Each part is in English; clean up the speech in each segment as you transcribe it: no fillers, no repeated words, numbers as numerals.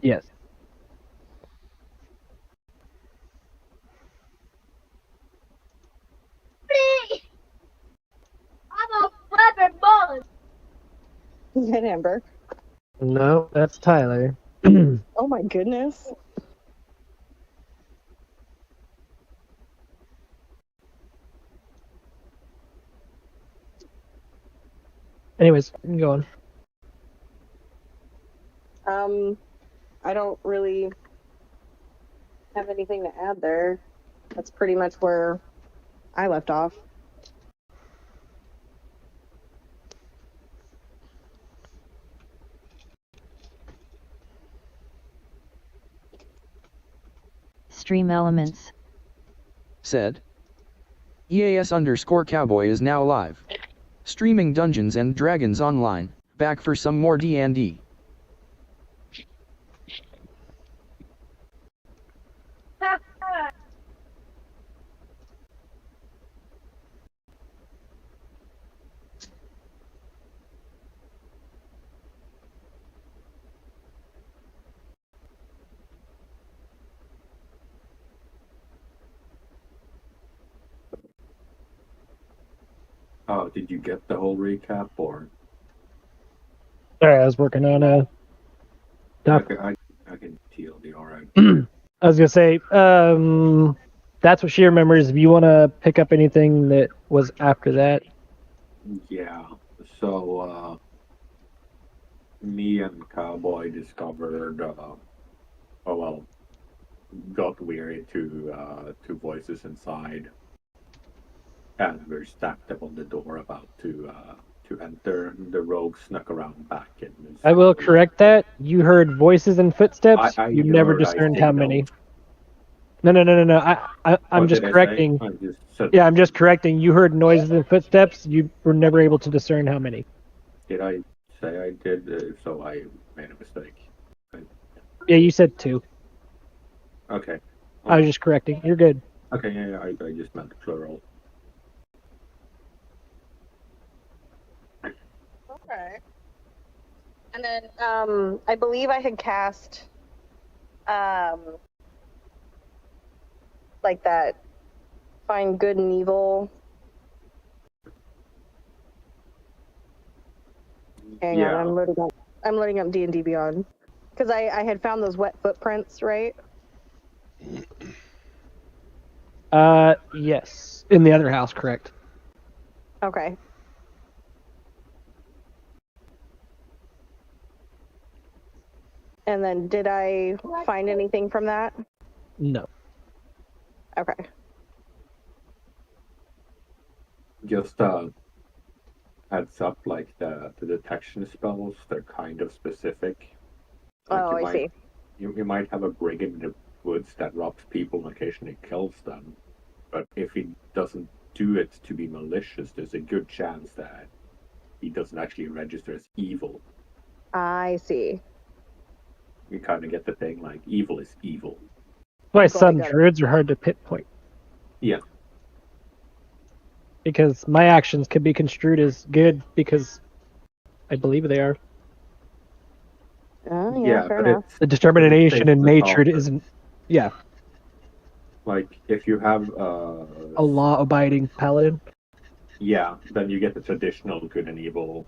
Yes. I'm a flipping boss. Is that Amber? No, that's Tyler. Oh my goodness. Anyways, go on. I don't really have anything to add there. That's pretty much where I left off. Stream elements. Said. EAS_cowboy is now live. Streaming Dungeons and Dragons Online, back for some more D&D. Oh, did you get the whole recap, or? Sorry, I was working on a doc. I can TLD, alright. I was gonna say, that's what she remembers. If you want to pick up anything that was after that, Yeah, so, me and Cowboy discovered, got weary to voices inside, and we're stacked up on the door about to enter. The rogue snuck around back and I will correct that. You heard voices and footsteps. You never heard, discerned how many. No. I'm just correcting. Yeah, I'm just correcting. You heard noises and footsteps. You were never able to discern how many. Did I say I did? If so, I made a mistake. Yeah, you said 2. Okay. I was just correcting. You're good. Okay, yeah, I just meant plural. Okay. And then I believe I had cast like that find good and evil. Hang on, I'm loading up D&D Beyond. Because I had found those wet footprints, right? Yes. In the other house, correct. Okay. And then did I find anything from that? No. Okay. Just heads up, like the detection spells, they're kind of specific. Like I see. You might have a brigand in the woods that robs people and occasionally kills them, but if he doesn't do it to be malicious, there's a good chance that he doesn't actually register as evil. I see. You kind of get the thing, like, evil is evil. That's why some druids are hard to pinpoint. Yeah. Because my actions can be construed as good because I believe they are. Yeah, fair enough. The determination in nature isn't. Yeah. Like, if you have a law-abiding paladin. Yeah, then you get the traditional good and evil,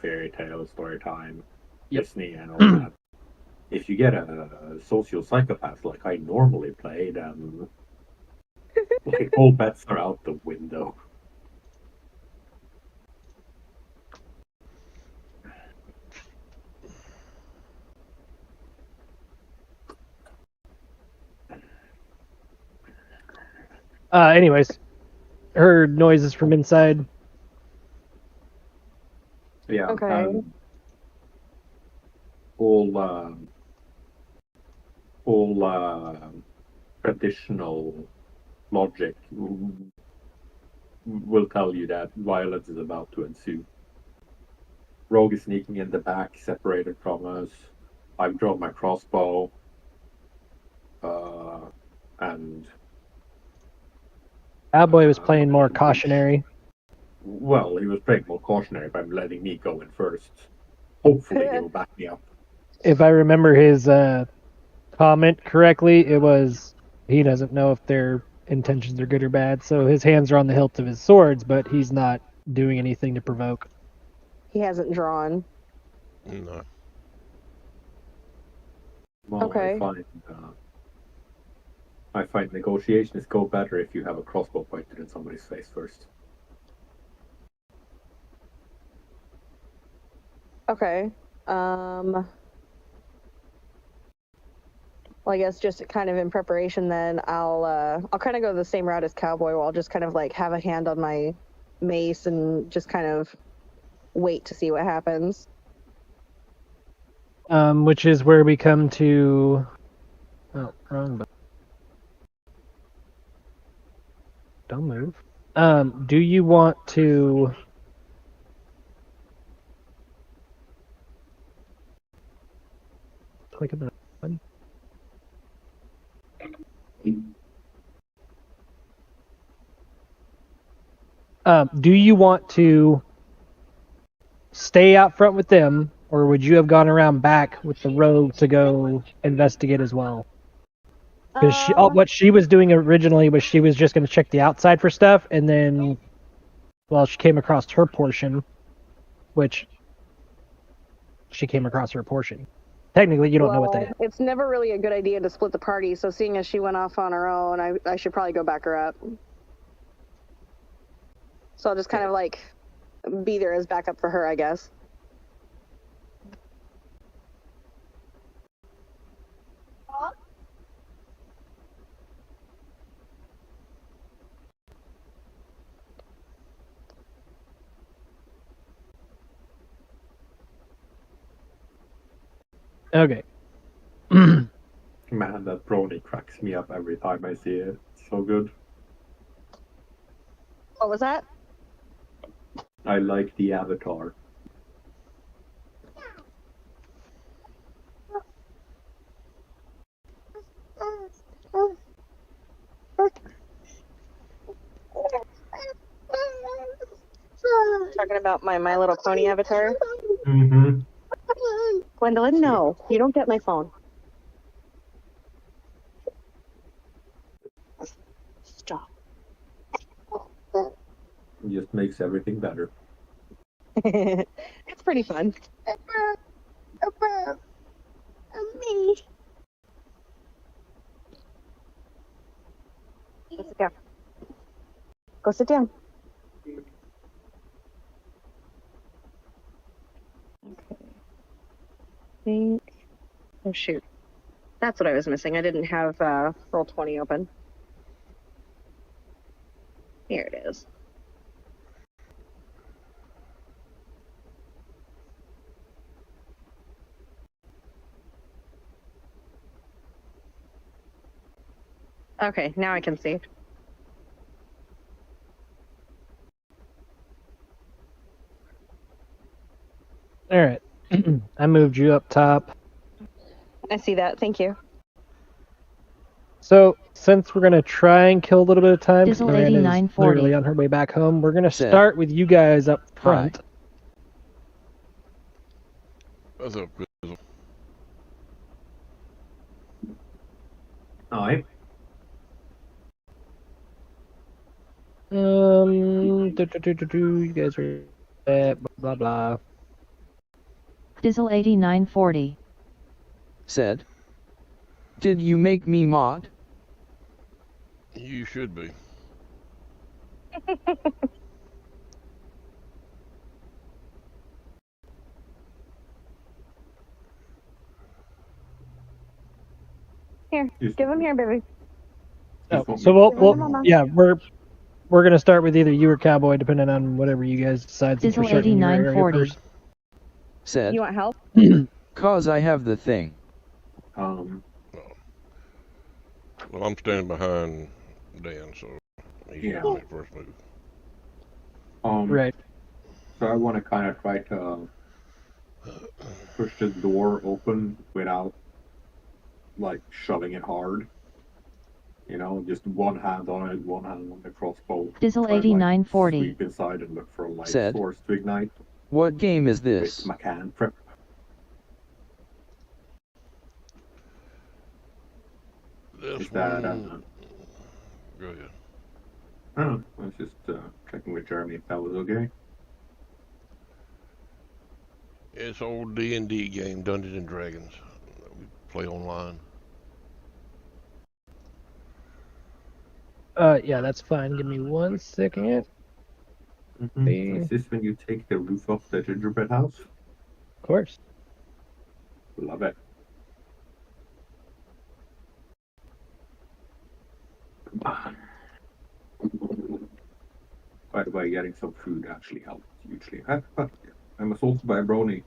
fairy tale, story time, Disney, and all that. If you get a social psychopath like I normally play, then like all bets are out the window. Anyways, heard noises from inside. Yeah. Okay. All traditional logic will tell you that violence is about to ensue. Rogue is sneaking in the back, separated from us. I've drawn my crossbow, and Cowboy was playing more cautionary. Well, he was playing more cautionary by letting me go in first. Hopefully, he'll back me up. if I remember his comment correctly, it was he doesn't know if their intentions are good or bad. So his hands are on the hilts of his swords, but he's not doing anything to provoke. He hasn't drawn. No. Well, Okay. I find negotiations go better if you have a crossbow pointed in somebody's face first. Okay. Well, I guess just kind of in preparation, then I'll kind of go the same route as Cowboy, where I'll just kind of like have a hand on my mace and just kind of wait to see what happens. Which is where we come to. Oh, wrong button. Don't move. Do you want to? Click on the button. Do you want to stay out front with them, or would you have gone around back with the rogue to go investigate as well? Because what she was doing originally was she was just going to check the outside for stuff, and then, well, she came across her portion, which she came across her portion. Technically, you don't know what that is. It's never really a good idea to split the party, so seeing as she went off on her own, I should probably go back her up. So I'll just kind of like be there as backup for her, I guess. Okay. Man, that brony cracks me up every time I see it. It's so good. What was that? I like the avatar. Talking about my My Little Pony avatar? Mm-hmm. Gwendolyn, no. You don't get my phone. Stop. It just makes everything better. It's pretty fun. Me. Go sit down. Go sit down. Okay. Oh shoot. That's what I was missing. I didn't have Roll20 open. Here it is. Okay, now I can see. All right. I moved you up top. I see that. Thank you. So, since we're going to try and kill a little bit of time, Dizzle Miranda is 8940. literally on her way back home, we're going to Said. start with you guys up front. What's up, Grizzle? Alright. You guys are blah blah. Dizzle 8940. Said. Did you make me mod? You should be. Here, give him here, baby. Oh, so we're gonna start with either you or Cowboy, depending on whatever you guys decide. Since we're Dizzle starting in your area 8940. first. Said. You want help? Cause I have the thing. Um, Well, I'm standing behind Dan, so he's Yeah. gonna make first move. Right. So I want to kind of try to push the door open without, like, shoving it hard. You know, just one hand on it, one hand on the crossbow. Dizzle Try to, 8940. Sweep inside and look for a light Said. source source to ignite. What game is this? With my cantrip. Well, I'm standing behind Dan, so he's gonna make first move. Um, so I want to kind of try to push the door open without, like, shoving it hard. You know, just one hand on it, one hand on the crossbow. Said. Try to, like, What game is sweep this? inside and look for a light Said. source to ignite. This Is that, one. Go ahead. I was just checking with Jeremy if that was okay. It's old D&D game, Dungeons and Dragons. We play online. Yeah, that's fine. Give me 1 second. See. Is this when you take the roof off the gingerbread house? Of course. Love it. Come on. By the way, getting some food actually helps hugely. I'm assaulted by a brony.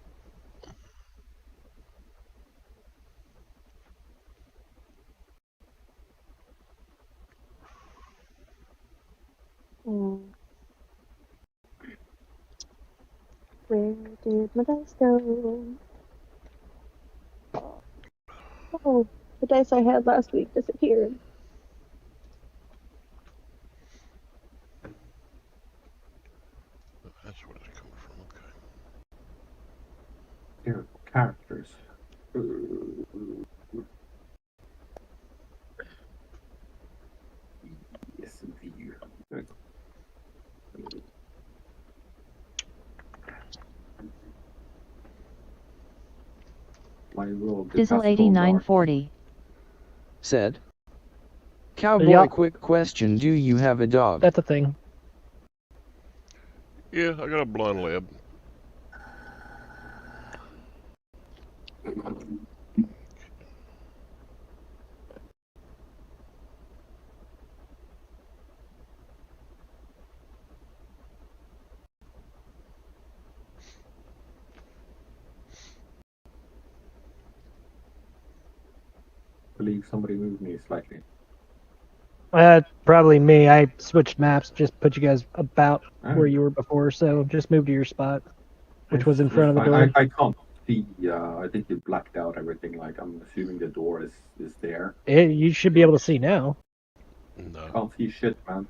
Where did my dice go? Oh, the dice I had last week disappeared. That's where it's coming from. Okay. Here, characters. Yes, indeed. My role Dizzle 8940. Said. Cowboy, Yeah. quick question. Do you have a dog? That's a thing. Yeah, I got a blonde lab. I believe somebody moved me slightly. Probably me. I switched maps, just put you guys about Oh. where you were before, so just moved to your spot, which was in It's front of the fine. door. I can't see. I think you blacked out everything. Like I'm assuming the door is there. You should be able to see now. No. I can't see shit, man.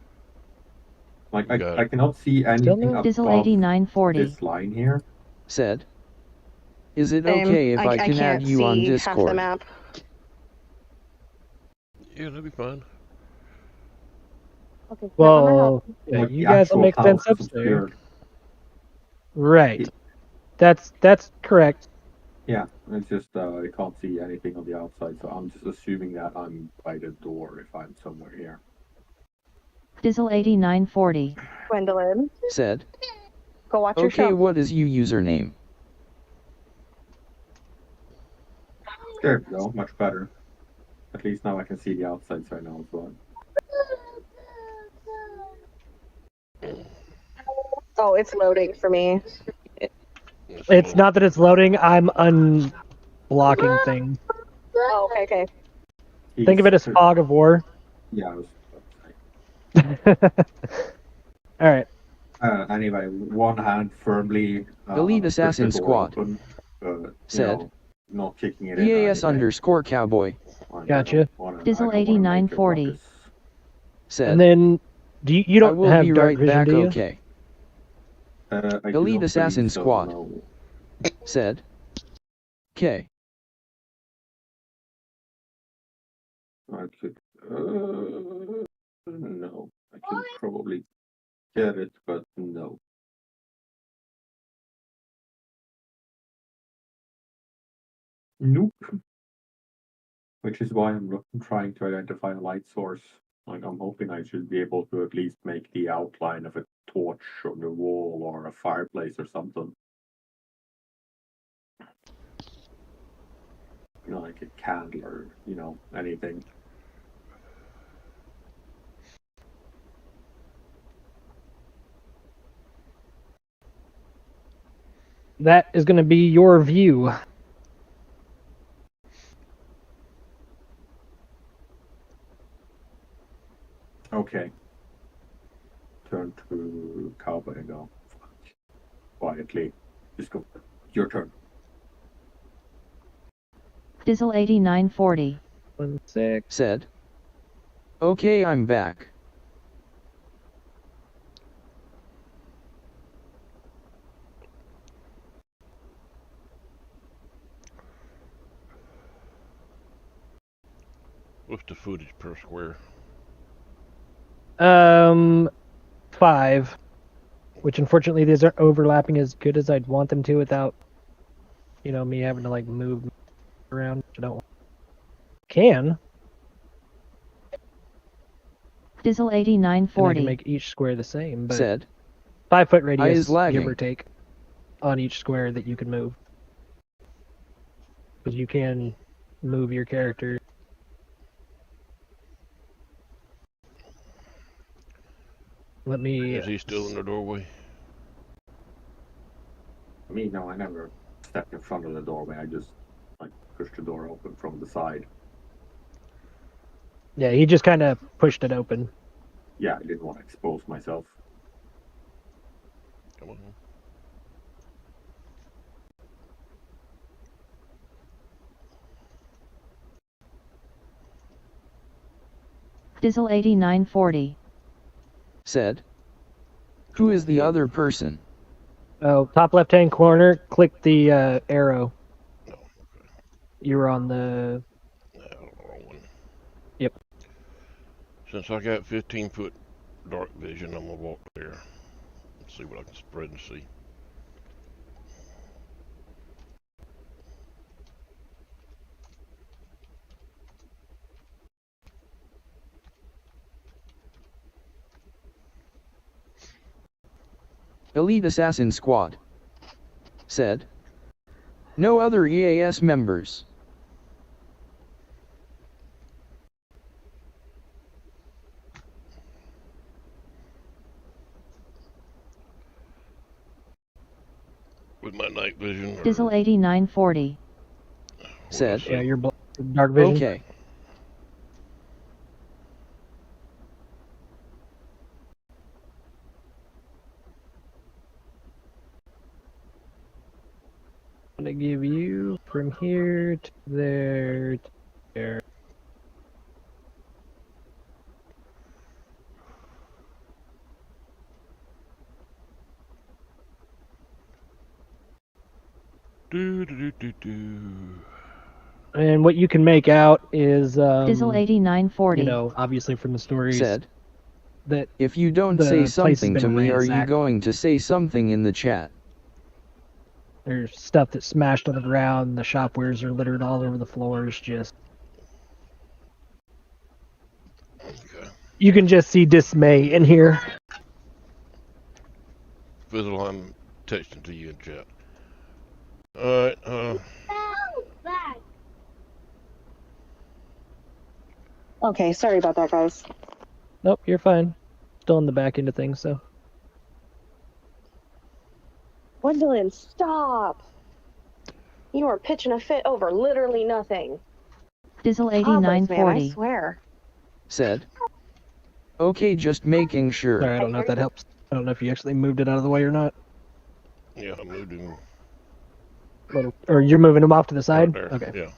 Like You got I it. cannot see anything no? Dizzle above 8940. this line here. Said. Is it okay if I can can't add you on see half the Discord? map. Yeah, that'd be fine. Okay. Well, yeah, Like, you the guys will actual make fence house is upstairs. obscured. Right. It- That's correct. Yeah, it's just I can't see anything on the outside, so I'm just assuming that I'm by the door if I'm somewhere here. Dizzle 8940. Gwendolyn, Said. go watch your Okay, show. what is you username? There we go, much better. At least now I can see the outside, so I know as well. Oh, it's loading for me. It's not that it's loading. I'm unblocking things. Oh, okay. Think of it as fog of war. Yeah, I was about to say. All right. Anyway, one hand firmly. Elite push the Assassin door Squad. open, Said. not kicking it in. or EAS anything. underscore cowboy. I Gotcha. don't wanna- I Dizzle don't wanna make a 8940. ruckus. Said. And then, you I don't will have be dark right vision, back, do you? okay. I do Elite not Assassin believe so, Squad. no. Said. Okay. I could. No, I can probably get it, but no. Nope. Which is why I'm trying to identify a light source. Like I'm hoping I should be able to at least make the outline of a torch on the wall or a fireplace or something. You know, like a candle or, anything. That is going to be your view. Okay. Turn to Cowboy and go. Quietly. Just go. Your turn. Dizzle 8940. 1 sec. Said. Okay, I'm back. What's the footage per square? 5. Which unfortunately these aren't overlapping as good as I'd want them to without, me having to like move around. Which I don't. Can. Dizzle And I can 8940. make each square the same, but Said. 5-foot I radius, is lagging. give or take, on each square that you can move. Because you can move your character. Let me. Is he still in the doorway? I mean, no, I never stepped in front of the doorway. I just like pushed the door open from the side. Yeah, he just kind of pushed it open. Yeah, I didn't want to expose myself. Come on. Dizzle 8940. Said. Who is the other person? Oh, top left-hand corner. Click the arrow. No, okay. You're on the. No, wrong one. Yep. Since I got 15-foot dark vision, I'm gonna walk there and see what I can spread and see. Elite Assassin Squad. Said. No other EAS members. With my night vision. or- Dizzle 8940. what do I Said. see? Yeah, your dark vision. Okay. I'm gonna give you from here to there to there. Do, do, do, do, do. And what you can make out is, Dizzle 8940. obviously from the stories Said. that If you don't The say place has something been to me, are you ransacked. going to say something in the chat? there's stuff that's smashed on the ground. The shopwares are littered all over the floors. Just Okay. you can just see dismay in here. Fizzle, I'm texting to you in chat. Alright, Back. Okay, sorry about that, guys. Nope, you're fine. Still in the back end of things, so. Gwendolyn, stop! You are pitching a fit over literally nothing. Dizzle Toddlers, man, I 8940. swear. Said. Okay, just making sure. Sorry, I don't know if that helps. I don't know if you actually moved it out of the way or not. yeah, I moved him Or you're moving them off to the right side? there. Okay. Yeah.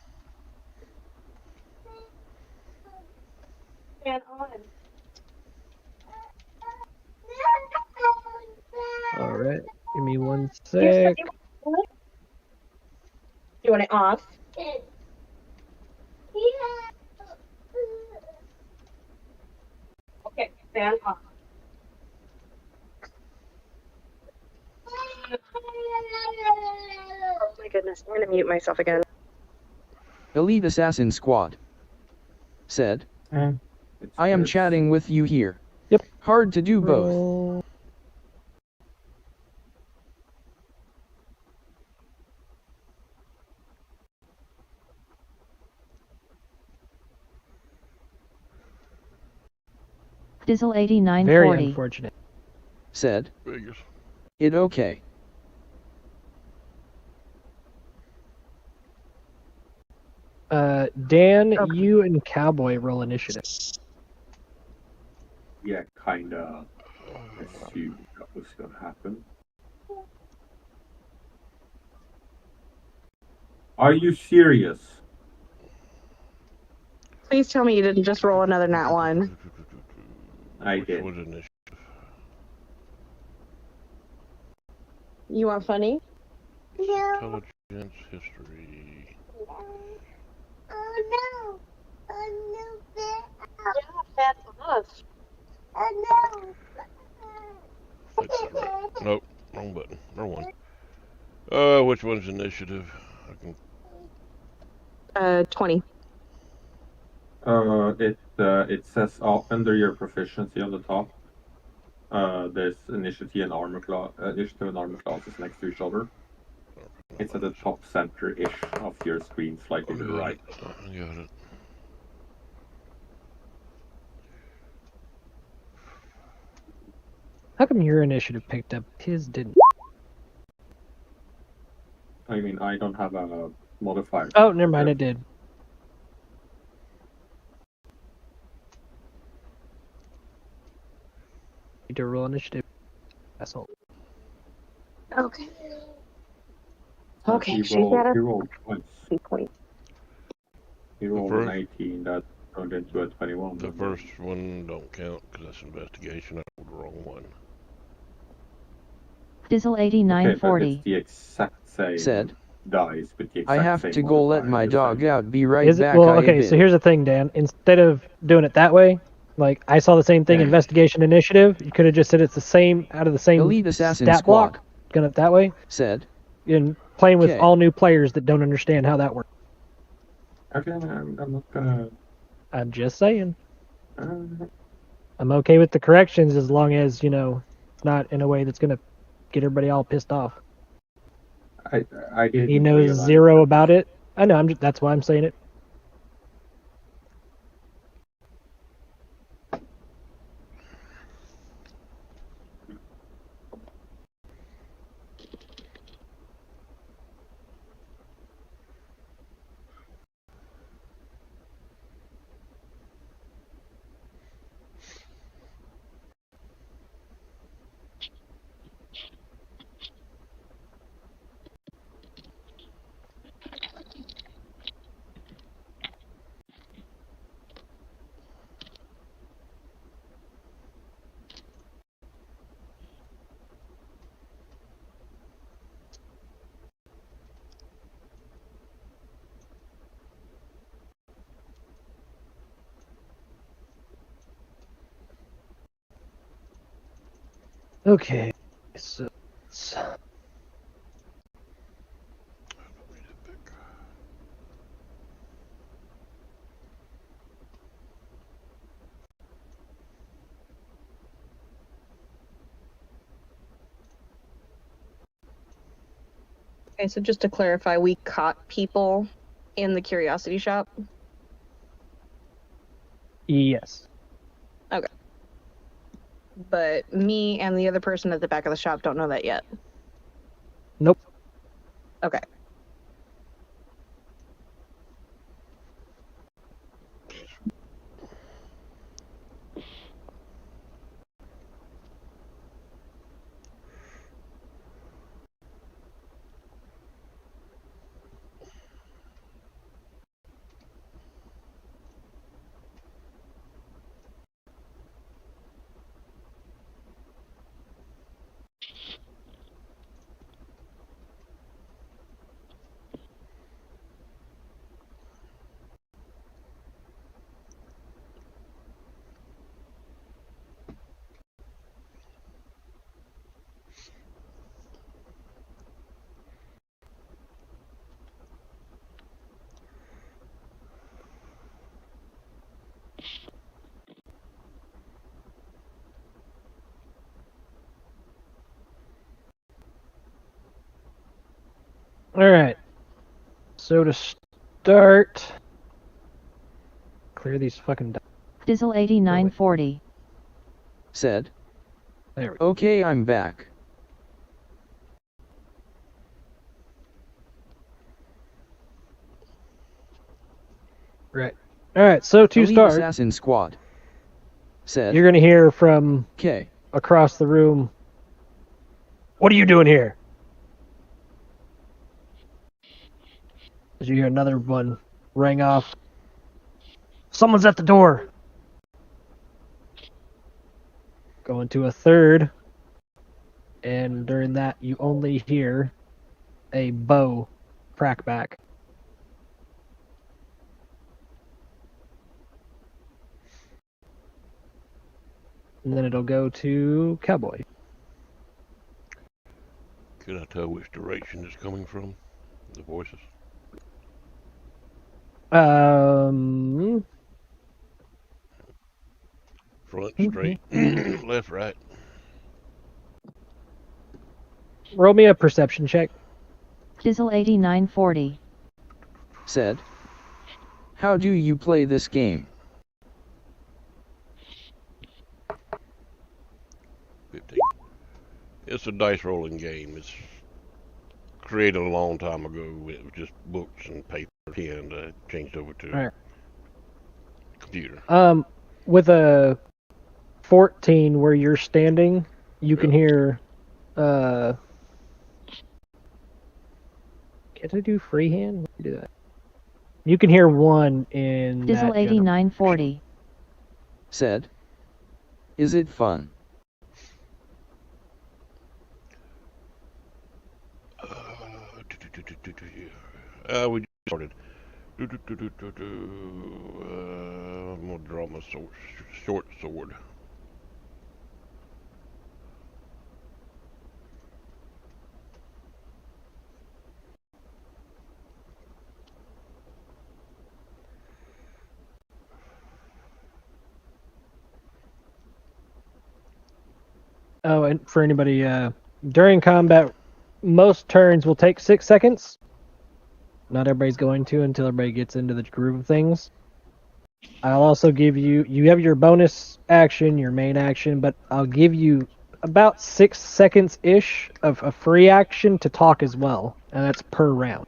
Stand on. Alright. Give me one Here's sec. what you want it off? Okay, stand on. Oh my goodness, I'm gonna mute myself again. Elite Assassin Squad. Said. It's I am just- chatting with you here. Yep. Hard to do both. Roll. Dizzle Very 8940. unfortunate. Said. Figures. It okay. Dan, Okay. you and Cowboy roll initiative. Yeah, kinda assumed that was gonna happen. Are you serious? Please tell me you didn't just roll another nat one. I Which did. was initiative? You want funny? No. Intelligence, history. Oh no. Oh no. Which one's initiative? I can 20. It says under your proficiency on the top. There's initiative and armor classes next to each other. It's at the top center-ish of your screen, slightly to the right. I got it. How come your initiative picked up? His didn't. I mean, I don't have a modifier. Oh, never mind, it did. Need to roll initiative. Asshole. Okay. Okay, You she's got a rolled twice. point. You rolled first- an 18, that turned into a 21. The first one don't count because that's investigation. I rolled the wrong one. Dizzle Okay, but 8940. it's the exact same Said. dice with the I exact have same to go let modifier, my the dog same. out. Be right Is it? back. Well, I okay, have so been. here's the thing, Dan. Instead of doing it that way, like I saw the same thing, Yeah. investigation initiative, you could have just said it's the same out of the same Elite Assassin stat Squad. block, done it that way, Said. and playing with Okay. all new players that don't understand how that works. Okay, I'm not gonna. I'm just saying. Uh, I'm okay with the corrections as long as, it's not in a way that's going to get everybody all pissed off. I didn't. He knows realize zero that. about it. I know, that's why I'm saying it. Okay, so it's- Okay, so just to clarify, we caught people in the curiosity shop. yes. But me and the other person at the back of the shop don't know that yet. Nope. Okay. Alright. So to start, clear these fucking. Dizzle 8940. Said. There we go. Okay, I'm back. Right. Alright, so to Elite start, Assassin Squad. Said. you're going to hear from Okay. across the room. What are you doing here? As you hear another one ring off. Someone's at the door. Going to a third. And during that, you only hear a bow crack back. And then it'll go to Cowboy. Can I tell which direction it's coming from? The voices. Front, straight, left, right. Roll me a perception check. Dizzle 8940. Said. How do you play this game? 15. It's a dice rolling game. It's created a long time ago. It was just books and paper, and changed over to Alright. computer. With a 14 where you're standing, you can hear, can I do freehand? Let me do that. You can hear one in that Dizzle 8940. Said. Is it fun? We just started. I'm gonna draw my short sword. Oh, and for anybody, during combat, most turns will take 6 seconds. Not everybody's going to until everybody gets into the groove of things. I'll also give you have your bonus action, your main action, but I'll give you about 6 seconds-ish of a free action to talk as well, and that's per round.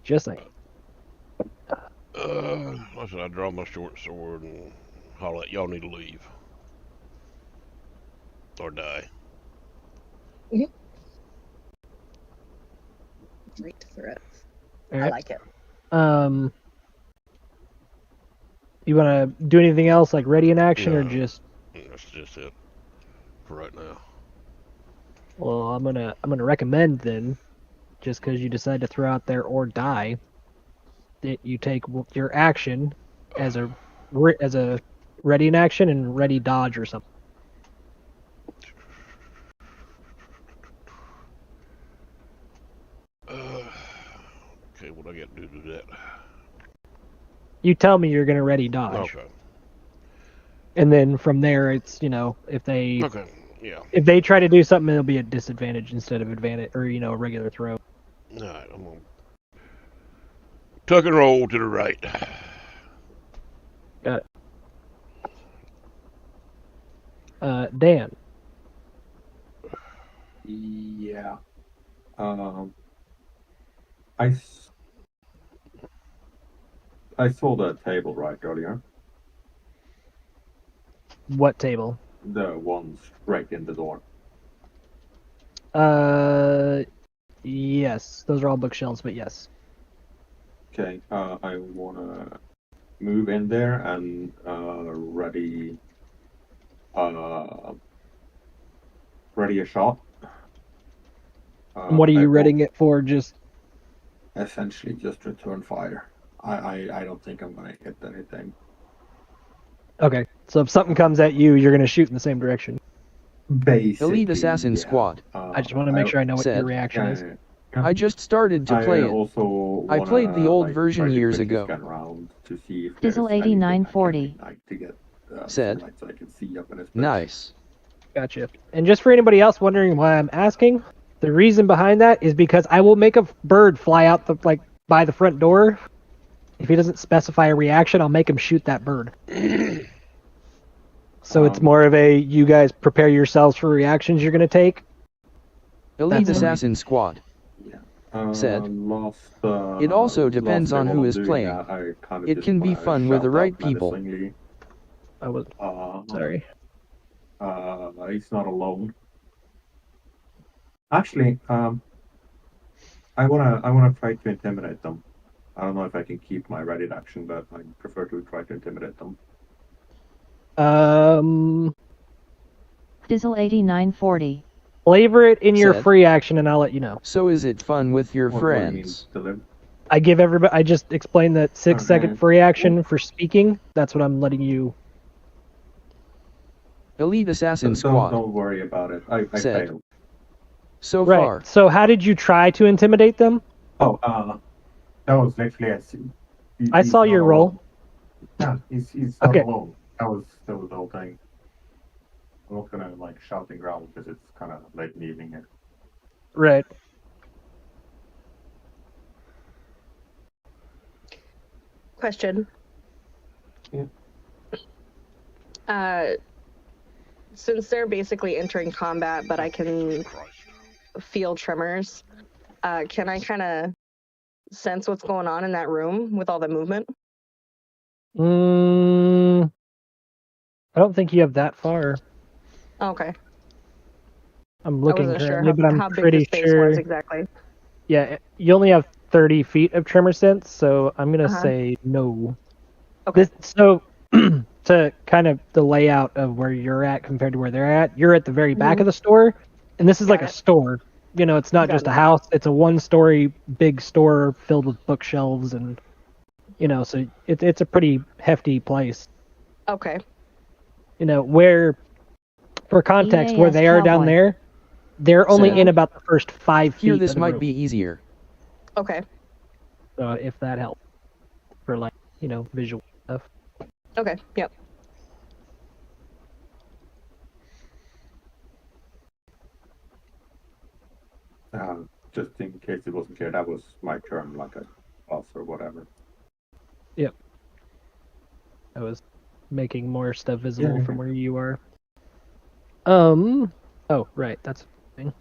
Just saying. Listen, I draw my short sword and holler at y'all need to leave. Or die. Great threats. All I right. like it. You want to do anything else, like ready in action, or No. just? That's just it for right now. Well, I'm gonna recommend then, just because you decide to throw out there or die, that you take your action as a ready in action and ready dodge or something. Okay, what I got to do that? You tell me you're gonna ready dodge, Okay. and then from there it's if they Okay. Yeah. if they try to do something, it'll be a disadvantage instead of advantage, or a regular throw. All right. I'm gonna tuck and roll to the right. Got it. Dan. Yeah. I saw the table right earlier. What table? The one straight in the door. Yes, those are all bookshelves, but yes. Okay. I wanna move in there and ready a shot. And what are I you will readying it for? Just essentially just return fire. I don't think I'm gonna hit anything. okay. So if something comes at you, you're gonna shoot in the same direction. Basically, Elite Assassin yeah. Squad. I just want to make sure I know what said- your reaction is. I just started to play it. Also I played the wanna, old like, version try to years quickly ago. scan around to see if Dizzle there's anything I can 8940. ignite to get Said. sunlight so I can see up in his face. Nice. Gotcha. And just for anybody else wondering why I'm asking, the reason behind that is because I will make a bird fly out by the front door. If he doesn't specify a reaction, I'll make him shoot that bird. So it's more of a you guys prepare yourselves for reactions you're gonna take. Elite That's Assassin Squad. Said. It also depends on who is playing. It can be fun with the right people. I was sorry. He's not alone. Actually, I wanna try to intimidate them. I don't know if I can keep my ready action, but I prefer to try to intimidate them. Dizzle 8940. Flavor it in your Said. free action, and I'll let you know. So is it fun with your What do you mean, friends? deliver? I give everybody. I just explained that 6 second Okay. free action for speaking. That's what I'm letting you. Elite Assassin Don't Squad worry about it. I said. failed. So Right. far, So how did you try to intimidate them? Oh, that was literally I saw your roll. Yeah, he's not Okay. alone. That was the whole thing. I'm not gonna like shout and growl because it's kind of late in the evening here. Right. Question. Yeah. Since they're basically entering combat, but I can feel tremors, can I kind of sense what's going on in that room with all the movement? I don't think you have that far. Okay. I'm I looking wasn't sure currently, but I'm how big the pretty space sure. was exactly. Yeah, you only have 30 feet of tremor sense, so I'm gonna Uh-huh. say no. Okay. So to kind of the layout of where you're at compared to where they're at, you're at the very back of the store, and this is like a store. You know, it's not Got just it. a house; it's a one-story big store filled with bookshelves, and you know, so it's a pretty hefty place. Okay. You know, where for context, where EAS they are down Cowboy. there, they're only Said. in about the first 5 feet. here of this the might room. be easier. Okay. If that helps for like visual stuff. Okay. Yep. Just in case it wasn't clear, that was my term, like a boss or whatever. I was making more stuff visible Yeah. from where you are. Oh, right. That's a thing.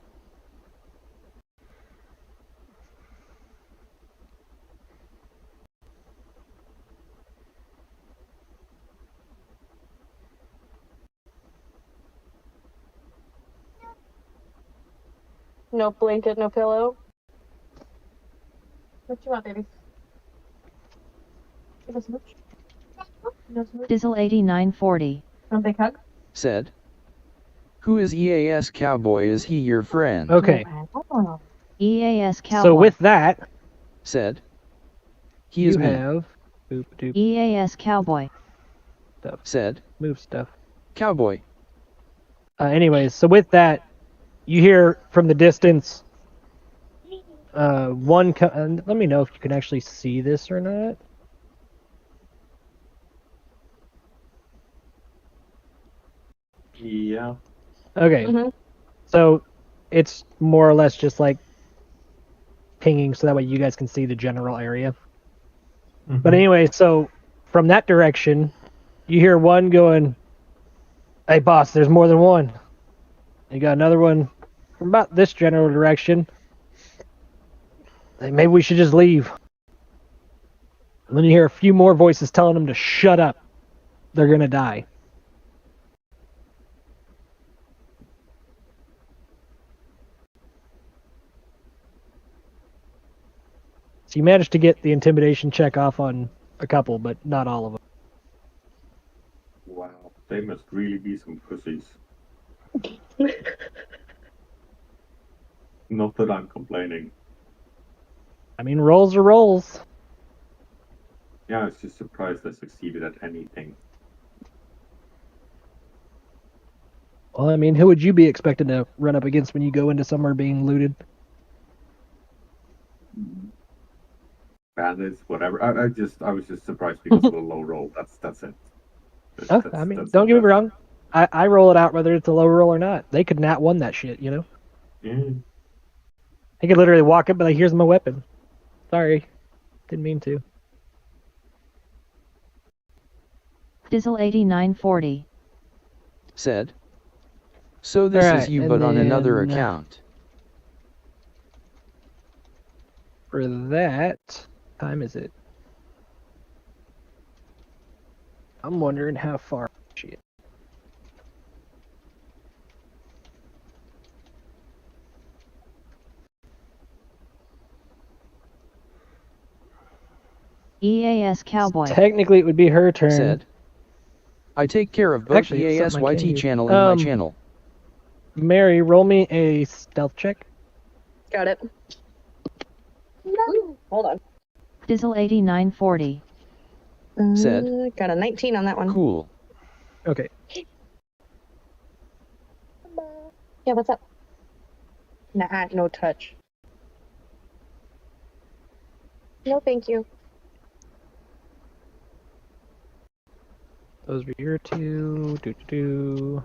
No blanket, no pillow. What you want, baby? Give us a smooch. No smooch. Dizzle 8940. No big hug. Said. Who is EAS Cowboy? Is he your friend? Okay. EAS Cowboy. So with that, Said. He is you me. have boop EAS Cowboy. stuff. Said. Move stuff. Cowboy. Anyways, so with that, you hear from the distance. Let me know if you can actually see this or not. Yeah. Okay. Mhm. So it's more or less just like pinging, so that way you guys can see the general area. But anyway, so from that direction, you hear one going, "Hey, boss, there's more than one." You got another one from about this general direction. Hey, maybe we should just leave. And then you hear a few more voices telling them to shut up. They're gonna die. So you managed to get the intimidation check off on a couple, but not all of them. Wow, they must really be some pussies. Not that I'm complaining. I mean, rolls are rolls. Yeah, I was just surprised I succeeded at anything. Well, I mean, who would you be expected to run up against when you go into somewhere being looted? Bandits, whatever. I was just surprised because of the low roll. That's it. I mean, don't get me wrong. I roll it out whether it's a low roll or not. They could nat one that shit, you know? Yeah. They could literally walk up and be like, here's my weapon. Sorry. Didn't mean to. Dizzle 8940. Said. So this Alright, is you and but on another then- account. For that, time is it? I'm wondering how far she is. EAS Cowboy. Technically, it would be her turn. Said. I take care of both Actually, it's EAS something I can YT do. channel and my channel. Mary, roll me a stealth check. Got it. Hold on. Dizzle 8940. Said. Got a 19 on that one. Cool. Okay. Yeah, what's up? Nah, no touch. No, thank you. Those were your two. Do.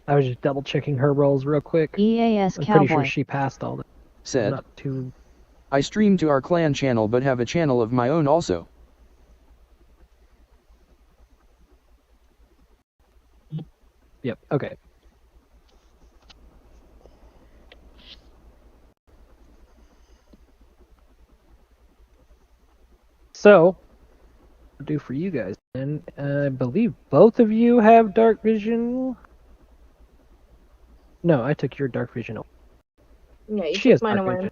I was just double checking her rolls real quick. EAS I'm pretty sure Cowboy. she passed all that. Said, Not too. I stream to our clan channel but have a channel of my own also. Yep. Okay. So, I'll do for you guys, and I believe both of you have dark vision. No, I took your dark vision. Yeah, you She has took mine dark away. vision.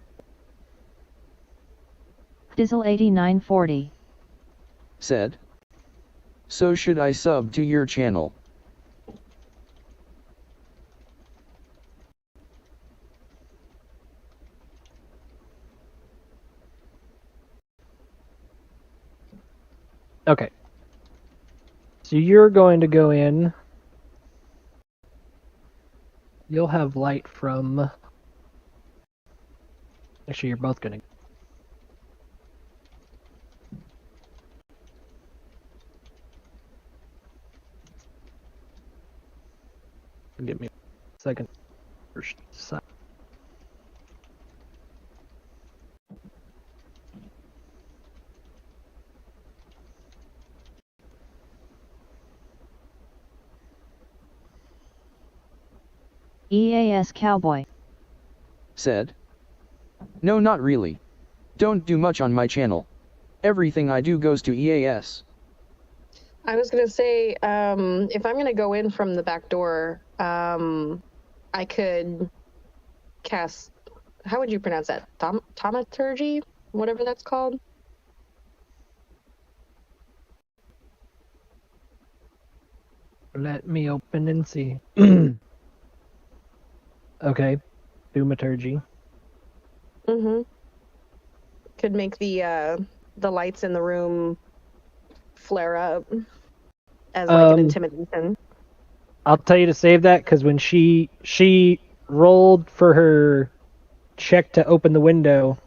Dizzle 8940. Said, so should I sub to your channel? Okay. So you're going to go in. You'll have light from. Actually, you're both going to. Give me a second. First side. EAS Cowboy. Said, no, not really. Don't do much on my channel. Everything I do goes to EAS. I was gonna say, if I'm gonna go in from the back door, I could cast. How would you pronounce that? Thaumaturgy, whatever that's called. Let me open and see. Okay. Thaumaturgy. Mm-hmm. Could make the lights in the room flare up as like an intimidation. I'll tell you to save that because when she rolled for her check to open the window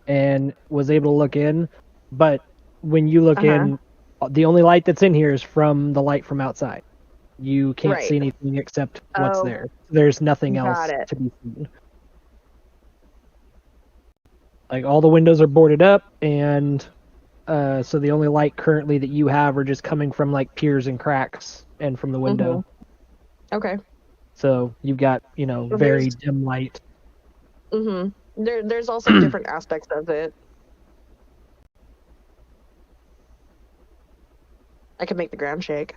and was able to look in, but when you look in, the only light that's in here is from the light from outside. You can't see anything except what's there. There's nothing else to be seen. Like all the windows are boarded up, and so the only light currently that you have are just coming from like piers and cracks and from the window. Okay. So you've got, very dim light. Mm-hmm. There's also different aspects of it. I could make the ground shake.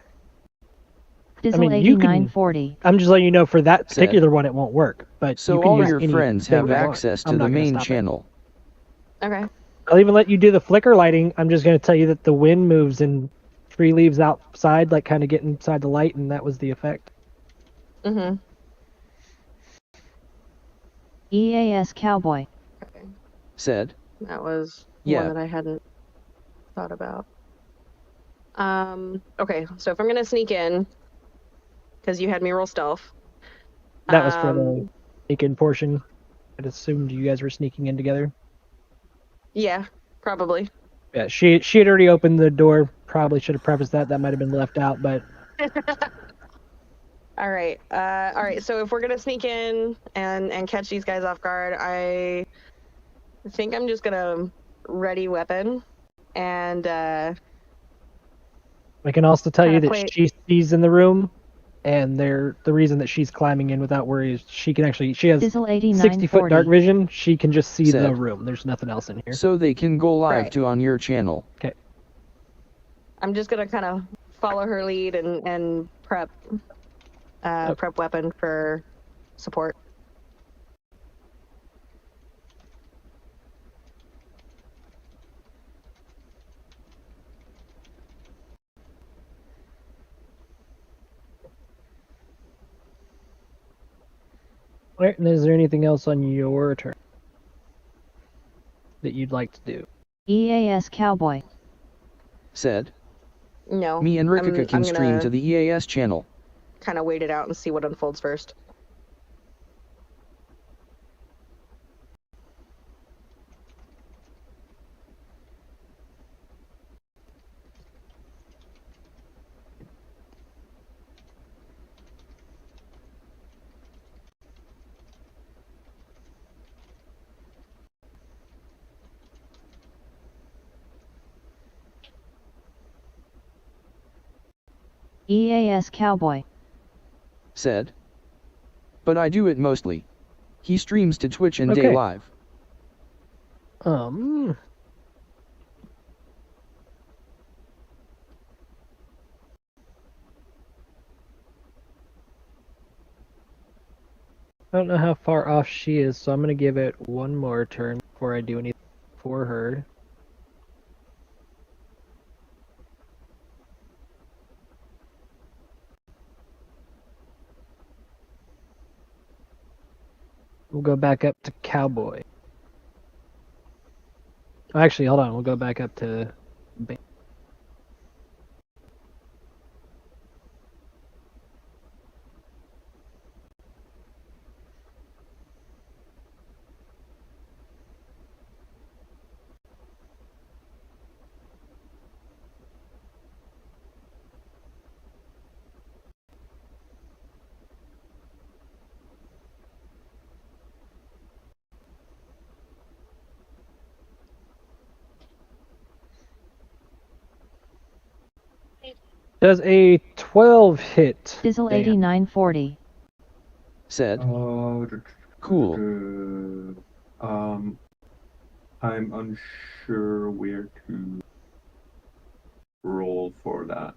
Dizzle 8940. I'm just letting you know for that particular one it won't work. But so you can all use your friends have anything you access want. to the main channel. Okay. I'll even let you do the flicker lighting. I'm just going to tell you that the wind moves and tree leaves outside, like kind of get inside the light, and that was the effect. Mm-hmm. EAS Cowboy. Okay. Said, that was one that I hadn't thought about. Okay, so if I'm gonna sneak in, because you had me roll stealth. That was for the sneak in portion. I'd assumed you guys were sneaking in together. Yeah, probably. Yeah, she had already opened the door. Probably should have prefaced that. That might have been left out, but. All right. So if we're gonna sneak in and catch these guys off guard, I think I'm just gonna ready weapon and. I can also tell you that she sees in the room, and the reason that she's climbing in without worry is she has 60-foot dark vision. She can just see the room. There's nothing else in here. So they can go live to on your channel. Okay. I'm just gonna kind of follow her lead and prep weapon for support. Alright, and is there anything else on your turn that you'd like to do? EAS Cowboy said. No. Me and Rikika can I'm stream gonna to the EAS channel. kind of wait it out and see what unfolds first. EAS Cowboy said. But I do it mostly. He streams to Twitch and Okay. Day Live. I don't know how far off she is, so I'm gonna give it one more turn before I do anything for her. We'll go back up to Cowboy. Actually, hold on. We'll go back up to... Does a 12 hit? Dizzle Dan? 8940 said. Cool. I'm unsure where to roll for that.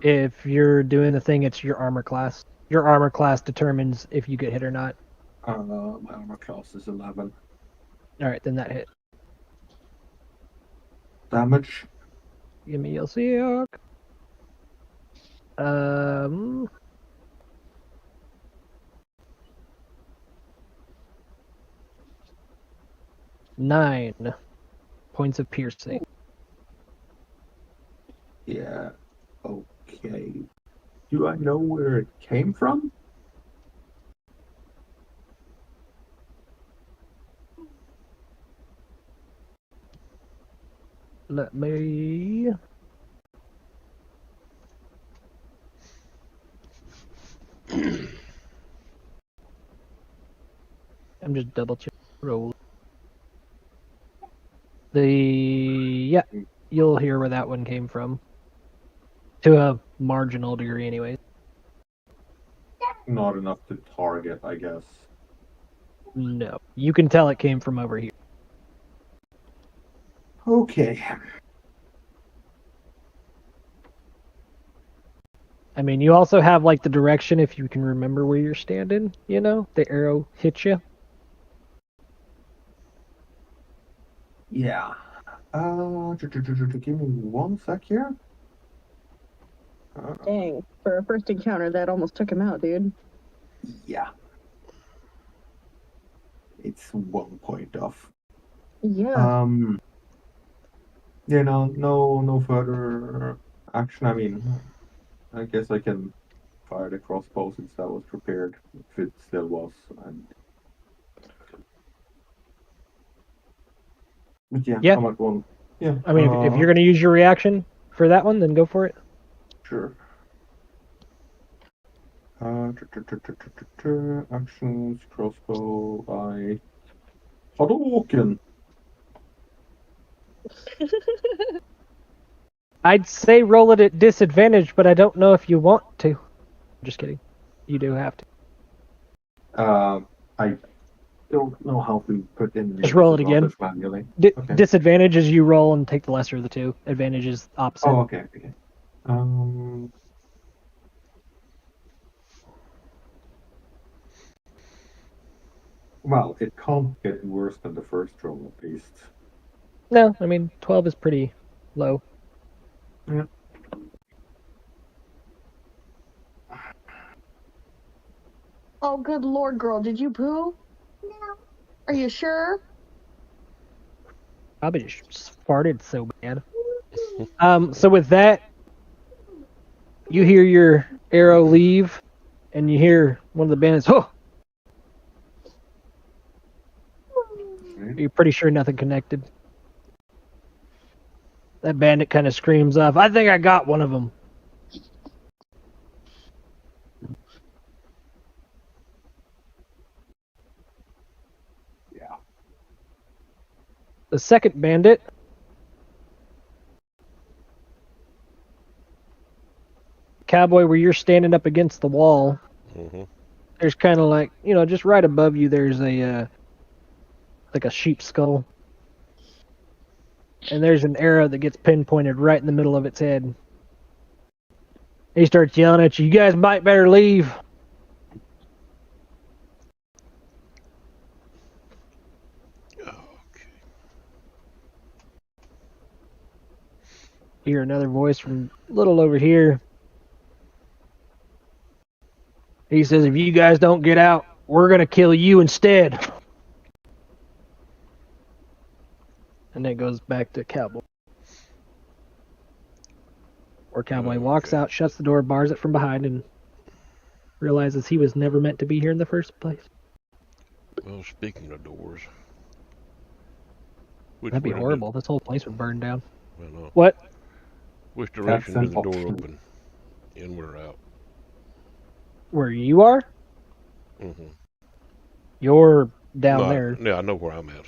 If you're doing the thing, it's your armor class. Your armor class determines if you get hit or not. My armor class is 11. Alright, then that hit. Damage. Give me a sec. 9 points of piercing. Yeah. Okay. Do I know where it came from? Let me... I'm just double checking roll. Yeah, you'll hear where that one came from. To a marginal degree, anyway. Not enough to target, I guess. No, you can tell it came from over here. Okay. I mean, you also have, like, the direction if you can remember where you're standing, you know? The arrow hits you. Yeah. Give me 1 sec here. Dang, for a first encounter, that almost took him out, dude. Yeah. It's 1 point off. Yeah. Yeah, no further action. I mean, I guess I can fire the crossbow since that was prepared, if it still was. And... But yeah, I'm at 1. Yeah. I mean, if you're going to use your reaction for that one, then go for it. Sure. Actions, crossbow, Hadouken. I'd say roll it at disadvantage, but I don't know if you want to. Just kidding. You do have to. I don't know how to put in. Just roll it again. Manually. Okay. Disadvantage is you roll and take the lesser of the two. Advantage is opposite. Oh, okay. Well, it can't get worse than the first roll, at least. No, I mean 12 is pretty low. Yeah. Oh, good lord, girl, did you poo? No. Are you sure? Probably just farted so bad. So with that, you hear your arrow leave, and you hear one of the bandits, oh! You're pretty sure nothing connected. That bandit kind of screams off, I think I got one of them. Yeah. The second bandit Cowboy, where you're standing up against the wall, there's kind of like, just right above you, there's a like a sheep skull. And there's an arrow that gets pinpointed right in the middle of its head. He starts yelling at you, you guys might better leave. Hear another voice from a little over here. He says, if you guys don't get out, we're going to kill you instead. And then it goes back to Cowboy. Or Cowboy walks out, shuts the door, bars it from behind, and realizes he was never meant to be here in the first place. Well, speaking of doors. That'd be horrible. This whole place would burn down. I know. What? Which direction did the door open? Inward or out? Where you are? Mm-hmm. You're down there. Yeah, I know where I'm at.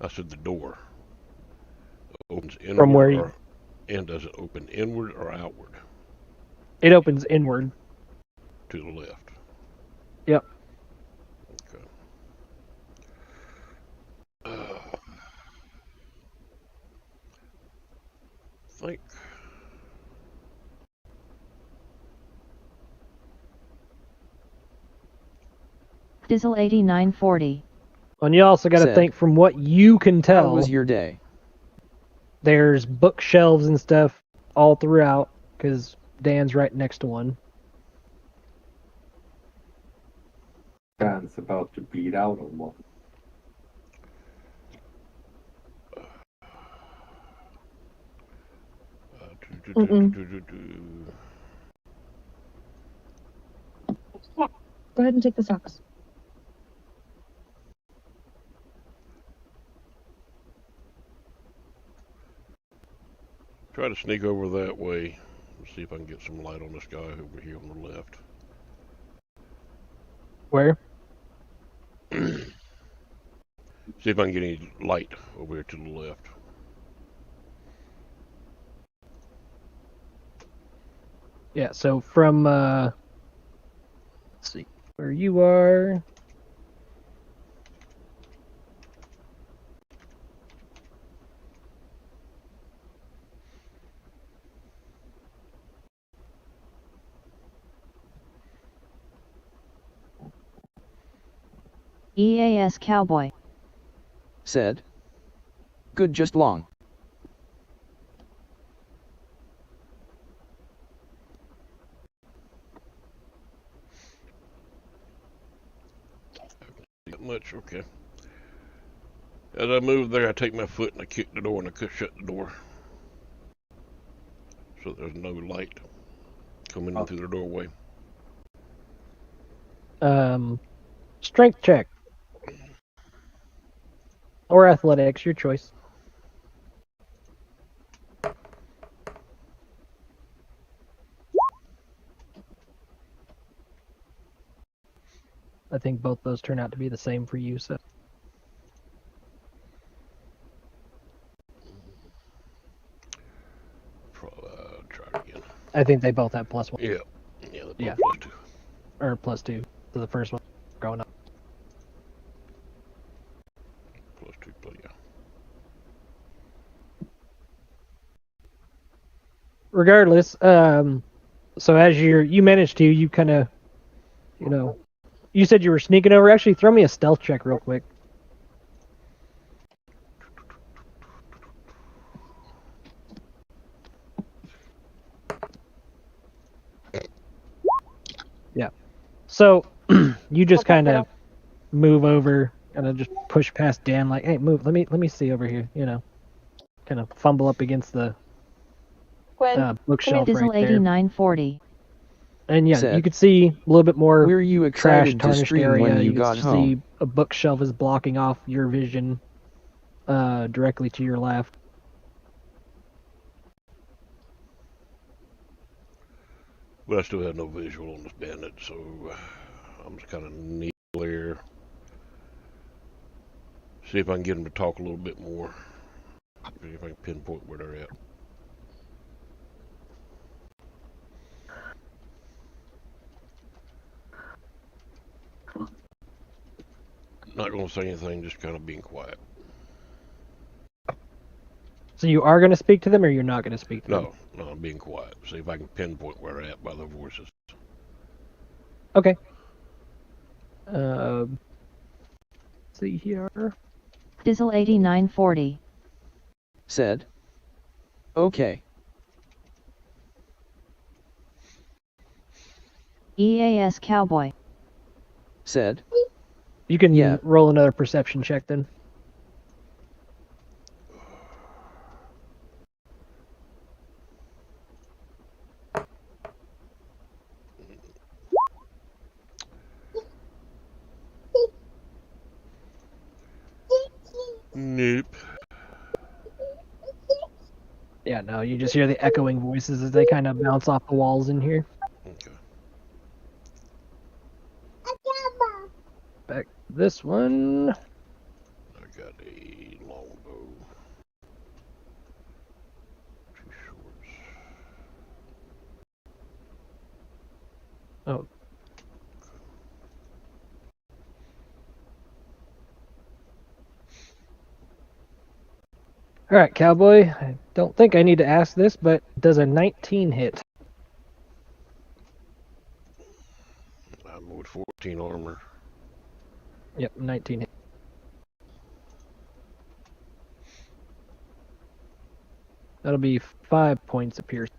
I said the door opens inward. From where you... And does it open inward or outward? It opens inward. To the left. Yep. Okay. Think. Dizzle 8940. And you also got to think, from what you can tell. How was your day? There's bookshelves and stuff all throughout, because Dan's right next to one. Dan's about to bleed out on one. Go ahead and take the socks. Try to sneak over that way. See if I can get some light on this guy over here on the left. Where? See if I can get any light over here to the left. Yeah, so from, let's see, where you are. EAS Cowboy. Said. Good, just long. Not much, okay. As I move there, I take my foot and I kick the door and I shut the door. So there's no light coming in through the doorway. Strength check. Or athletics, your choice. I think both those turn out to be the same for you, so. Try it again. I think they both have +1. Yeah. Yeah, they're Yeah. both +2. Or +2. So the first one growing up. +2, but yeah. Regardless, so as you managed to, you kind of, you said you were sneaking over. Actually, throw me a stealth check real quick. Yeah. So You just Okay, kind yeah. of move over and just push past Dan, like, "Hey, move. Let me see over here." You know, kind of fumble up against the Quinn, bookshelf right Dizzle there. 8940. And yeah, Said, you could see a little bit more "Were you trash, excited to tarnished stream area. when you can got see home?" a bookshelf is blocking off your vision directly to your left. But I still have no visual on this bandit, so I'm just kind of neat there. See if I can get him to talk a little bit more. See if I can pinpoint where they're at. Not going to say anything, just kind of being quiet. So you are going to speak to them, or you're not going to speak to them? No, I'm being quiet. See if I can pinpoint where they're at by their voices. Okay. Let's see here. Dizzle 8940. Said, "Okay." EAS Cowboy. Said, You can "Yeah." roll another perception check then. Nope. Yeah, no, you just hear the echoing voices as they kind of bounce off the walls in here. Okay. Back to this one. I got a longbow. 2 shorts. Oh. All right, Cowboy. I don't think I need to ask this, but does a 19 hit? I'm with 14 armor. Yep, 19 hit. That'll be 5 points of piercing.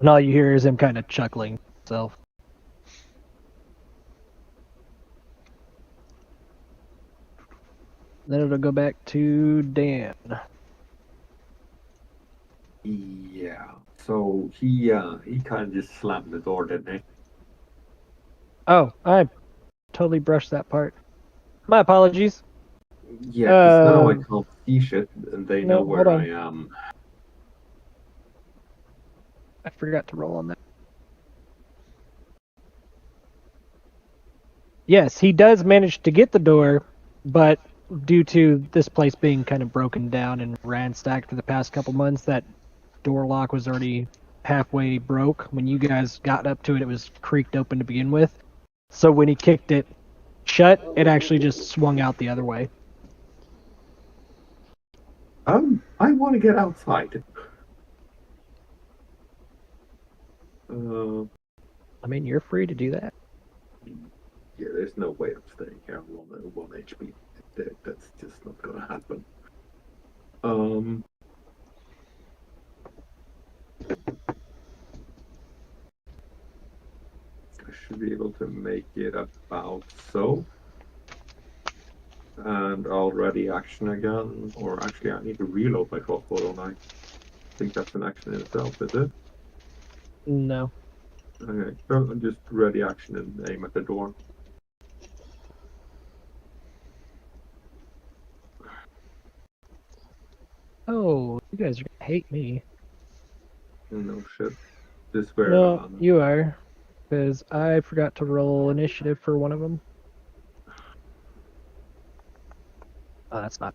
And all you hear is him kind of chuckling himself. Then it'll go back to Dan. Yeah. So he kind of just slammed the door, didn't he? Oh, I totally brushed that part. My apologies. Yeah, because now I can't see shit, and they know no, where hold on. I am. I forgot to roll on that. Yes, he does manage to get the door, but due to this place being kind of broken down and ransacked for the past couple months, that door lock was already halfway broke. When you guys got up to it, it was creaked open to begin with. So when he kicked it shut, it actually just swung out the other way. I want to get outside. I mean, you're free to do that. Yeah, there's no way I'm staying here on one HP. That's just not gonna happen. I should be able to make it about so. And I'll ready action again. Or actually, I need to reload my crossbow, don't I? I think that's an action in itself, is it? No. Okay, so I'll just ready action and aim at the door. Oh, you guys are gonna hate me. No shit. This where No, you are. Because I forgot to roll initiative for one of them. Oh, that's not.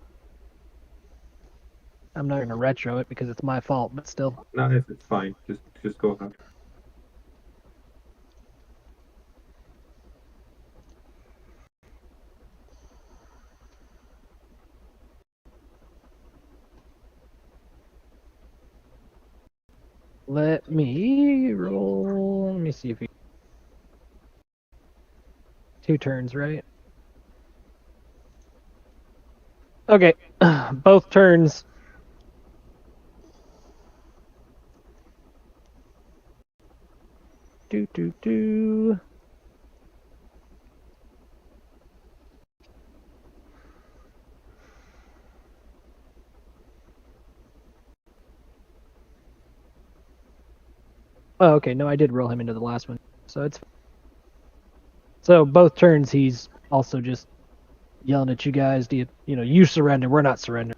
I'm not gonna retro it because it's my fault, but still. No, it's fine. Just go ahead. Let me roll. Let me see if he. 2 turns, right? Okay, both turns. Do. Oh, okay. No, I did roll him into the last one, so it's. So both turns, he's also just yelling at you guys. Do you surrender? We're not surrendering.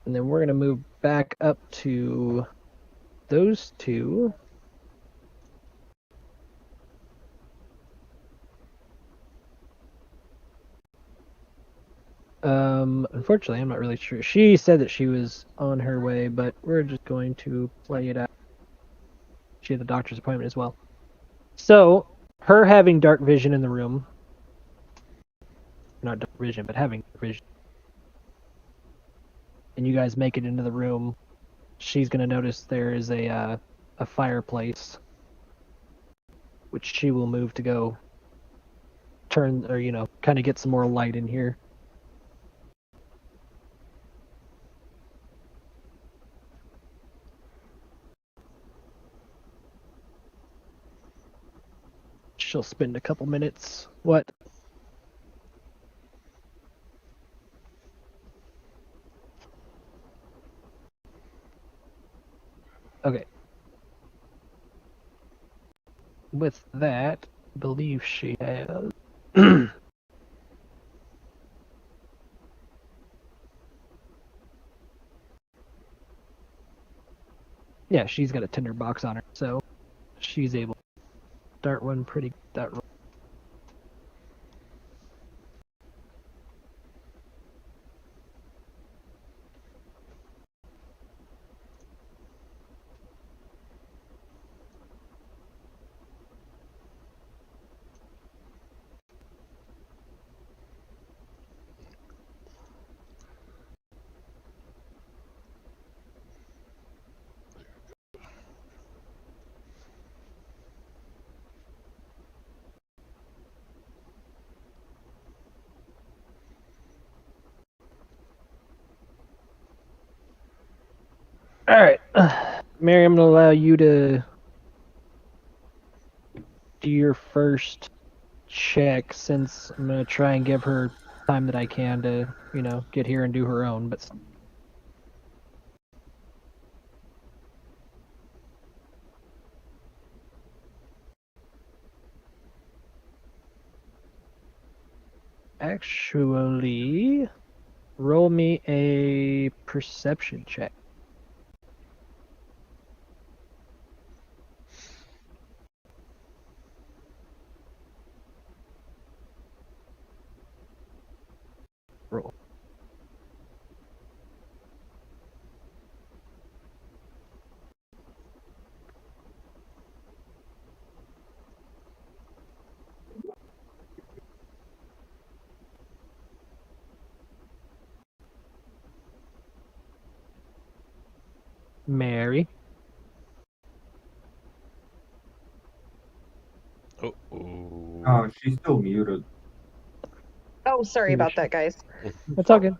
And then we're gonna move back up to those two. Unfortunately, I'm not really sure. She said that she was on her way, but we're just going to play it out. She had the doctor's appointment as well. So, her having dark vision in the room, not dark vision, but having dark vision, and you guys make it into the room, she's going to notice there is a fireplace, which she will move to go turn, or, kind of get some more light in here. She'll spend a couple minutes. What? Okay. With that, I believe she has. Yeah, she's got a tinderbox on her, so she's able to start one pretty that roll. All right, Mary, I'm gonna allow you to do your first check since I'm gonna try and give her time that I can to, get here and do her own. But actually, roll me a perception check. Roll. Mary. Oh, she's still muted. Oh, sorry about that, guys. That's all good.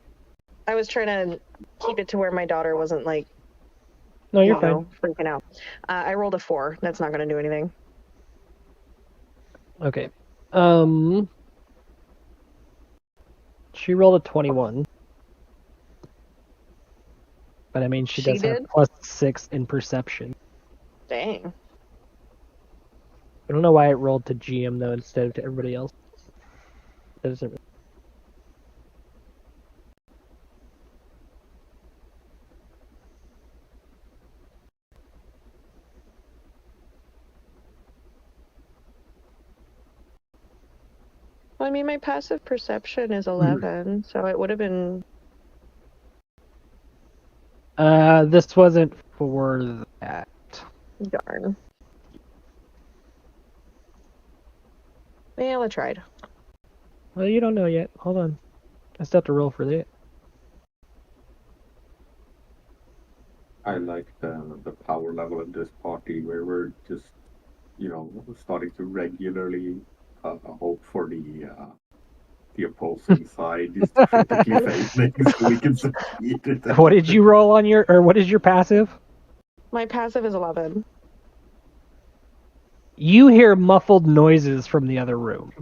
I was trying to keep it to where my daughter wasn't like, No, you're fine. freaking out. I rolled a 4. That's not going to do anything. Okay. She rolled a 21. But I mean, she does have +6 in perception. Dang. I don't know why it rolled to GM though instead of to everybody else. That doesn't. Well, I mean, my passive perception is 11, so it would have been. This wasn't for that. Darn. Well, I tried. Well, you don't know yet. Hold on. I still have to roll for that. I like the power level in this party where we're just, starting to regularly hope for the opposing side is to critically fail things so we can succeed. What did you roll on your, or what is your passive? My passive is 11. You hear muffled noises from the other room.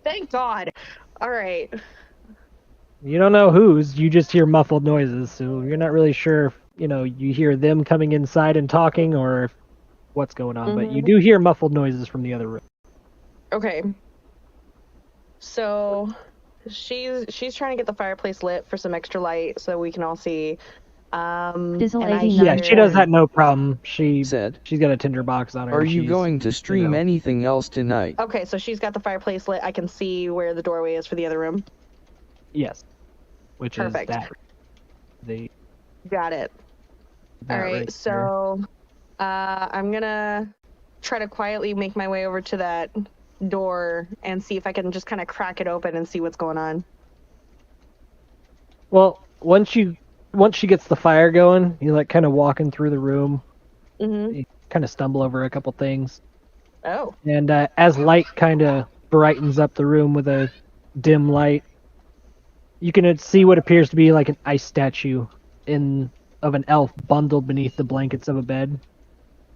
Thank God. All right. You don't know whose, you just hear muffled noises, so you're not really sure if, you hear them coming inside and talking or if, what's going on, but you do hear muffled noises from the other room. Okay. So she's trying to get the fireplace lit for some extra light so we can all see. Dizzle and I 89. Yeah, she does that no problem. She's Said, got a tinder box on her. are you She's- going to stream anything else tonight? Okay, so she's got the fireplace lit. I can see where the doorway is for the other room. Yes. Which Perfect. is that. The Got it. that All right, right there. so I'm gonna try to quietly make my way over to that door and see if I can just kind of crack it open and see what's going on. Well, once she gets the fire going, you like kind of walking through the room. Mm-hmm. You kind of stumble over a couple things, Oh. and as light kind of brightens up the room with a dim light, you can see what appears to be like an ice statue of an elf bundled beneath the blankets of a bed,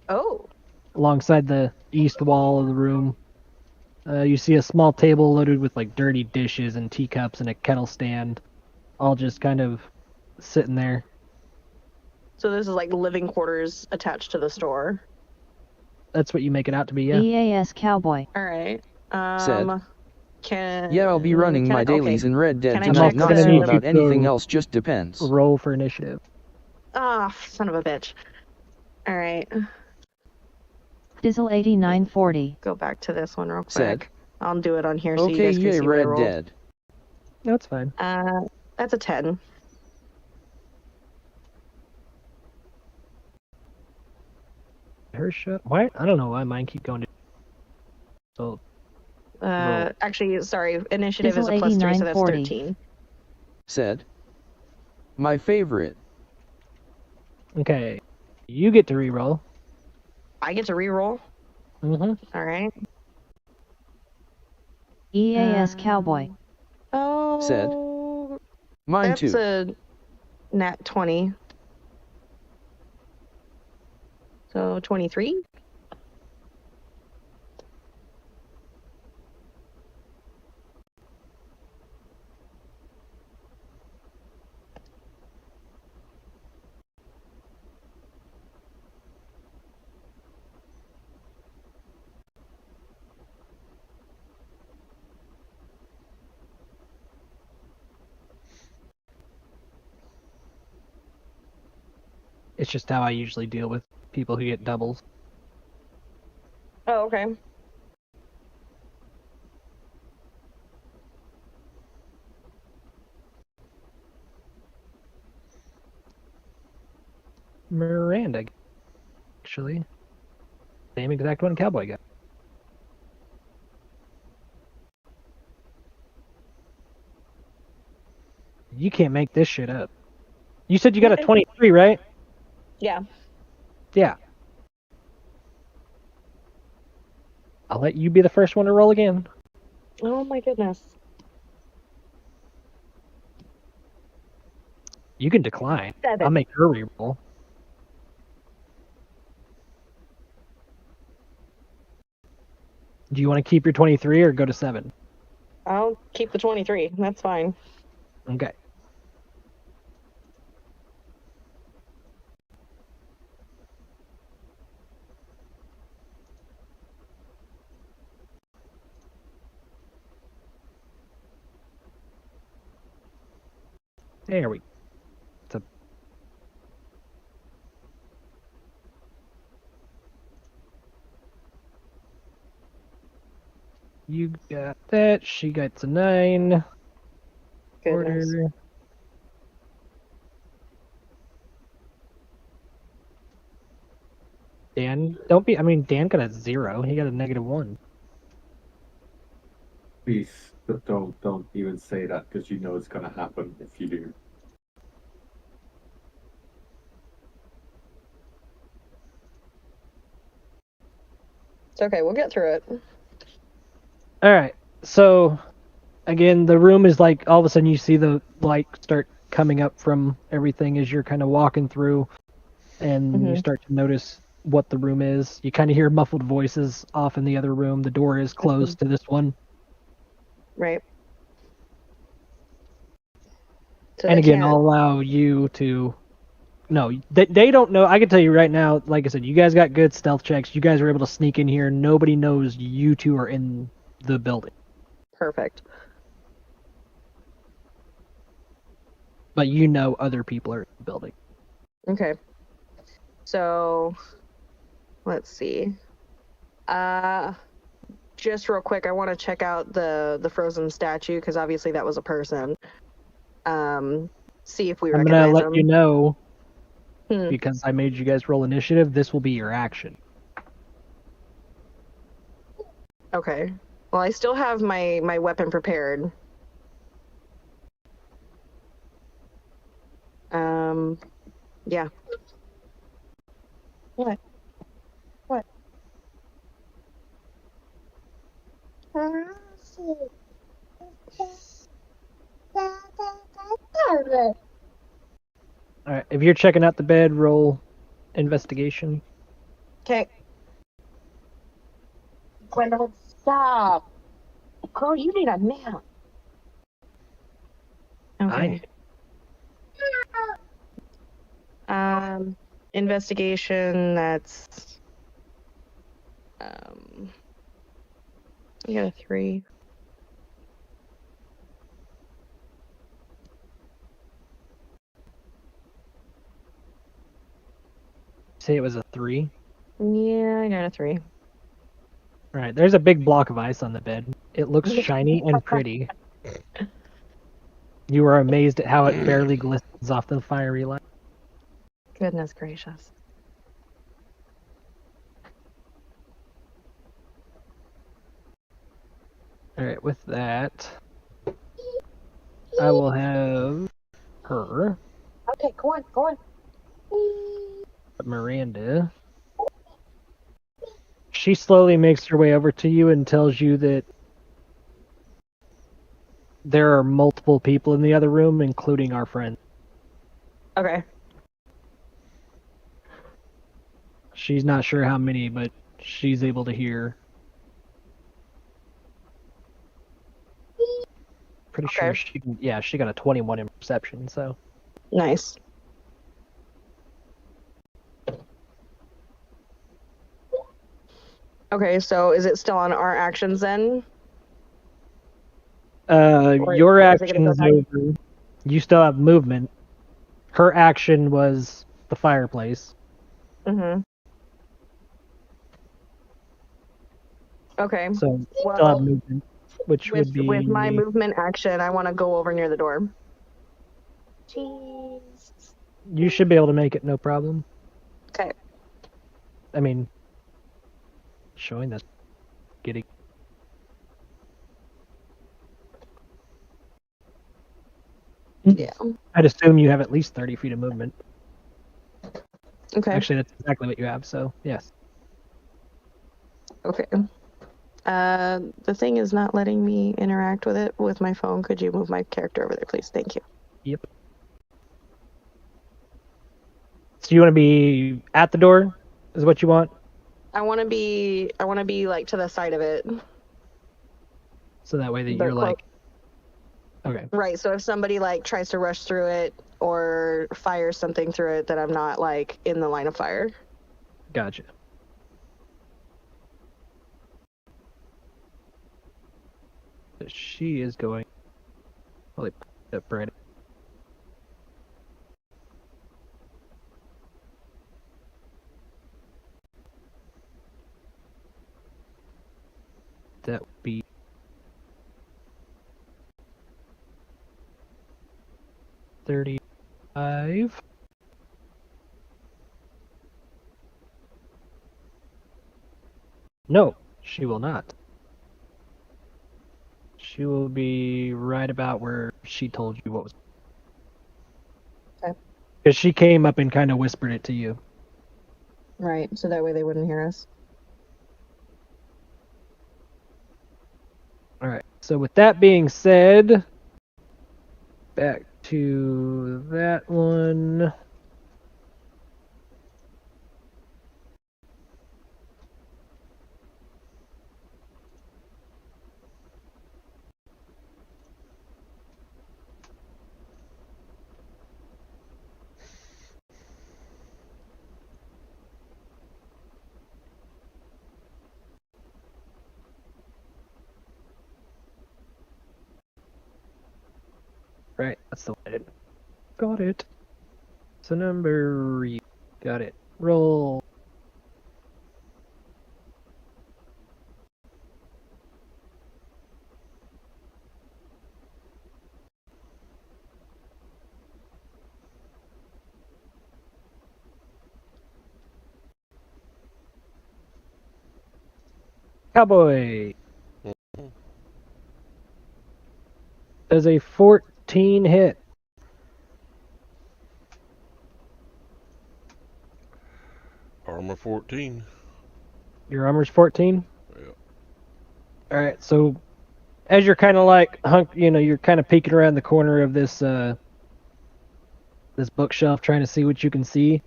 Oh. alongside the east wall of the room. You see a small table loaded with like dirty dishes and teacups and a kettle stand, all just kind of sitting there. So this is like living quarters attached to the store. That's what you make it out to be, yeah. EAS Cowboy. All right. Said, Can yeah, I'll be running can my I- dailies okay. in Red Dead Can I tonight. check Not the- sure Need about to anything go- else, just depends. Roll for initiative. Ah, son of a bitch. All right. Dizzle 8940. Go back to this one real quick. Said, I'll do it on here so you okay, guys can yay, see what I Red rolled. Dead. That's fine. That's a 10. Her shut. Why? I don't know why mine keep going to. So Roll. Actually, sorry. Initiative is a Dizzle plus 3, so that's 8940. 13. Said, my favorite. okay, you get to reroll. I get to reroll. Mm-hmm. All right. EAS Cowboy. Oh. Said, mine that's too. a nat 20. So 23. It's just how I usually deal with people who get doubles. Oh, okay. Miranda, actually, same exact one Cowboy got. You can't make this shit up. You said you got a 23, right? Yeah. Yeah. I'll let you be the first one to roll again. Oh my goodness. You can decline. 7. I'll make her reroll. Do you want to keep your 23 or go to 7? I'll keep the 23. That's fine. Okay. There we go. You got that. She gets a 9. Goodness. Order. Dan, don't be. I mean, Dan got a 0. He got a -1. Please, don't even say that because you know it's gonna happen if you do. It's okay. We'll get through it. All right. So, again, the room is like all of a sudden you see the light start coming up from everything as you're kind of walking through, and you start to notice what the room is. You kind of hear muffled voices off in the other room. The door is closed to this one. Right. So And they again, can't- I'll allow you to. No, they don't know. I can tell you right now, like I said, you guys got good stealth checks. You guys were able to sneak in here. Nobody knows you two are in the building. Perfect. But you know other people are in the building. Okay. So, let's see. Just real quick, I want to check out the frozen statue because obviously that was a person. See if we I'm recognize gonna let him. you know, Hmm. because I made you guys roll initiative. This will be your action. Okay. Well, I still have my weapon prepared. Yeah. What? All right. If you're checking out the bed, roll investigation. Okay. Gwendolyn, stop. Girl, you need a nap. Okay. Investigation, that's you got a 3. Say it was a 3. Yeah, I got a 3. All right. There's a big block of ice on the bed. It looks shiny and pretty. You are amazed at how it barely glistens off the fiery light. Goodness gracious. All right. With that, I will have her, Okay, go on. Miranda. She slowly makes her way over to you and tells you that there are multiple people in the other room, including our friend. Okay. She's not sure how many, but she's able to hear. Pretty sure she can, yeah, she got a 21 in perception, so. Nice. Okay, so is it still on our actions then? Your or is it gonna action's go back? over. You still have movement. Her action was the fireplace. Mm-hmm. Okay. So you still Well, have movement, which would be with my movement action, I want to go over near the door. Jeez. You should be able to make it, no problem. Okay. I mean, showing that getting. Yeah. I'd assume you have at least 30 feet of movement. Okay. Actually, that's exactly what you have, so yes. Okay. The thing is not letting me interact with it with my phone. Could you move my character over there, please? Thank you. Yep. So you want to be at the door? Is what you want? I want to be like to the side of it. So that way that But you're clo- like. Okay. Right. So if somebody like tries to rush through it or fires something through it, that I'm not like in the line of fire. Gotcha. She is going. Holy up right. That would be 35. No, she will not. She will be right about where she told you what was. Okay. Because she came up and kind of whispered it to you. Right. So that way they wouldn't hear us. So with that being said, back to that one. Right, that's the one. Got it. So number... Got it. Roll. Cowboy. Does a 14 hit? Armor 14. Your armor's 14? Yeah. Alright, so as you're kind of like, you're kind of peeking around the corner of this this bookshelf trying to see what you can see,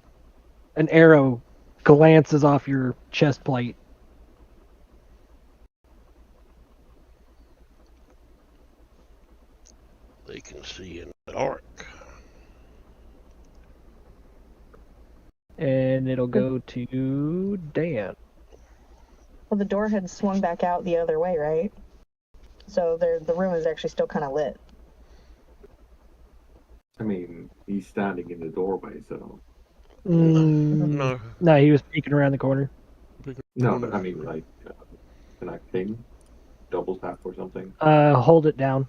an arrow glances off your chest plate. They can see in the dark. And it'll go to Dan. Well, the door had swung back out the other way, right? So the room is actually still kind of lit. I mean, he's standing in the doorway, so... No. No, he was peeking around the corner. No, but I mean, like, can I ping? Double tap or something? Hold it down.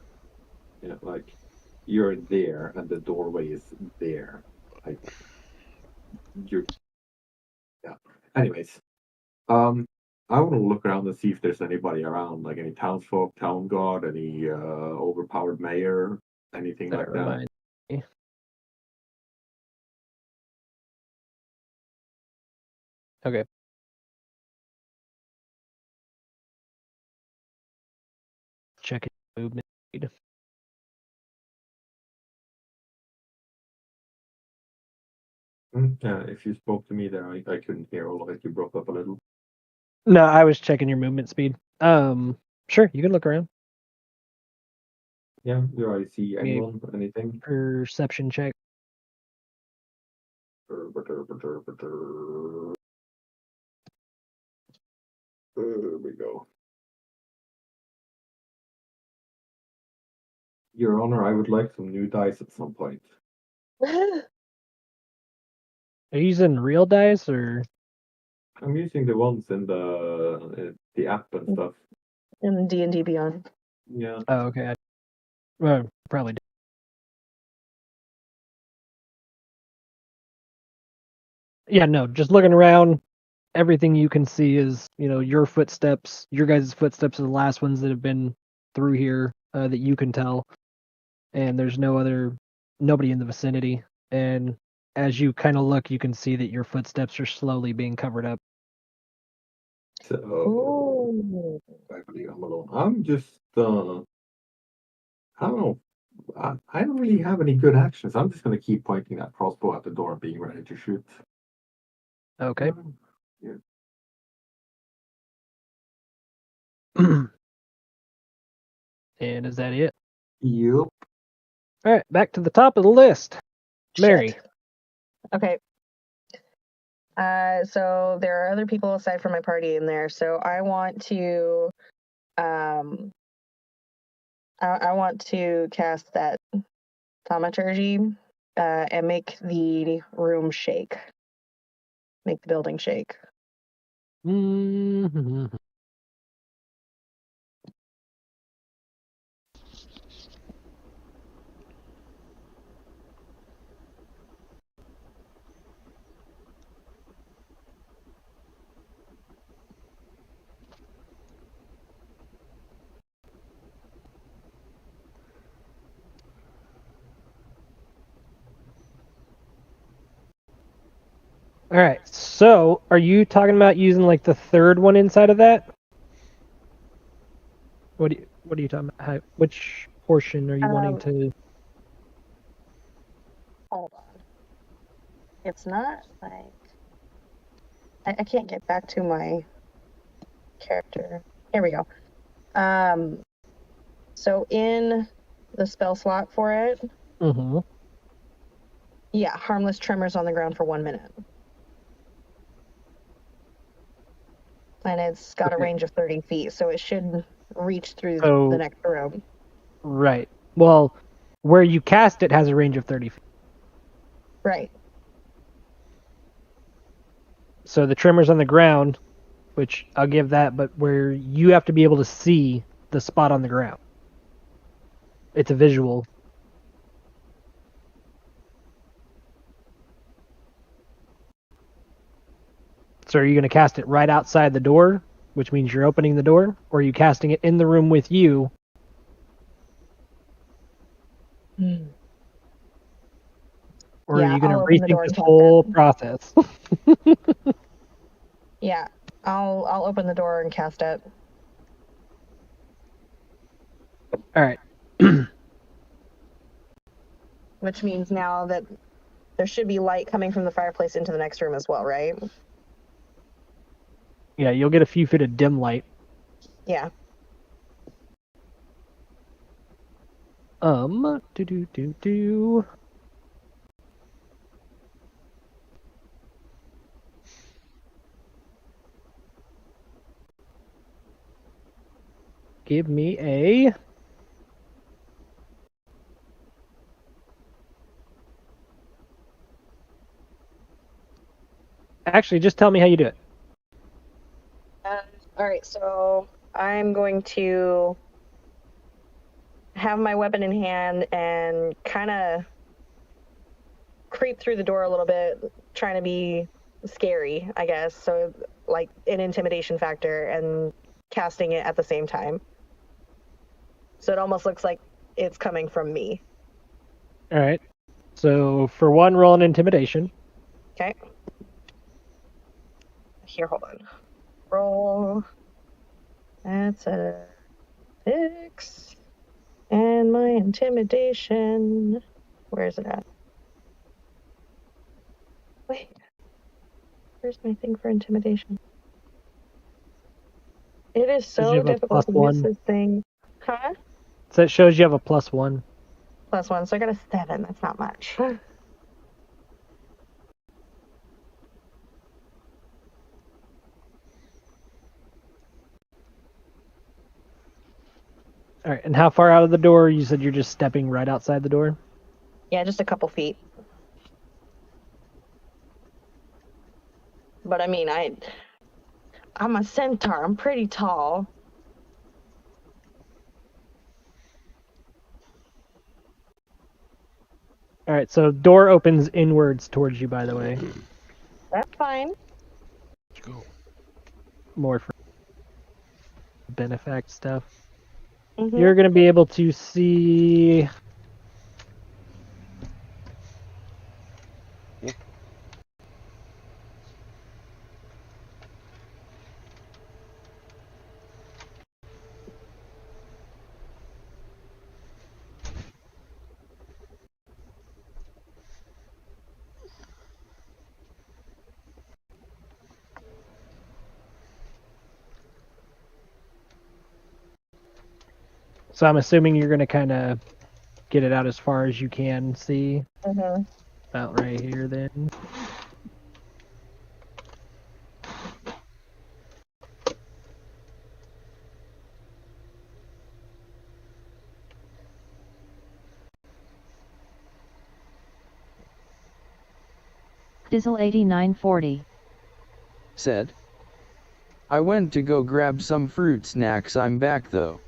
Yeah, like, you're there, and the doorway is there. Like, you're... Yeah. Anyways. I want to look around and see if there's anybody around, like any townsfolk, town guard, any overpowered mayor, anything like that. Reminds me. Okay. Check it. Movement speed. Yeah, if you spoke to me there, I couldn't hear all of it. You broke up a little. No, I was checking your movement speed. Sure, you can look around. Yeah, do I see anyone? Anything? Perception check. There we go. Your Honor, I would like some new dice at some point. Are you using real dice or? I'm using the ones in the app and stuff. In D&D Beyond. Yeah. Oh, okay. Well, probably. Yeah, no, just looking around, everything you can see is, your footsteps, your guys' footsteps are the last ones that have been through here that you can tell. And there's nobody in the vicinity. And as you kind of look, you can see that your footsteps are slowly being covered up. So, I believe I'm alone. I'm just, I don't know. I don't really have any good actions. I'm just going to keep pointing that crossbow at the door and being ready to shoot. Okay. Yeah. And is that it? Yep. All right, back to the top of the list. Mary. Shit. Okay. So there are other people aside from my party in there. So I want to, I want to cast that thaumaturgy, and make the room shake. Make the building shake. Mm-hmm. All right, so are you talking about using like the third one inside of that? What are you talking about? Which portion are you wanting to? Hold on. It's not like I can't get back to my character. Here we go. So in the spell slot for it, Mm-hmm. yeah, harmless tremors on the ground for 1 minute. And it's got a range of 30 feet, so it should reach through the next room. Right. Well, where you cast it has a range of 30 feet. Right. So the tremors on the ground, which I'll give that, but where you have to be able to see the spot on the ground. It's a visual. So are you going to cast it right outside the door, which means you're opening the door, or are you casting it in the room with you? Or are you going to rethink this whole process? Yeah, I'll open the door and cast it. All right. Which means now that there should be light coming from the fireplace into the next room as well, right? Yeah, you'll get a few feet of dim light. Yeah. Do. Give me a... Actually, just tell me how you do it. All right, so I'm going to have my weapon in hand and kind of creep through the door a little bit, trying to be scary, I guess. So, like, an intimidation factor and casting it at the same time. So it almost looks like it's coming from me. All right. So for one, roll an intimidation. Okay. Here, hold on. Roll. That's a 6. And my intimidation. Where is it at? Wait. Where's my thing for intimidation? It is so difficult to use this thing. Huh? So it shows you have a +1. +1, so I got a 7. That's not much. All right, and how far out of the door? You said you're just stepping right outside the door? Yeah, just a couple feet. But I mean, I'm a centaur. I'm pretty tall. All right, so door opens inwards towards you, by the way. That's fine. Let's go. More for benefact stuff. Mm-hmm. You're going to be able to see... So I'm assuming you're going to kind of get it out as far as you can see. Mm-hmm. About right here, then. Dizzle 8940 said. I went to go grab some fruit snacks. I'm back though.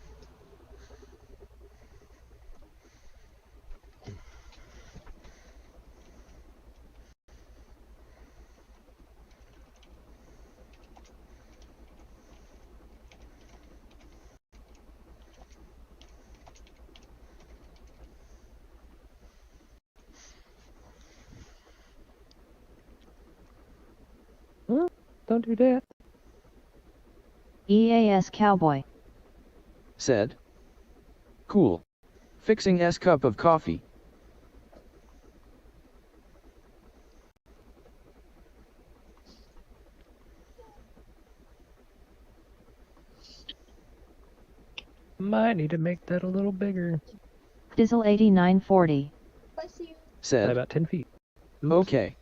Don't do that. EAS Cowboy said. Cool. Fixing S cup of coffee. Might need to make that a little bigger. Dizzle 8940. Bless you. By Said. about 10 feet. Oops. Okay.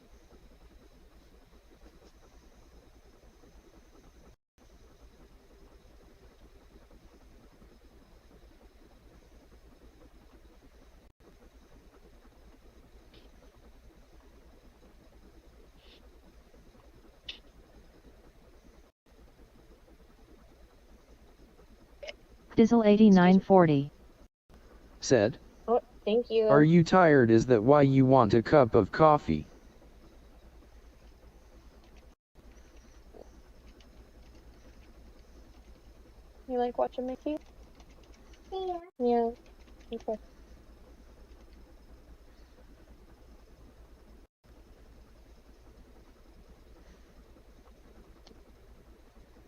Dizzle 8940. Said. Oh, thank you. Are you tired? Is that why you want a cup of coffee? You like watching Mickey? Yeah. Yeah. Okay.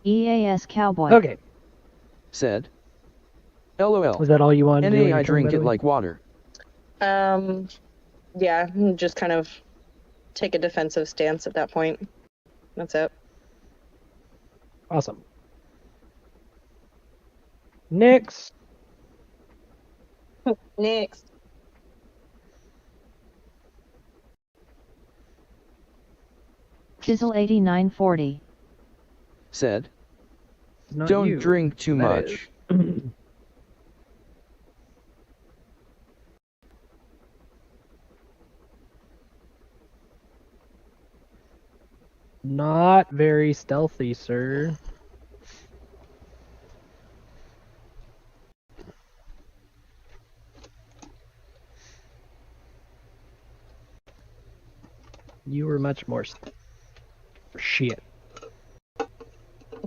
EAS Cowboy. Okay. Said. LOL. Was that all you wanted to do? on your I turn, drink by the it way? like water. Yeah, just kind of take a defensive stance at that point. That's it. Awesome. Next. Next. Dizzle 8940. Said. Not Don't you. drink too That much. is. Not very stealthy, sir. You were much more shit.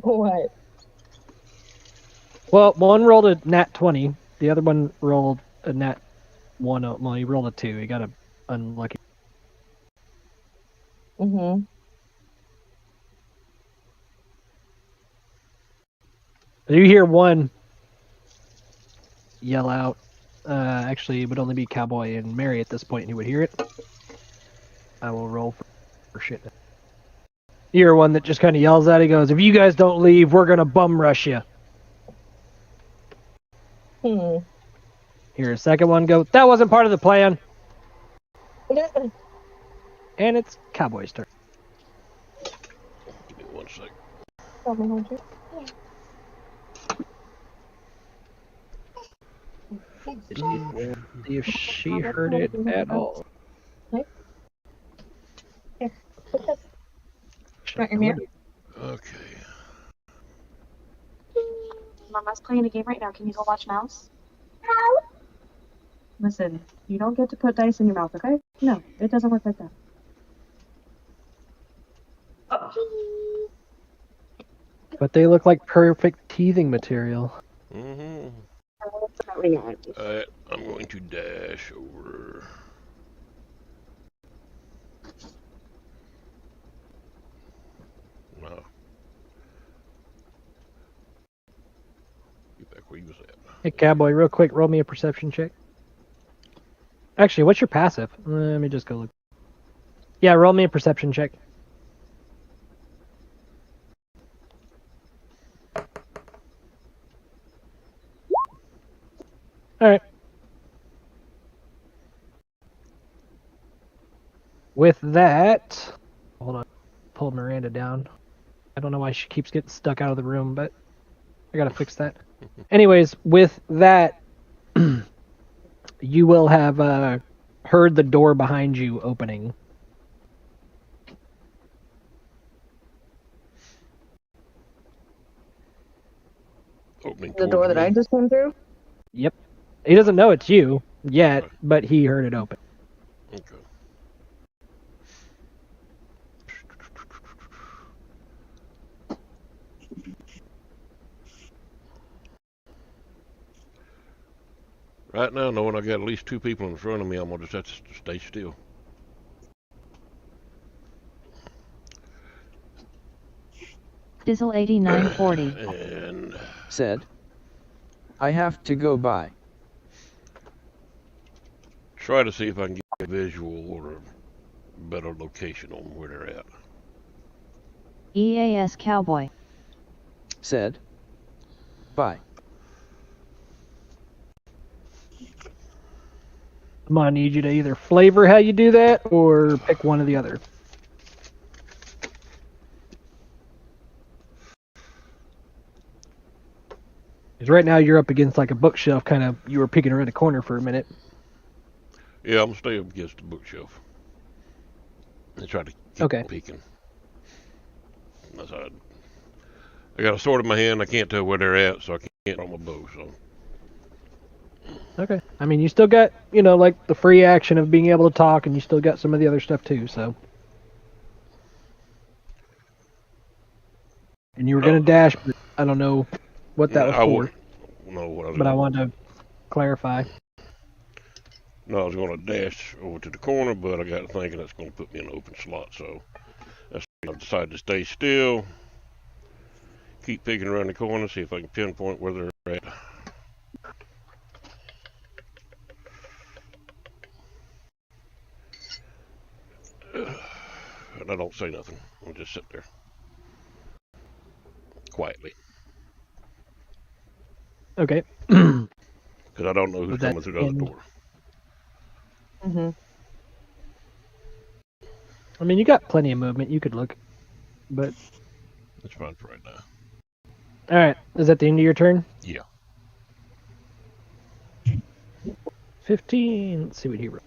What? Well, one rolled a nat 20. The other one rolled a nat 1. Well, he rolled a 2. He got a unlucky. Mm-hmm. You hear one yell out. Actually, it would only be Cowboy and Mary at this point, and he would hear it. I will roll for shit. You hear one that just kind of yells out. He goes, "If you guys don't leave, we're gonna bum rush you." Hear a second one go, "That wasn't part of the plan." And it's Cowboy's turn. Give me 1 sec. See if she heard it at all. Got your mirror? Okay. Mama's playing a game right now. Can you go watch Mouse? Listen, you don't get to put dice in your mouth, okay? No, it doesn't work like that. But they look like perfect teething material. Mm-hmm. Probably not. I'm going to dash over. No. Get back where you was at. Hey, Cowboy, real quick, roll me a perception check. Actually, what's your passive? Let me just go look. Yeah, roll me a perception check. Alright. With that, hold on, pull Miranda down. I don't know why she keeps getting stuck out of the room, but I gotta fix that. Anyways, with that, you will have heard the door behind you opening. Opening The door towards that I me. just came through? Yep. He doesn't know it's you yet, but he heard it open. Okay. Right now, knowing I got at least 2 people in front of me, I'm gonna just have to stay still. Dizzle 8940. And Said. I have to go by. Try to see if I can get a visual or a better location on where they're at. EAS Cowboy. Said. Bye. I'm gonna need you to either flavor how you do that or pick one or the other. Because right now you're up against like a bookshelf, kind of. You were peeking around the corner for a minute. Yeah, I'm gonna stay up against the bookshelf and try to keep peeking. That's how I got a sword in my hand. I can't tell where they're at, so I can't on my bow. So. Okay. I mean, you still got, you know, like the free action of being able to talk, and you still got some of the other stuff too. So. And you were gonna dash, but I don't know what that was for. No, what I was but I wanted to clarify. No, I was going to dash over to the corner, but I got thinking that's going to put me in an open slot, so I decided to stay still, keep peeking around the corner, see if I can pinpoint where they're at. And I don't say nothing. I'll just sit there quietly. Okay. Because I don't know who's coming through the other door. Mm-hmm. I mean, you got plenty of movement. You could look, but that's fine for right now. All right. Is that the end of your turn? Yeah. 15. Let's see what he wrote.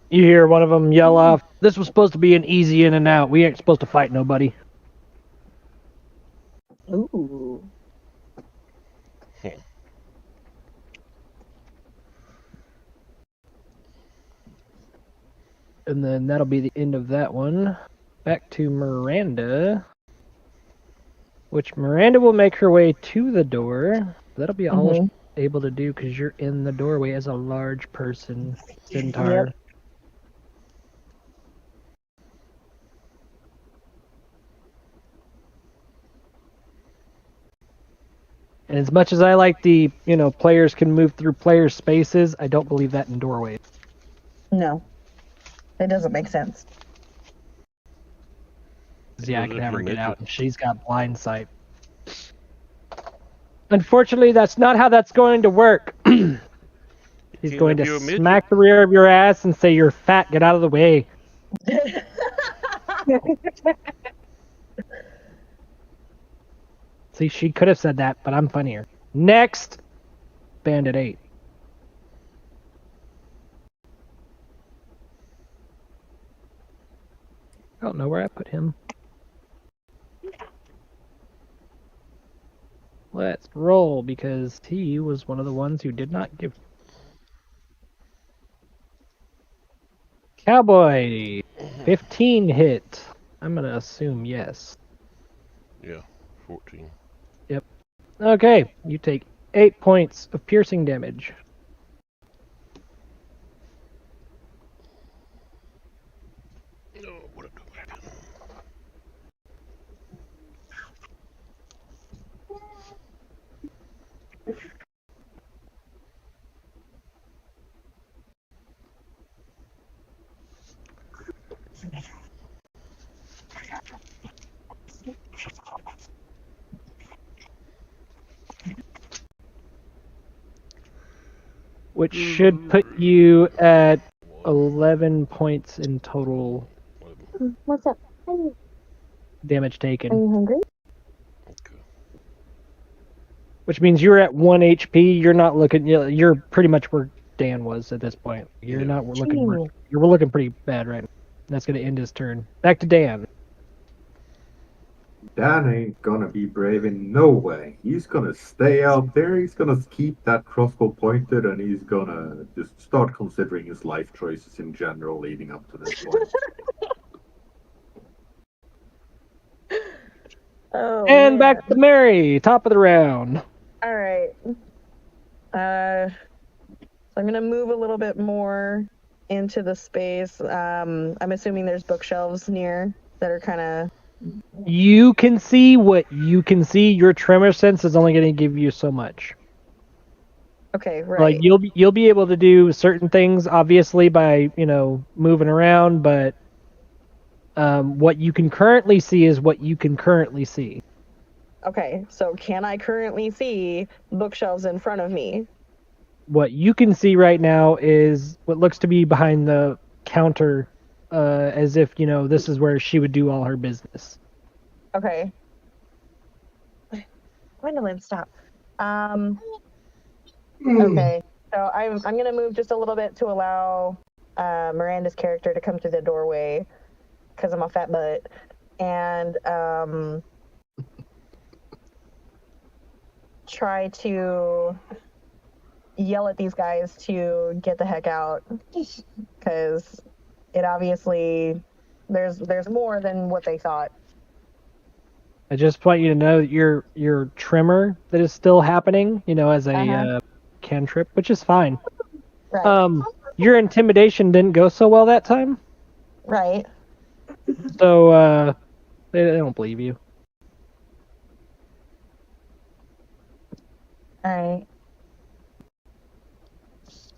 You hear one of them yell off, "This was supposed to be an easy in and out. We ain't supposed to fight nobody." Ooh. And then that'll be the end of that one. Back to Miranda. Which Miranda will make her way to the door. That'll be all she's able to do because you're in the doorway as a large person. Centaur. Yep. And as much as I like the, you know, players can move through players' spaces, I don't believe that in doorways. No. It doesn't make sense. Yeah, I can have her get out, and she's got blind sight. Unfortunately, that's not how that's going to work. He's going to smack the rear of your ass and say, "You're fat, get out of the way." See, she could have said that, but I'm funnier. Next, Bandit 8. I don't know where I put him. Let's roll, because he was one of the ones who did not give. Cowboy, 15 hit. I'm going to assume yes. Yeah, 14. Yep. Okay, you take 8 points of piercing damage. Which should put you at 11 points in total. What's up? Damage taken. Are you hungry? Which means you're at 1 HP. You're not looking. You're pretty much where Dan was at this point. You're not looking. You're looking pretty bad right now. That's gonna end his turn. Back to Dan. Dan ain't gonna be brave in no way. He's gonna stay out there, he's gonna keep that crossbow pointed, and he's gonna just start considering his life choices in general leading up to this point. And back to Mary, top of the round. All right. So I'm gonna move a little bit more into the space. I'm assuming there's bookshelves near that are kind of. You can see what you can see. Your tremor sense is only going to give you so much. Okay, right. Like you'll be able to do certain things, obviously, by moving around, but what you can currently see is what you can currently see. Okay, so can I currently see bookshelves in front of me? What you can see right now is what looks to be behind the counter, as if this is where she would do all her business. Okay. Gwendolyn, stop. Okay, so I'm gonna move just a little bit to allow Miranda's character to come through the doorway, because I'm a fat butt, and try to yell at these guys to get the heck out, because it obviously there's more than what they thought. I just want you to know that your tremor that is still happening, as a cantrip, which is fine. Right. Your intimidation didn't go so well that time. Right. So they don't believe you. Alright.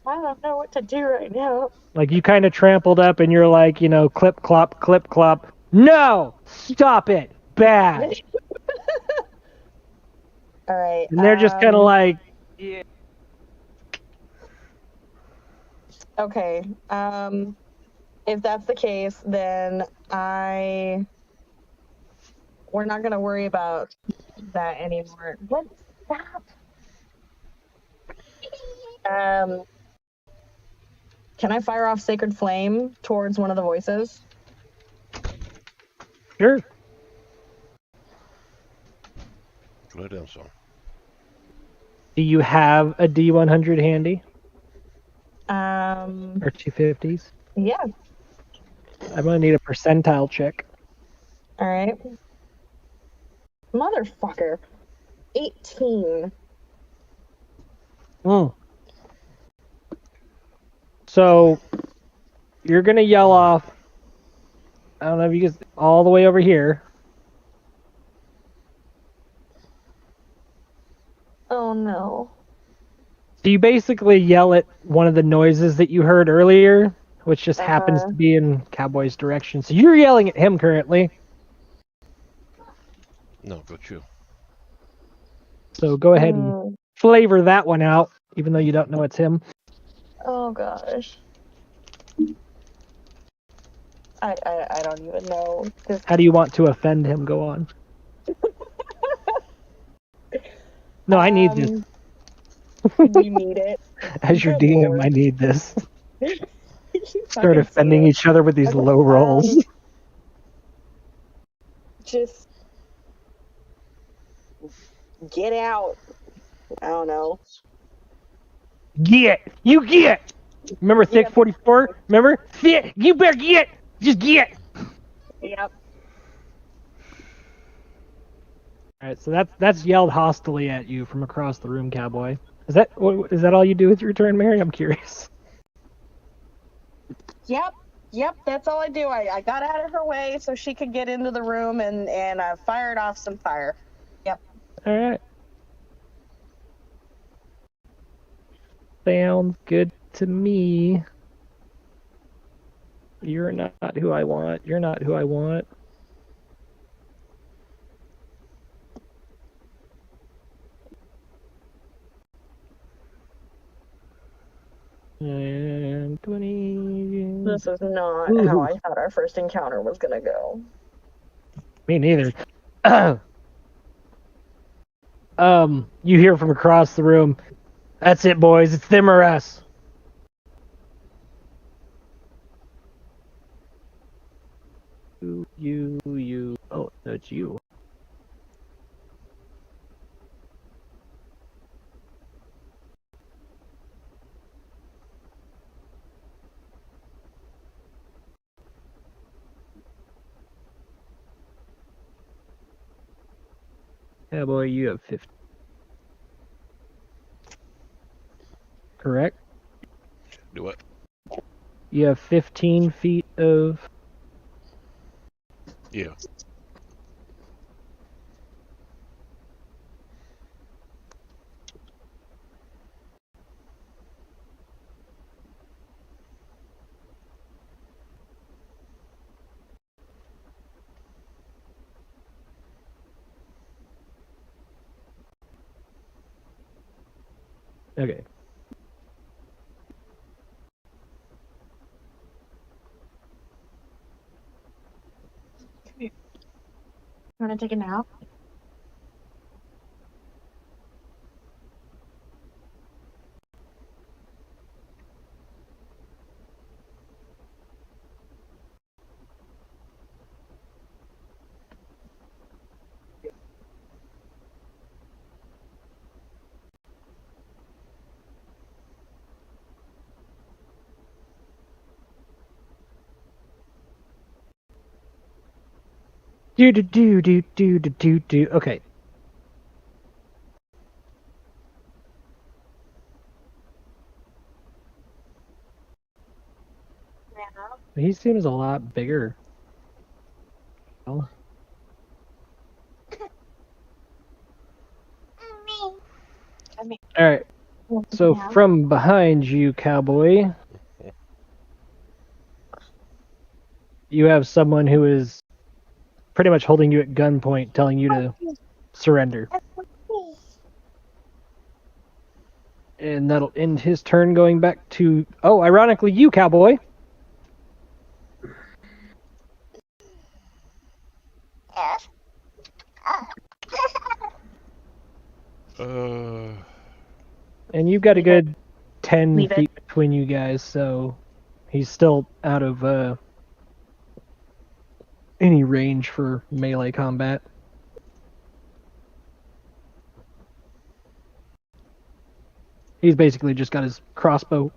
I don't know what to do right now. Like you kind of trampled up and you're like, clip clop, clip clop. No! Stop it! Bad! Alright. And they're just kind of like, yeah. Okay. If that's the case, then we're not gonna worry about that anymore. What? Stop. Can I fire off Sacred Flame towards one of the voices? Sure. Lay down some. Do you have a D100 handy? Or 250s? Yeah. I'm gonna need a percentile check. Alright. Motherfucker. 18. So, you're gonna yell off, I don't know if you guys, all the way over here. Oh no. So you basically yell at one of the noises that you heard earlier, which just happens to be in Cowboy's direction. So you're yelling at him currently. No, go chill. So go ahead and flavor that one out, even though you don't know it's him. Oh gosh. I don't even know. How do you want to offend him? Go on. No, I need this. You need it. As your Good DM, Lord. I need this. Start Fucking offending see it. each other with these low rolls. Just get out. I don't know. Get! You get! Remember Thick Yep. 44? Remember? Thick! You better get! Just get! Yep. Alright, so that's yelled hostilely at you from across the room, Cowboy. Is that all you do with your turn, Mary? I'm curious. Yep, that's all I do. I got out of her way so she could get into the room and I fired off some fire. Yep. Alright. Sounds good to me. You're not who I want. You're not who I want. And 20. This is not how I thought our first encounter was gonna go. Me neither. You hear from across the room. That's it, boys. It's them or us. You. Oh, that's you. Cowboy, you have 50. Correct? Do what? You have 15 feet of... Yeah. Okay. Want to take a nap? Do. Okay. He seems a lot bigger. Well, alright. So from behind you, Cowboy, you have someone who is pretty much holding you at gunpoint, telling you to surrender. And that'll end his turn, going back to... Oh, ironically, you, Cowboy. And you've got a good 10 Leave it. feet between you guys, so he's still out of any range for melee combat. He's basically just got his crossbow,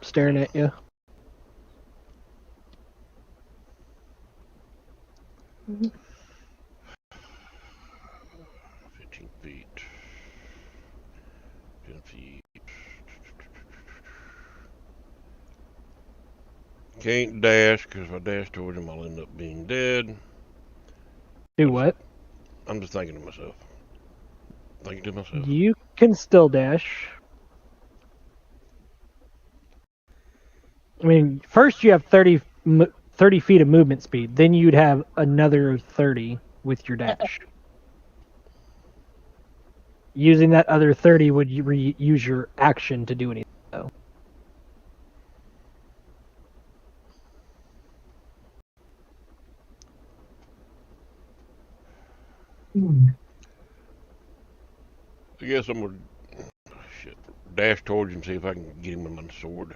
staring at you. Mhm. 15 feet. 10 feet. Can't dash, because if I dash towards him, I'll end up being dead. Do what? I'm just thinking to myself. Thinking to myself. You can still dash. I mean, first you have 30 feet of movement speed. Then you'd have another 30 with your dash. Using that other 30 would you use your action to do anything, though. I guess I'm gonna dash towards him, see if I can get him with my sword.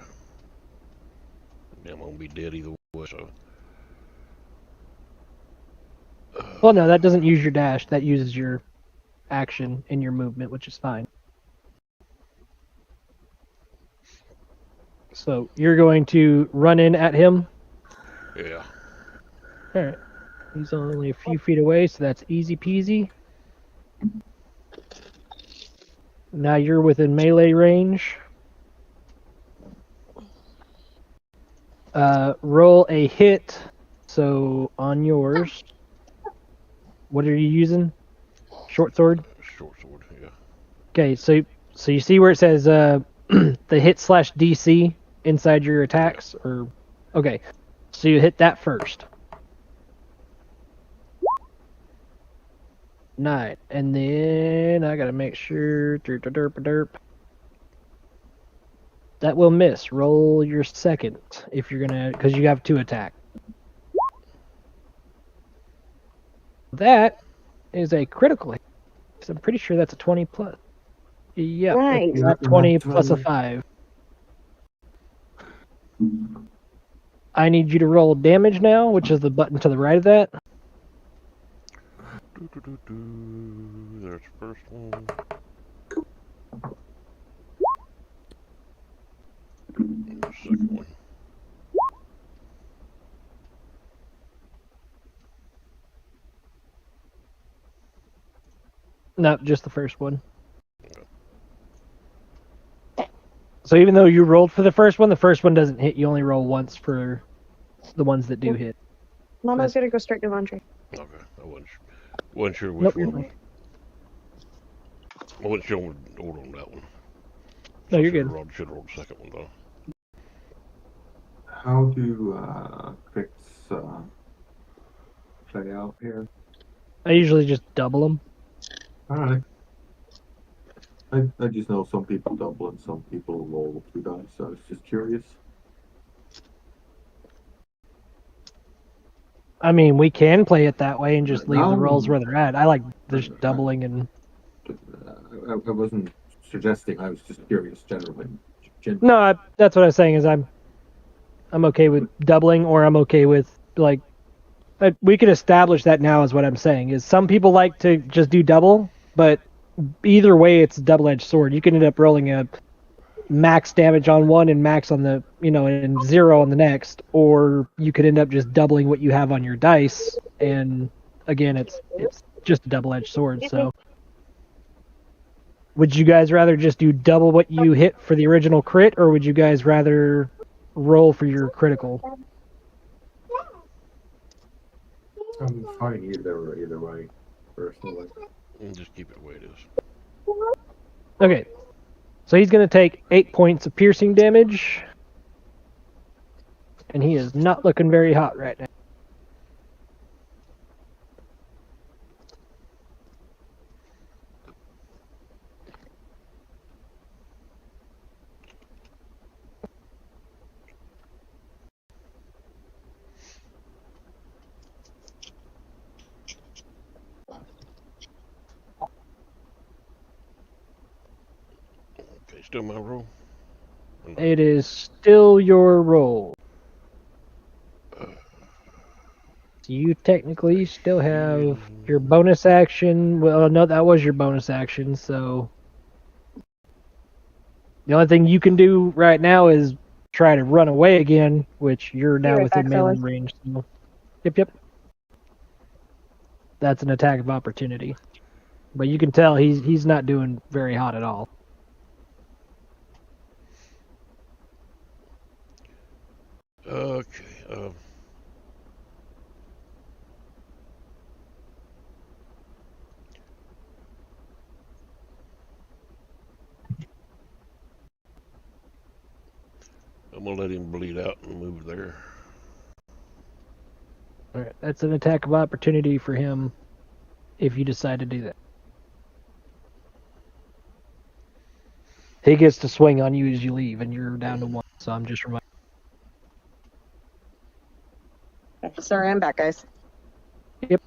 I'm gonna be dead either way, so. Well, no, that doesn't use your dash. That uses your action and your movement, which is fine. So you're going to run in at him? Yeah. Alright. He's only a few feet away, so that's easy peasy. Now you're within melee range. Roll a hit. So on yours, what are you using? Short sword? Short sword, yeah. Okay, so you see where it says the hit/DC inside your attacks? Or okay, so you hit that first. 9, and then I gotta make sure. Derp. That will miss. Roll your second if you're gonna, because you have 2 attack. That is a critical hit. So I'm pretty sure that's a 20 plus. Yep, Right. that's 20 plus a 5. I need you to roll damage now, which is the button to the right of that. There's the first one. And the second one. No, just the first one. So even though you rolled for the first one doesn't hit. You only roll once for the ones that do hit. Mama's gonna go straight to laundry. Okay, I wasn't sure which Nope, you're one. fine. I wasn't sure on the order on that one. No, you're Should good. have rolled the second one though. How do crits play out here? I usually just double them. Alright. I just know some people double and some people roll 2 dice, so I was just curious. I mean, we can play it that way and just leave the No. rolls where they're at. I like just doubling and. I wasn't suggesting. I was just curious generally. No, that's what I was saying. Is I'm okay with doubling, or I'm okay with like. We could establish that now. Is what I'm saying. Is some people like to just do double, but either way, it's a double-edged sword. You can end up rolling a max damage on one and max on the and 0 on the next, or you could end up just doubling what you have on your dice, and again, it's just a double-edged sword. So, would you guys rather just do double what you hit for the original crit, or would you guys rather roll for your critical? I'm fine either way, personally. Just keep it the way it is. Okay, so he's going to take 8 points of piercing damage, and he is not looking very hot right now. Okay, still my roll. It is still your roll. You technically still have your bonus action. Well, no, that was your bonus action, so the only thing you can do right now is try to run away again, which you're now right within back, melee fellas. range. So. Yep. That's an attack of opportunity. But you can tell he's not doing very hot at all. Okay. I'm gonna let him bleed out and move there. All right, that's an attack of opportunity for him if you decide to do that. He gets to swing on you as you leave, and you're down to 1, so I'm just reminding. Sorry, I'm back, guys. Yep.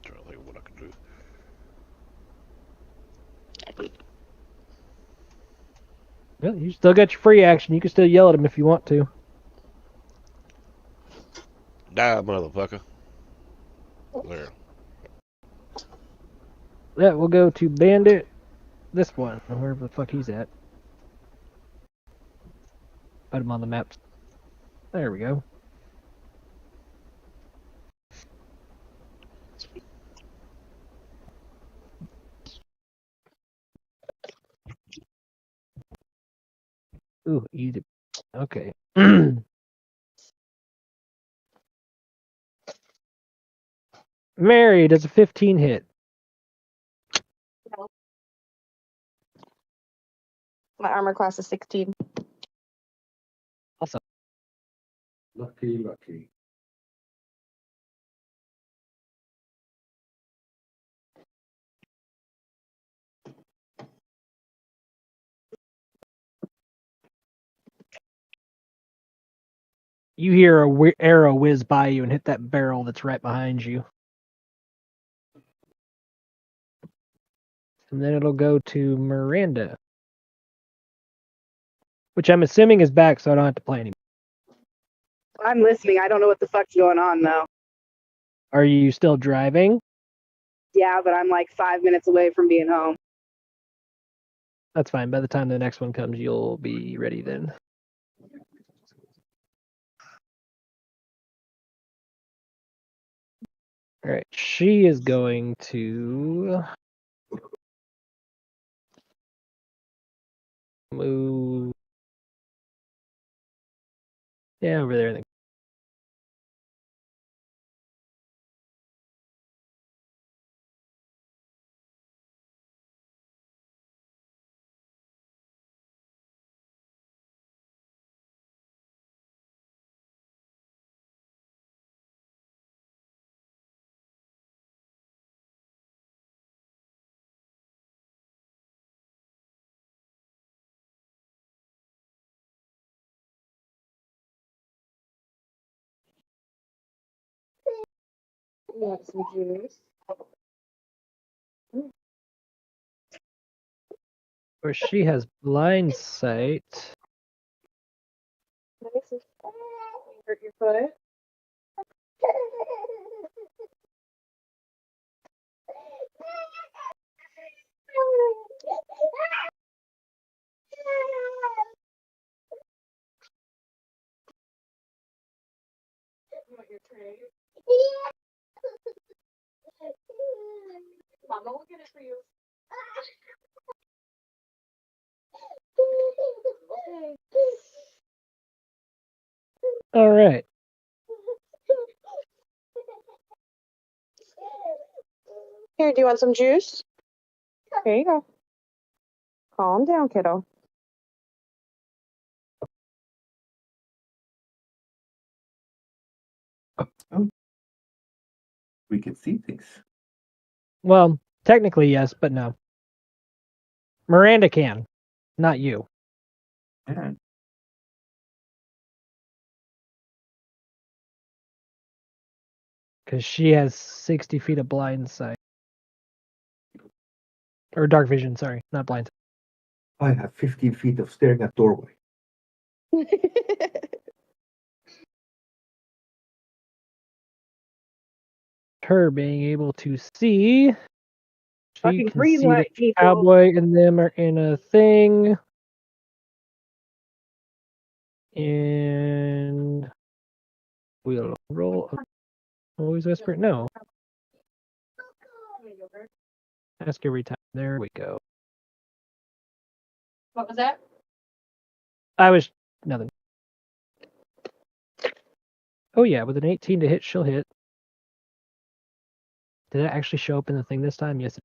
Trying to think of what I can do. Well, you still got your free action. You can still yell at him if you want to. Die, motherfucker. There. Yeah, we'll go to Bandit. This one, wherever the fuck he's at. Put him on the map. There we go. Ooh, easy. Okay. Mary, does a 15 hit? My armor class is 16. Awesome. Lucky. You hear a arrow whiz by you and hit that barrel that's right behind you. And then it'll go to Miranda. Which I'm assuming is back, so I don't have to play anymore. I'm listening. I don't know what the fuck's going on, though. Are you still driving? Yeah, but I'm like 5 minutes away from being home. That's fine. By the time the next one comes, you'll be ready then. All right. She is going to Move. Yeah, over there. Want some juice? Where she has blind sight. Nice and hurt your foot. You want your tray? Mama will get it for you. All right. Here, do you want some juice? Here you go. Calm down, kiddo. Oh. We can see things. Well, technically yes, but no. Miranda can, not you. Yeah. Because she has 60 feet of blind sight. Or dark vision, sorry, not blind sight. I have 15 feet of staring at doorway. Her being able to see. She Fucking can green see light, the people. cowboy and them are in a thing. And we'll roll. Always whisper. No. Ask every time. There we go. What was that? I was nothing. Oh yeah, with an 18 to hit, she'll hit. Did it actually show up in the thing this time? Yes.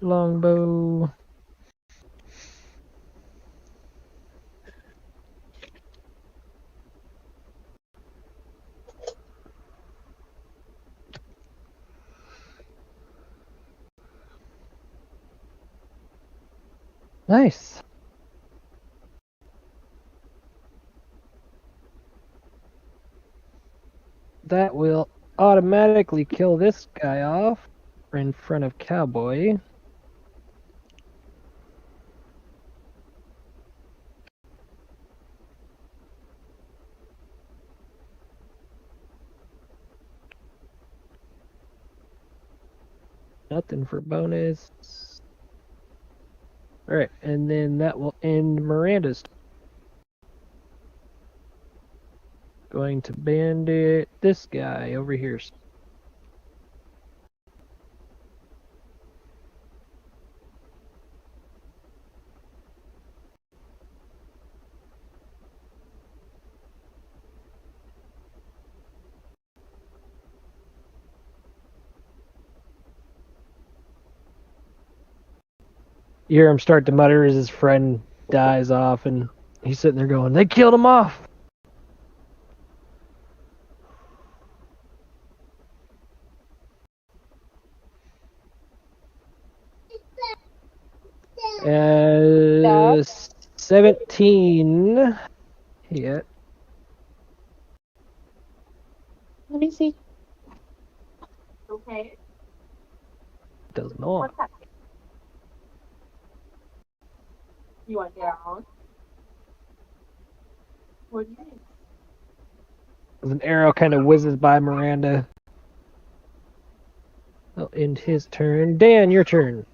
Longbow. Nice. That will automatically kill this guy off in front of Cowboy. Nothing for bonus. Alright, and then that will end Miranda's turn. Going to bandit this guy over here. You hear him start to mutter as his friend dies off, and he's sitting there going, "They killed him off!" Dad? 17 hit. Let me see. Okay. Does not. What's happening? You want down? What do you mean? As an arrow kind of whizzes by Miranda. I'll end his turn. Dan, your turn.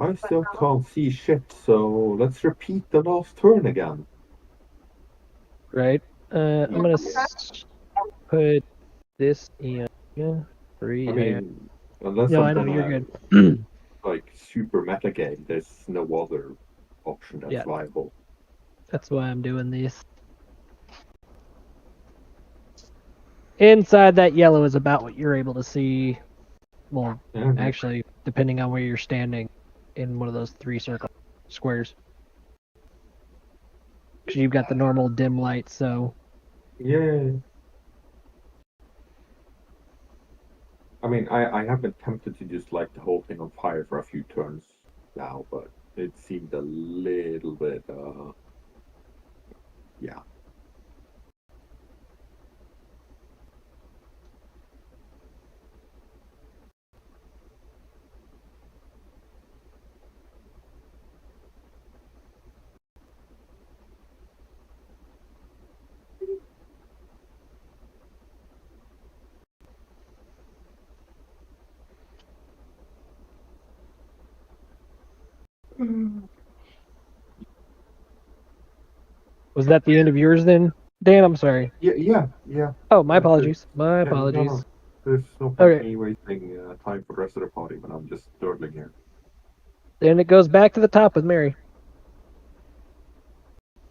I still can't see shit, so let's repeat the last turn again. right? I'm gonna put this in free. I mean, unless No, I I'm know you're gonna good. like super meta game, there's no other option that's Yeah. viable. That's why I'm doing these. Inside that yellow is about what you're able to see. Well, Yeah. actually, depending on where you're standing in one of those three squares. Because you've got the normal dim light, so. Yeah. I mean, I have been tempted to just light the whole thing on fire for a few turns now, but it seemed a little bit, yeah. Was that the end of yours then? Dan, I'm sorry. Yeah. Oh, my apologies. My apologies. No. There's no point Okay. in me wasting time for the rest of the party when I'm just dawdling here. Then it goes back to the top with Mary.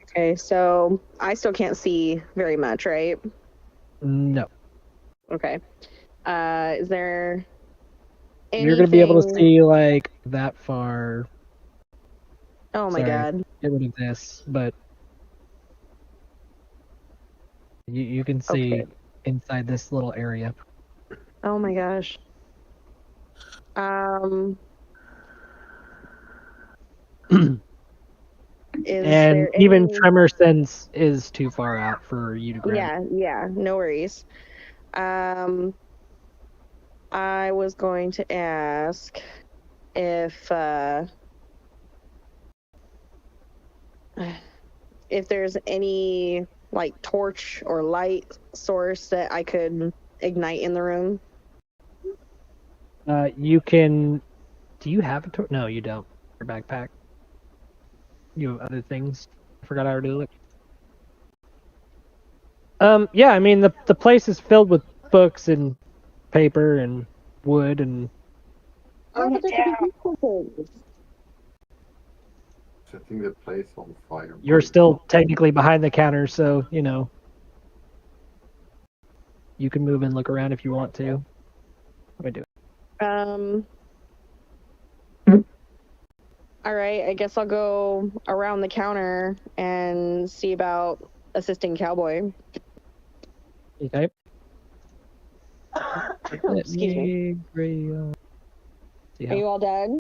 Okay, so I still can't see very much, right? No. Okay. Is there anything... You're going to be able to see, like, that far. Oh my god. Get rid of this, but you can see inside this little area. Oh my gosh. And even tremor sense is too far out for you to grab. Yeah, no worries. I was going to ask if there's any like torch or light source that I could ignite in the room. You can. Do you have a torch? No, you don't. Your backpack. You have other things. I forgot how to do it. Yeah, I mean the place is filled with books and paper and wood and. Setting the place on fire. You're still technically behind the counter, so you know. You can move and look around if you want to. Let me do it. All right, I guess I'll go around the counter and see about assisting Cowboy. Okay. Excuse me. Are you all done?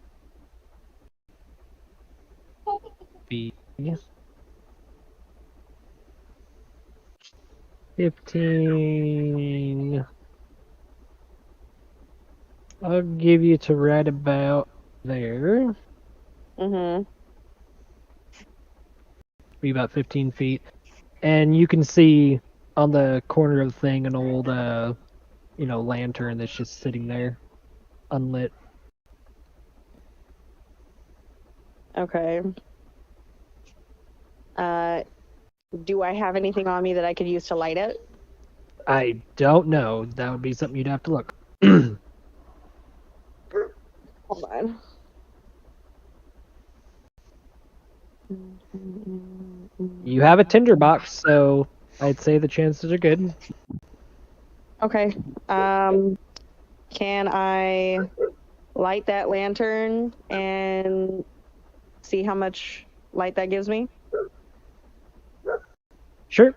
Be 15. I'll give you to right about there. Be about 15 feet. And you can see on the corner of the thing an old, lantern that's just sitting there, unlit. Okay. Do I have anything on me that I could use to light it? I don't know. That would be something you'd have to look. Hold on. You have a tinderbox, so I'd say the chances are good. Okay. Can I light that lantern and see how much light that gives me? Sure.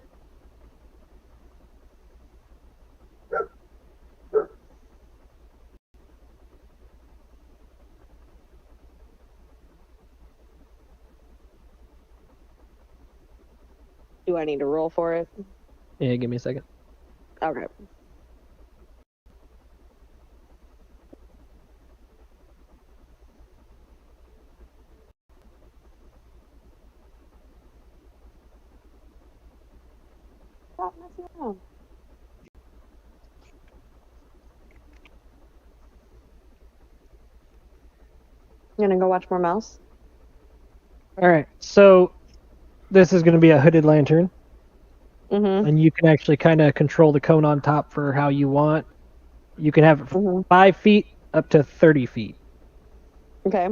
Do I need to roll for it? Yeah, give me a second. Okay. Stop messing around. You gonna go watch more mouse? All right, so this is going to be a hooded lantern. Mm-hmm. and you can actually kind of control the cone on top for how you want. You can have it from 5 feet up to 30 feet. Okay.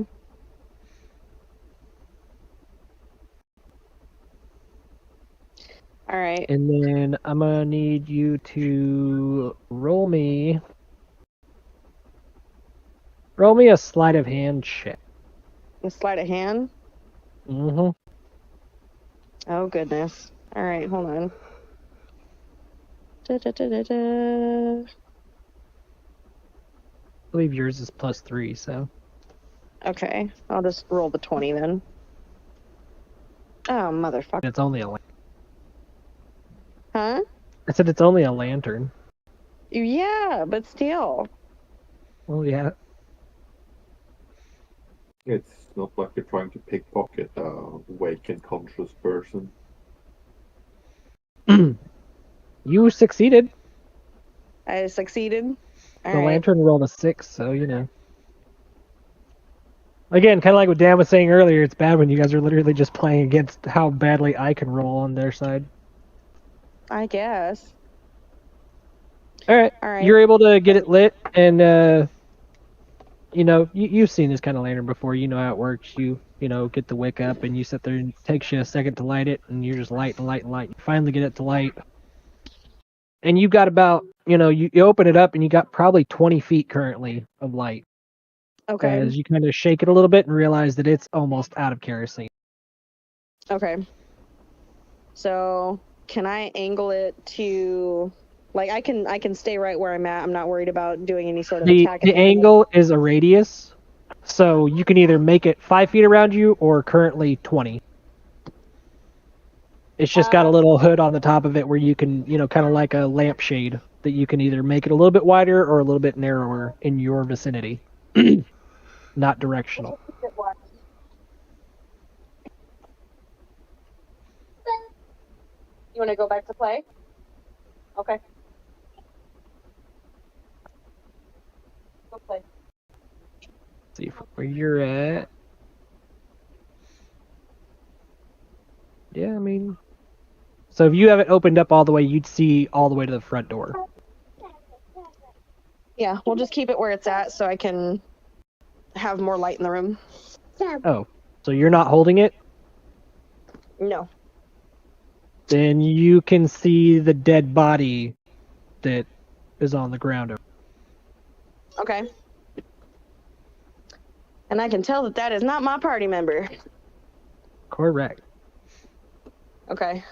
All right. And then I'm gonna need you to roll me a sleight of hand check. A sleight of hand. Mm-hmm. Oh goodness. All right, hold on. Da. I believe yours is +3, so. Okay, I'll just roll the 20 then. Oh motherfucker. It's only a. Huh? I said it's only a lantern. Yeah, but still. Well, yeah. It's not like you're trying to pickpocket a awake and conscious person. You succeeded. I succeeded. All The right. lantern rolled a 6, so you know. Again, kind of like what Dan was saying earlier, it's bad when you guys are literally just playing against how badly I can roll on their side. I guess. All right. You're able to get it lit, and you know, you've seen this kind of lantern before. You know how it works. You know, get the wick up, and you sit there, and it takes you a second to light it, and you're just light. You finally get it to light, and you've got about, you know, you open it up, and you got probably 20 feet currently of light. Okay. As you kind of shake it a little bit and realize that it's almost out of kerosene. Okay. So can I angle it to, like, I can stay right where I'm at. I'm not worried about doing any sort of attack. The angle is a radius, so you can either make it 5 feet around you or currently 20. It's just got a little hood on the top of it where you can, you know, kind of like a lampshade that you can either make it a little bit wider or a little bit narrower in your vicinity. Not directional. You want to go back to play? Okay. Go play. See where you're at. Yeah, I mean, so if you have it opened up all the way, you'd see all the way to the front door. Yeah, we'll just keep it where it's at so I can have more light in the room. Oh, so you're not holding it? No. Then you can see the dead body that is on the ground. Okay. And I can tell that that is not my party member. Correct. Okay.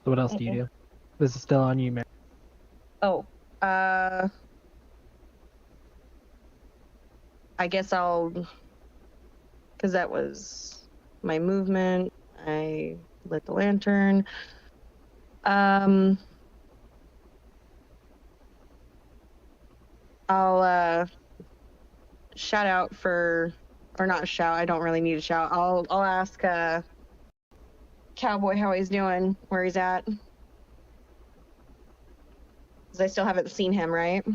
So what else do you do? This is still on you, man. Oh, I guess I'll, because that was my movement. I lit the lantern. I'll shout out for, or not shout. I don't really need to shout. I'll ask Cowboy how he's doing, where he's at. Because I still haven't seen him, right?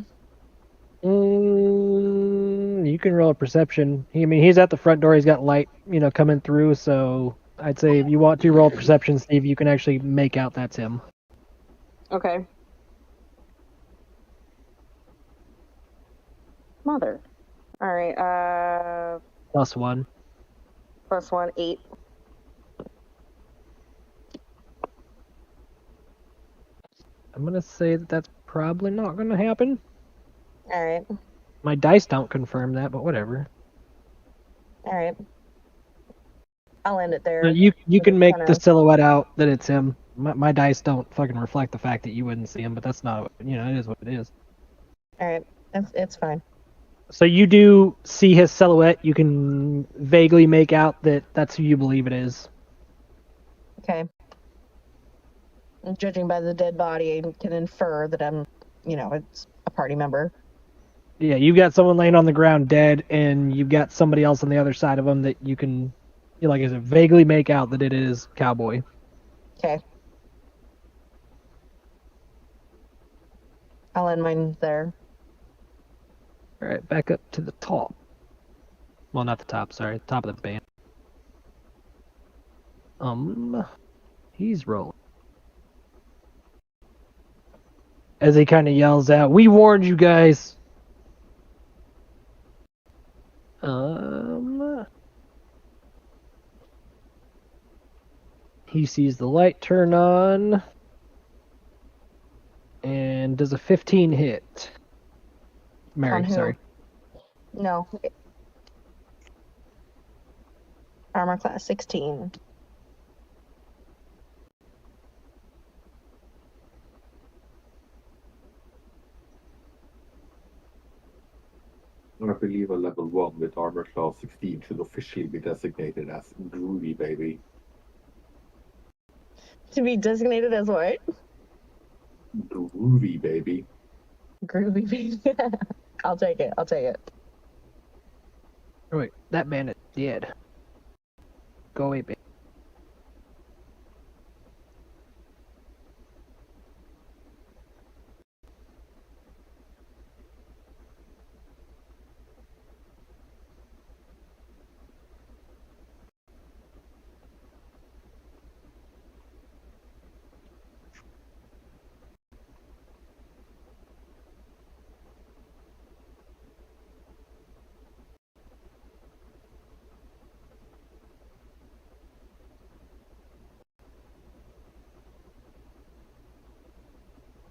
You can roll a perception. I mean, he's at the front door. He's got light, you know, coming through. So I'd say if you want to roll perception, see if you can actually make out that's him. Okay. Mother. All right. +1. +1, 8. I'm gonna say that that's probably not gonna happen. All right. My dice don't confirm that, but whatever. All right. I'll end it there. You can make Kinda- the silhouette out that it's him. My dice don't fucking reflect the fact that you wouldn't see him, but that's not, it is what it is. All right. It's fine. So you do see his silhouette. You can vaguely make out that that's who you believe it is. Okay. Judging by the dead body, I can infer that it's a party member. Yeah, you've got someone laying on the ground dead, and you've got somebody else on the other side of him that you can, like I said, vaguely make out that it is Cowboy. Okay. I'll end mine there. All right, back up to the top. Well, not the top, sorry, top of the band. He's rolling. As he kind of yells out, "We warned you guys!" He sees the light turn on. And does a 15 hit? Mary, On who? sorry. No. Armor class 16. I believe a level 1 with armor class 16 should officially be designated as groovy, baby. To be designated as what? Groovy, baby. Groovy baby. I'll take it. Oh, wait, that bandit's dead. Go away, baby.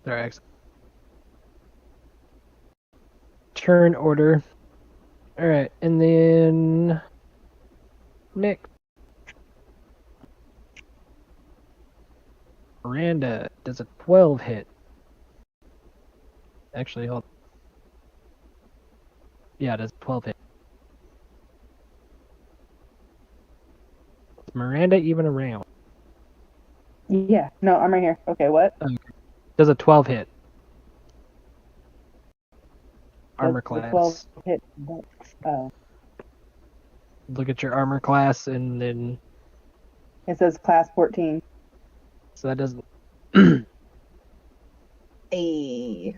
There, turn order. Alright, and then Nick. Miranda does a 12 hit. Actually, hold. Yeah, it does 12 hit. Is Miranda even around? Yeah. No, I'm right here. Okay, what? Does a 12 hit. Armor Does the class. 12 hit. Look at your armor class, and then It says class 14. so that doesn't. Hey.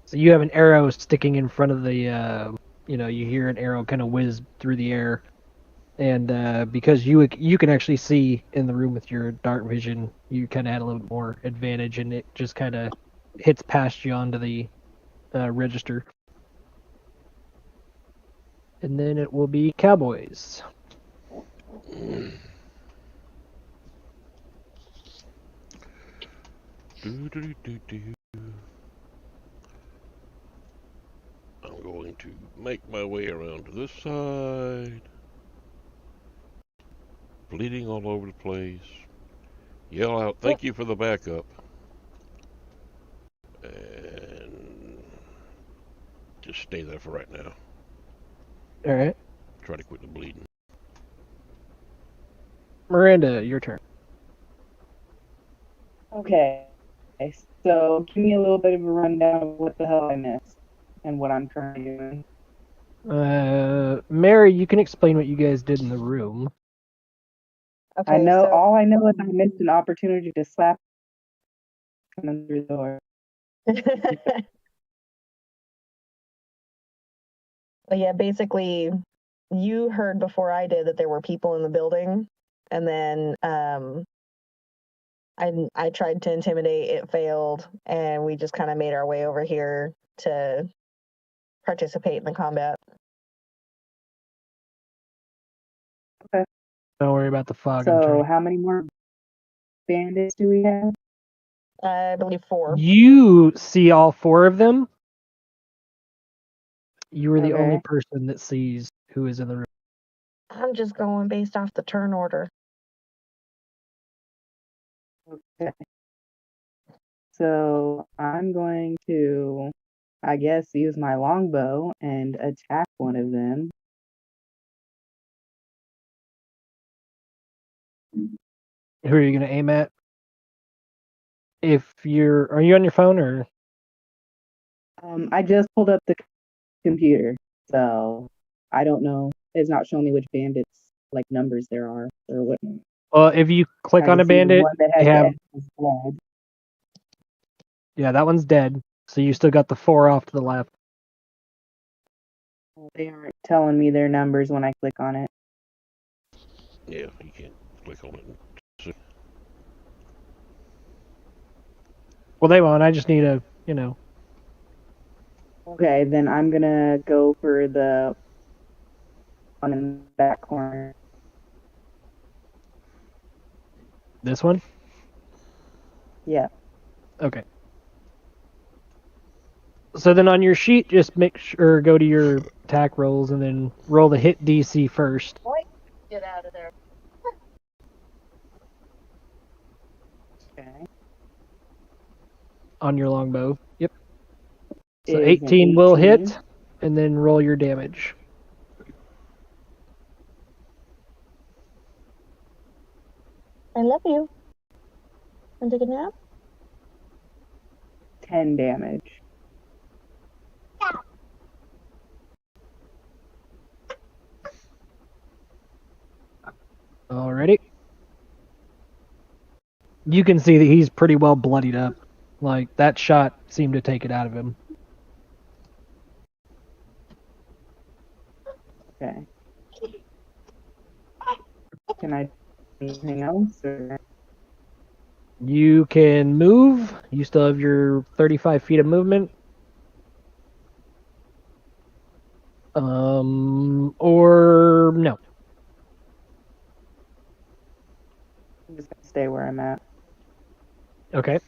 So you have an arrow sticking in front of the, you hear an arrow kind of whiz through the air, and because you can actually see in the room with your dark vision, you kind of had a little bit more advantage, and it just kind of hits past you onto the register. And then it will be Cowboys. I'm going to make my way around to this side. Bleeding all over the place. Yell out, "Thank you for the backup." And just stay there for right now. Alright. Try to quit the bleeding. Miranda, your turn. Okay. So give me a little bit of a rundown of what the hell I missed and what I'm currently doing. Mary, you can explain what you guys did in the room. Okay, I know so- all I know is I missed an opportunity to slap him through the door. But yeah, basically, you heard before I did that there were people in the building, and then I tried to intimidate. It failed, and we just kind of made our way over here to participate in the combat. Don't worry about the fog. So how many more bandits do we have? I believe 4. You see all 4 of them, You are the only Okay. person that sees who is in the room. I'm just going based off the turn order. Okay. So I'm going to, I guess, use my longbow and attack one of them. Who are you going to aim at? Are you on your phone or? I just pulled up the computer, so I don't know. It's not showing me which bandits like numbers there are or what. Well, if you click I on a can see the bandit, one that they has the have, X is dead. yeah, that one's dead. So you still got the 4 off to the left. They aren't telling me their numbers when I click on it. Yeah, you can click on it. Well, they won't. I just need a, Okay, then I'm gonna go for the one in the back corner. this one. Yeah. Okay. So then on your sheet, just make sure go to your attack rolls and then roll the hit DC first. Get out of there. Okay. On your longbow. Yep. So Is an 18 will 18. hit, and then roll your damage. I love you. Want to take a nap? 10 damage. Alrighty. You can see that he's pretty well bloodied up. Like, that shot seemed to take it out of him. Okay. Can I do anything else? Or? You can move. You still have your 35 feet of movement. Or no. I'm just gonna stay where I'm at. Okay.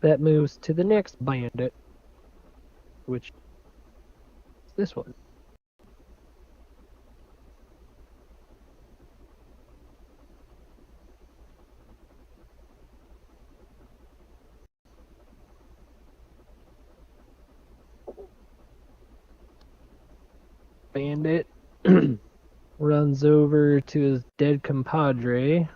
That moves to the next bandit, which is this one. Bandit runs over to his dead compadre.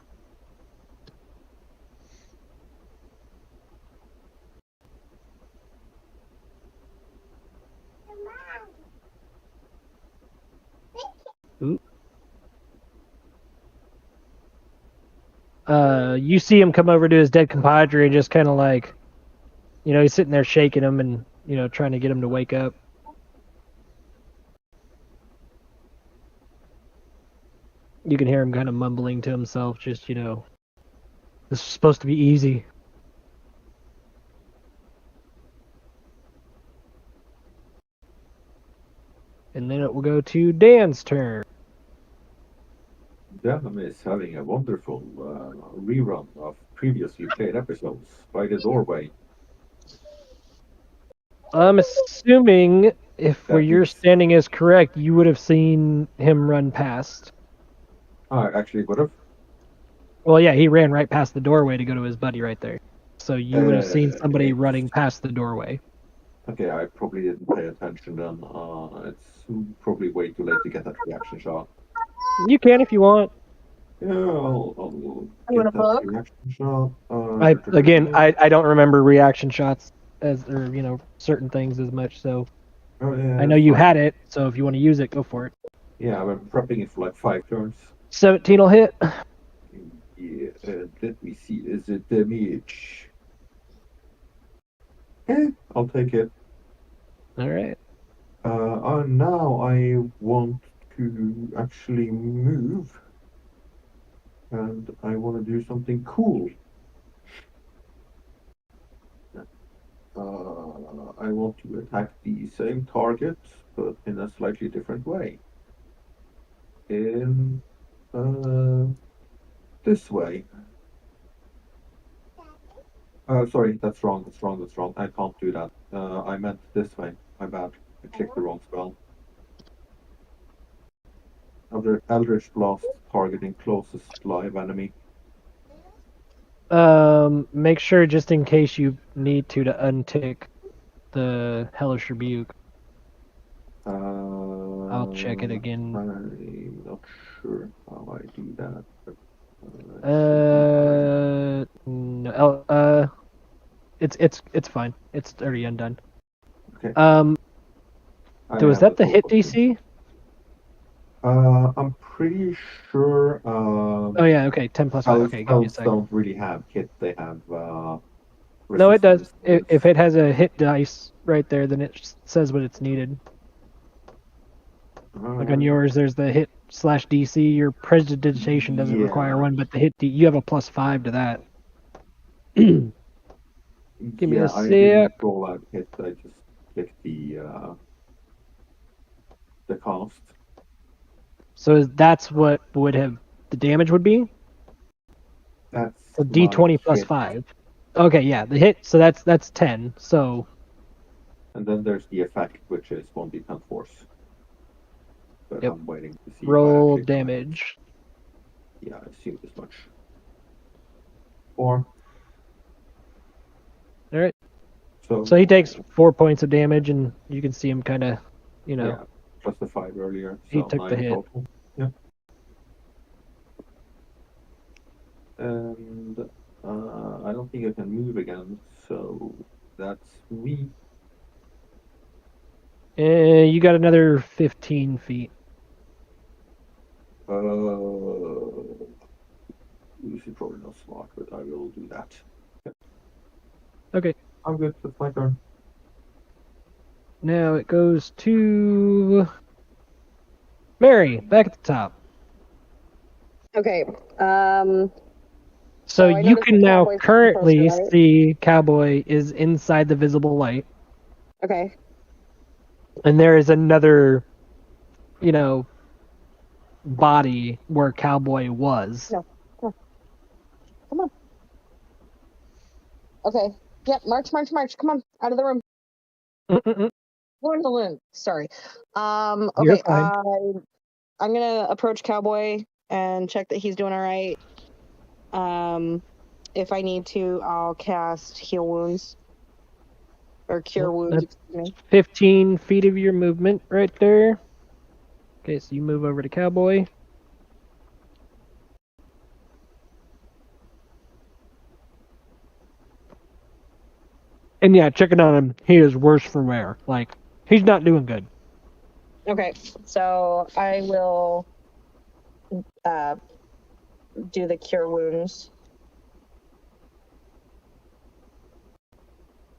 Ooh. You see him come over to his dead compadre and just kind of like, he's sitting there shaking him and, trying to get him to wake up. You can hear him kind of mumbling to himself, just, this is supposed to be easy. And then it will go to Dan's turn. Dan is having a wonderful rerun of previously played episodes by the doorway. I'm assuming if where you're standing is correct, you would have seen him run past. I actually would have. Well, yeah, he ran right past the doorway to go to his buddy right there. So you would have seen somebody running past the doorway. Okay, I probably didn't pay attention then. It's probably way too late to get that reaction shot. You can if you want. Yeah, I'll get that reaction shot. I don't remember reaction shots or certain things as much. So I know you had it. So if you want to use it, go for it. Yeah, I've been prepping it for like 5 turns. 17 will hit. Yeah, let me see. Is it damage? I'll take it. All right. Now I want to actually move. And I want to do something cool. I want to attack the same target, but in a slightly different way. In this way. Sorry, that's wrong. I can't do that. I meant this way. My bad. I clicked the wrong spell. Eldritch Blast targeting closest live enemy. Make sure just in case you need to untick the Hellish Rebuke. I'll check it again. I'm not sure how I do that. But, no, it's fine. It's already undone. Okay. So is that the hit DC? I'm pretty sure. Oh yeah, okay, 10 plus 5. Okay, give me a spells second. don't really have hit. They have. No, it does. resistance. If it has a hit dice right there, then it says what it's needed. Like on yours, there's the hit / DC. Your prestidigitation doesn't require one, but the hit you have a +5 to that. Give me a I didn't sec. roll out hit. I just clicked the cost. So that's what would have the damage would be. That's So D20 plus hit. 5. Okay, yeah, the hit. So that's 10. So And then there's the effect, which is 1d10 force. But Yep. I'm waiting to see. if I roll actually find it. damage. Yeah, I assumed as much. 4. All right. So So he takes 4 points of damage, and you can see him kind of, yeah, plus the 5 earlier. He So took the 9 hit. total. Yeah. And I don't think I can move again, so that's me. You got another 15 feet. This is probably not smart, but I will do that. Okay. I'm good. That's my turn. Now it goes to Mary, back at the top. Okay. So So I you noticed can the now cowboy's currently closer, right? see Cowboy is inside the visible light, Okay. and there is another, body where Cowboy was. No. Come on. Okay. Yep. March. Come on. Out of the room. Mm-mm-mm. Go into the room. Sorry. You're Okay. fine. I'm gonna approach Cowboy and check that he's doing all right. If I need to, I'll cast Heal Wounds or Cure Well, Wounds. that's- Excuse me. 15 feet of your movement right there. Okay, so you move over to Cowboy. And yeah, checking on him, he is worse for wear. Like, he's not doing good. Okay. So I will do the Cure Wounds.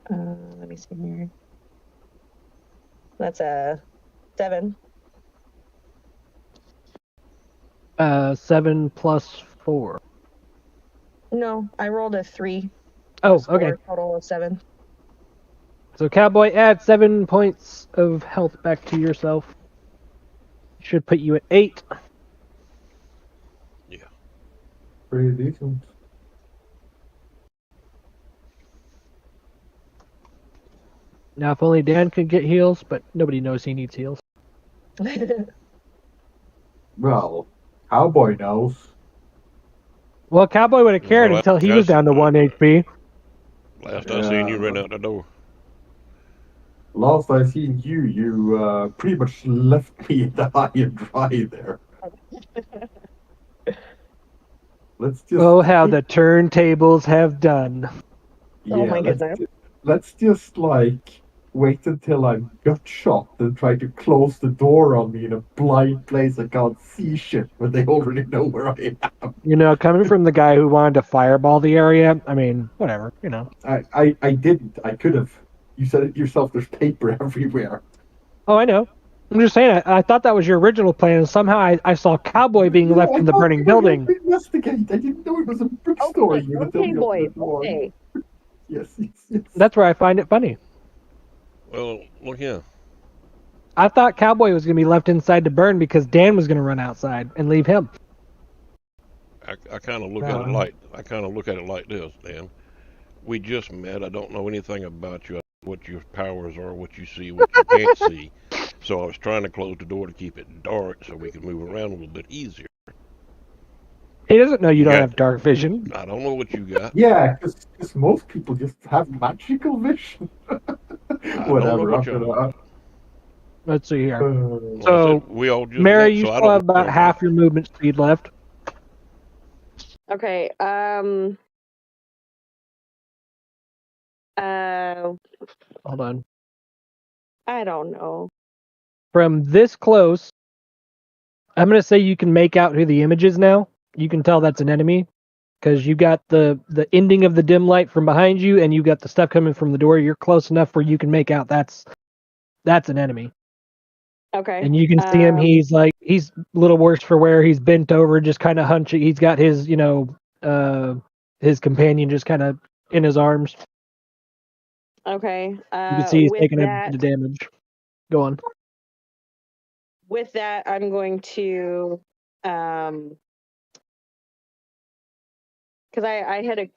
Let me see here. That's a 7. 7 plus 4. No, I rolled a 3. Oh, Score, okay. Total of 7. So Cowboy, add 7 points of health back to yourself. Should put you at 8. Yeah. Pretty decent. Now, if only Dan could get heals, but nobody knows he needs heals. Well, Cowboy knows. Well, Cowboy would have cared Well, until he was down to 1 HP. Last I seen you ran out the door. Last I seen you, you pretty much left me high and dry there. Let's just. Oh, how the turntables have done. Oh my let's goodness. let's just wait until I'm gut shot and try to close the door on me in a blind place I can't see shit when they already know where I am. Coming from the guy who wanted to fireball the area, I mean, whatever, I didn't. I could have. You said it yourself. There's paper everywhere. Oh, I know. I'm just saying, I thought that was your original plan, and somehow I saw Cowboy being left in the burning building. Investigate. I didn't know it was a bookstore. Okay, boy. Okay. Yes. That's where I find it funny. Well, look here. I thought Cowboy was going to be left inside to burn because Dan was going to run outside and leave him. I kind of look at it like this, Dan. We just met. I don't know anything about you, what your powers are, what you see, what you can't see. So I was trying to close the door to keep it dark so we could move around a little bit easier. He doesn't know you don't got- have dark vision. I don't know what you got. Yeah, because most people just have magical vision. I don't know Whatever. what y'all. Let's see here. Like I So, said, we all just Mary, met, you so I still don't have about know. half your movement speed left. Okay. Hold on. I don't know. From this close, I'm going to say you can make out who the image is now. You can tell that's an enemy because you got the ending of the dim light from behind you and you got the stuff coming from the door. You're close enough where you can make out that's an enemy. Okay. And you can see him. He's a little worse for wear. He's bent over, just kind of hunched. He's got his, his companion just kind of in his arms. Okay. You can see he's taking a bit of damage. Go on. With that, I'm going to, because I had to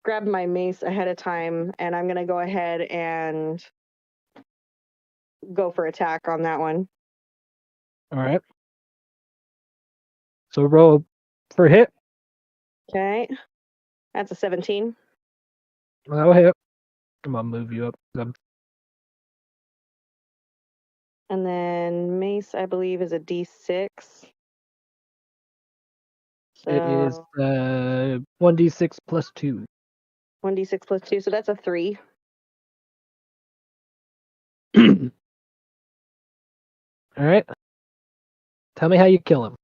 grab my mace ahead of time, and I'm going to go ahead and go for attack on that one. All right. So roll for hit. Okay. That's a 17. That'll hit. I'm going to move you up. And then mace, I believe, is a D6. So It is 1d6 plus 2. 1d6 plus 2, so that's a 3. All right. Tell me how you kill him.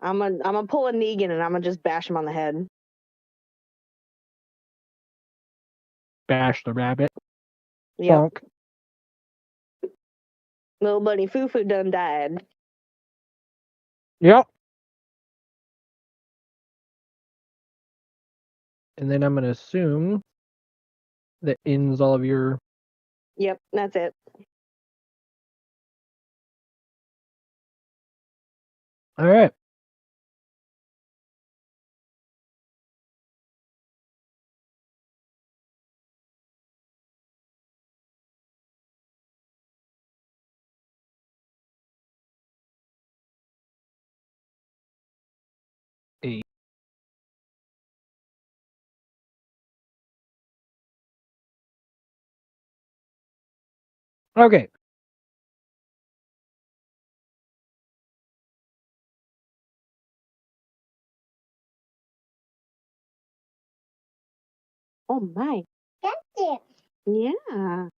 I'm gonna pull a Negan and I'm gonna just bash him on the head. Bash the rabbit. Yep. Bonk. Little bunny Fufu done died. Yep. And then I'm going to assume that ends all of your... Yep, that's it. All right. Okay. Oh my. That's it. Yeah.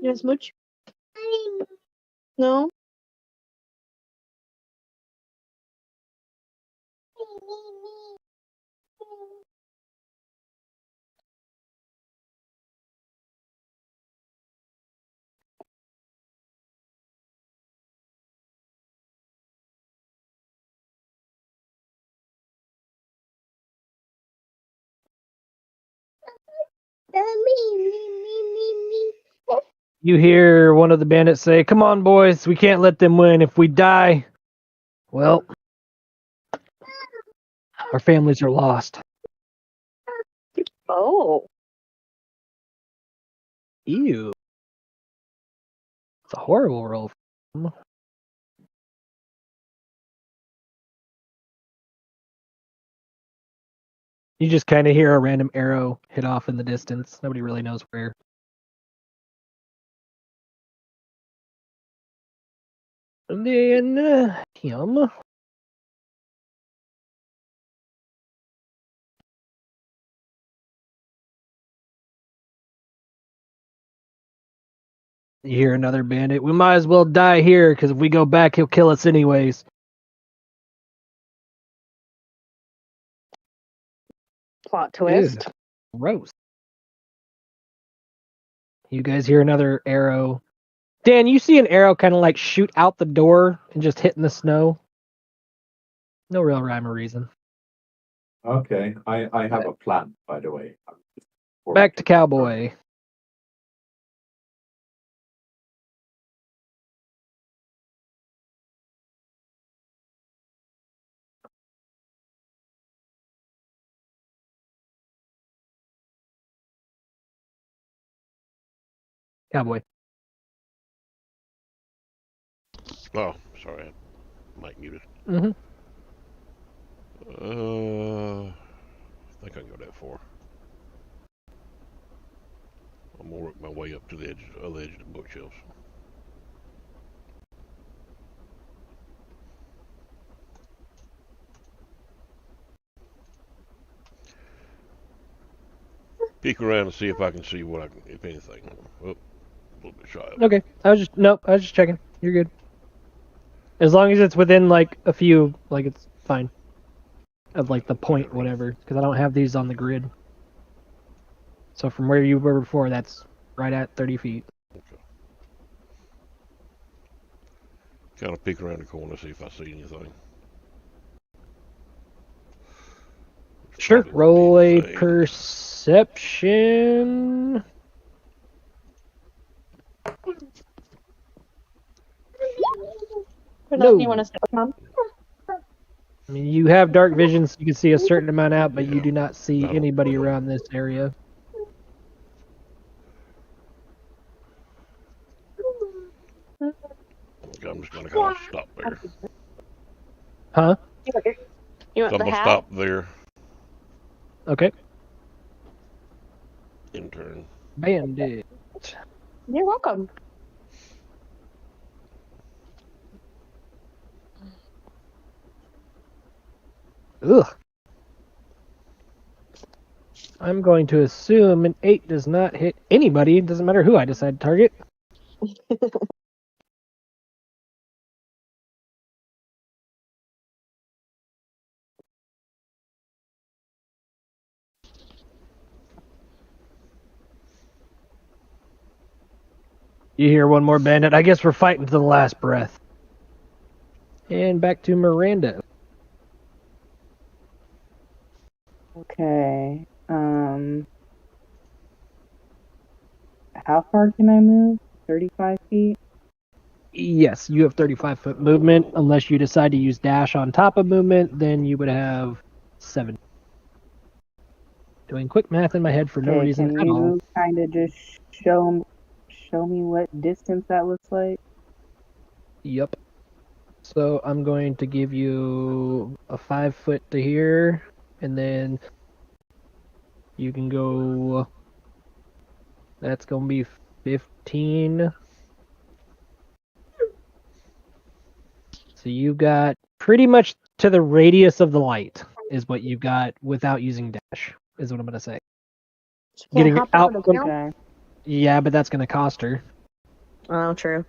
Yes, much? No? You hear one of the bandits say, "Come on, boys. We can't let them win. If we die, well, our families are lost." Oh. Ew. It's a horrible roll. You just kind of hear a random arrow hit off in the distance. Nobody really knows where. And then him. You hear another bandit. "We might as well die here, because if we go back, he'll kill us anyways." Plot twist. Ew. Gross. You guys hear another arrow. Dan, you see an arrow kind of like shoot out the door and just hit in the snow. No real rhyme or reason. Okay, I have a plan, by the way. Back to Cowboy. Cowboy. Oh, sorry, I had mic muted. Mm-hmm. I think I can go that far. I'm gonna work my way up to the other edge of the bookshelves. Peek around and see if I can see what I can, if anything. Oh, a little bit shy of it. Okay. I was just checking. You're good. As long as it's within like a few, like it's fine. Of like the point, whatever, because I don't have these on the grid. So from where you were before, that's right at 30 feet. Okay. Kind of peek around the corner, see if I see anything. Sure. Probably Roll a wouldn't be perception. No. You want to stay with Mom? I mean, you have dark vision, so you can see a certain amount out, but you do not see I don't anybody really. around this area. Okay, I'm just gonna kind of stop there. Huh? You So want I'm the gonna hat? stop there. Okay. In turn. Bandit. You're welcome. Ugh. I'm going to assume an 8 does not hit anybody. It doesn't matter who I decide to target. You hear one more bandit. I guess we're fighting to the last breath. And back to Miranda. Okay. How far can I move? 35 feet? Yes, you have 35-foot movement. Unless you decide to use dash on top of movement, then you would have 7. Doing quick math in my head for no Okay, reason can at all. you kind of just show me what distance that looks like? Yep. So I'm going to give you a 5 foot to here, and then you can go. That's going to be 15. So you've got pretty much to the radius of the light is what you've got without using dash, is what I'm going to say. Getting hop out over the from. hill? Okay. Yeah, but that's going to cost her. Oh, true.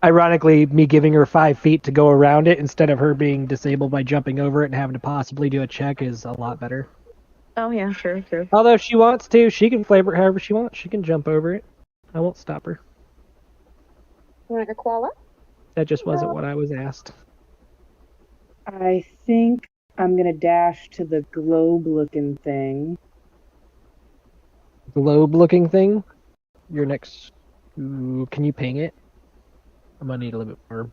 Ironically, me giving her 5 feet to go around it instead of her being disabled by jumping over it and having to possibly do a check is a lot better. Oh, yeah, true. Although if she wants to, she can flavor it however she wants. She can jump over it. I won't stop her. You want your koala? That just wasn't what I was asked. I think I'm gonna dash to the globe-looking thing. Globe-looking thing? Your next... Ooh, can you ping it? I'm gonna need a little bit more.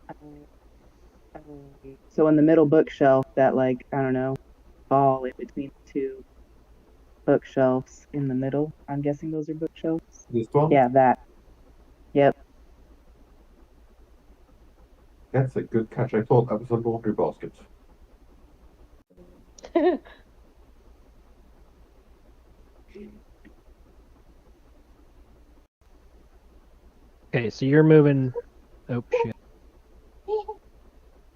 So in the middle bookshelf, that like, I don't know, ball in between two bookshelves in the middle. I'm guessing those are bookshelves. This one? Yeah, that. Yep. That's a good catch. I thought that was a laundry basket. Okay, so you're moving... Oh, shit.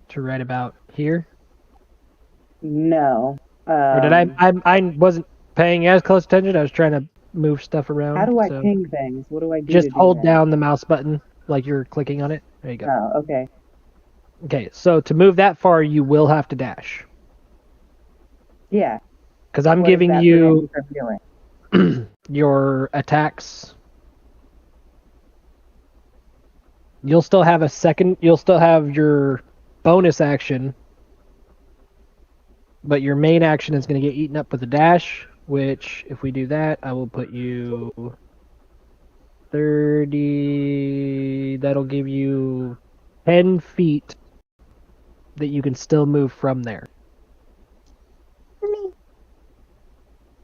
To right about here? No. Or did I wasn't paying as close attention. I was trying to move stuff around. How do I so ping things? What do I do? just to do hold that? down the mouse button like you're clicking on it. There you go. Oh, okay. Okay, so to move that far, you will have to dash. Yeah. Because I'm What does giving that you prevent me from doing? your attacks. You'll still have you'll still have your bonus action, but your main action is going to get eaten up with a dash, which, if we do that, I will put you 30... That'll give you 10 feet that you can still move from there.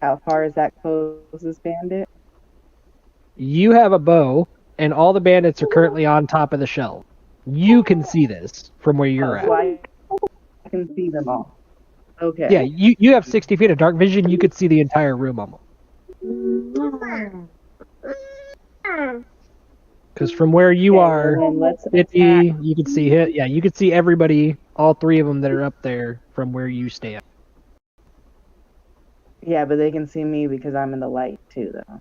How far is that closest bandit? You have a bow, and all the bandits are currently on top of the shelf. You can see this from where you're So at. I can see them all. Okay. Yeah, you have 60 feet of dark vision. You could see the entire room almost. Because from where you Okay, are, well, then let's 50, attack. you could see it. Yeah, you could see everybody, all three of them that are up there from where you stand. Yeah, but they can see me because I'm in the light too, though.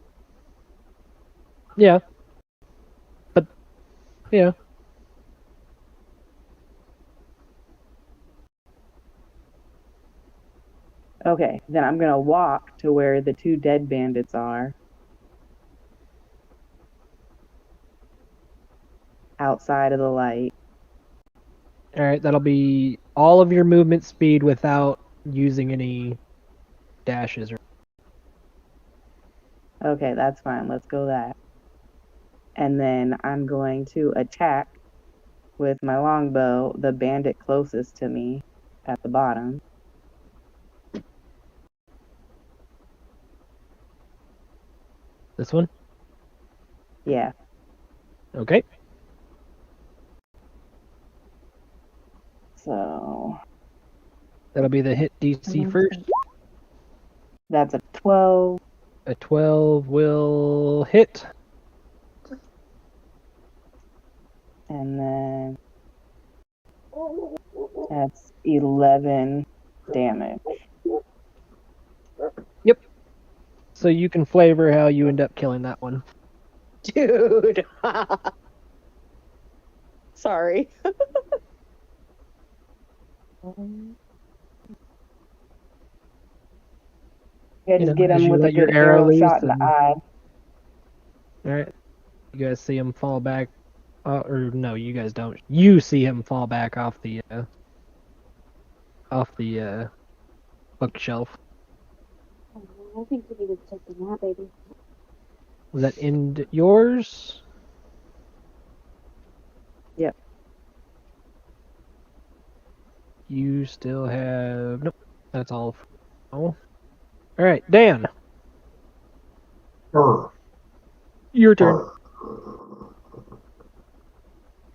Yeah. But, yeah. Okay, then I'm gonna walk to where the two dead bandits are. Outside of the light. Alright, that'll be all of your movement speed without using any dashes. Okay, that's fine. Let's go that. And then I'm going to attack with my longbow the bandit closest to me at the bottom. This one? Yeah. Okay. So That'll be the hit DC first. that's a 12. A 12 will hit. And then that's 11 damage. Yep. So you can flavor how you end up killing that one. Dude. Sorry. Yeah, just get as him you with a let your good arrow arrow loose shot in the and- eye. Alright. You guys see him fall back. Or no, you guys don't. You see him fall back off the bookshelf. I think you need to take a nap, baby. Was that end yours? Yep. You still have... Nope. That's all. Oh. Alright, Dan. Your turn.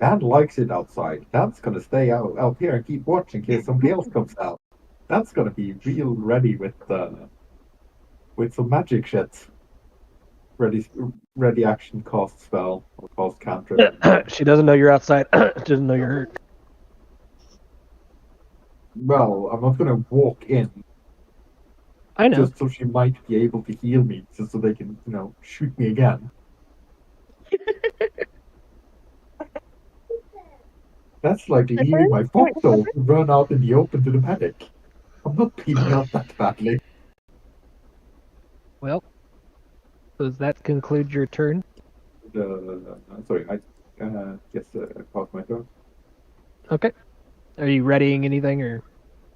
Dan likes it outside. Dan's gonna stay out here and keep watching in case somebody else comes out. Dan's gonna be real ready with some magic shit. Ready action cost spell or cost cantrip. She doesn't know you're outside. She doesn't know you're hurt. Well, I'm not gonna walk in. I know. Just so she might be able to heal me, just so they can, shoot me again. That's like leaving my photo to run out in the open to the medic. I'm not bleeding out that badly. Well, does that conclude your turn? Sorry, I guess I paused my turn. Okay. Are you readying anything, or?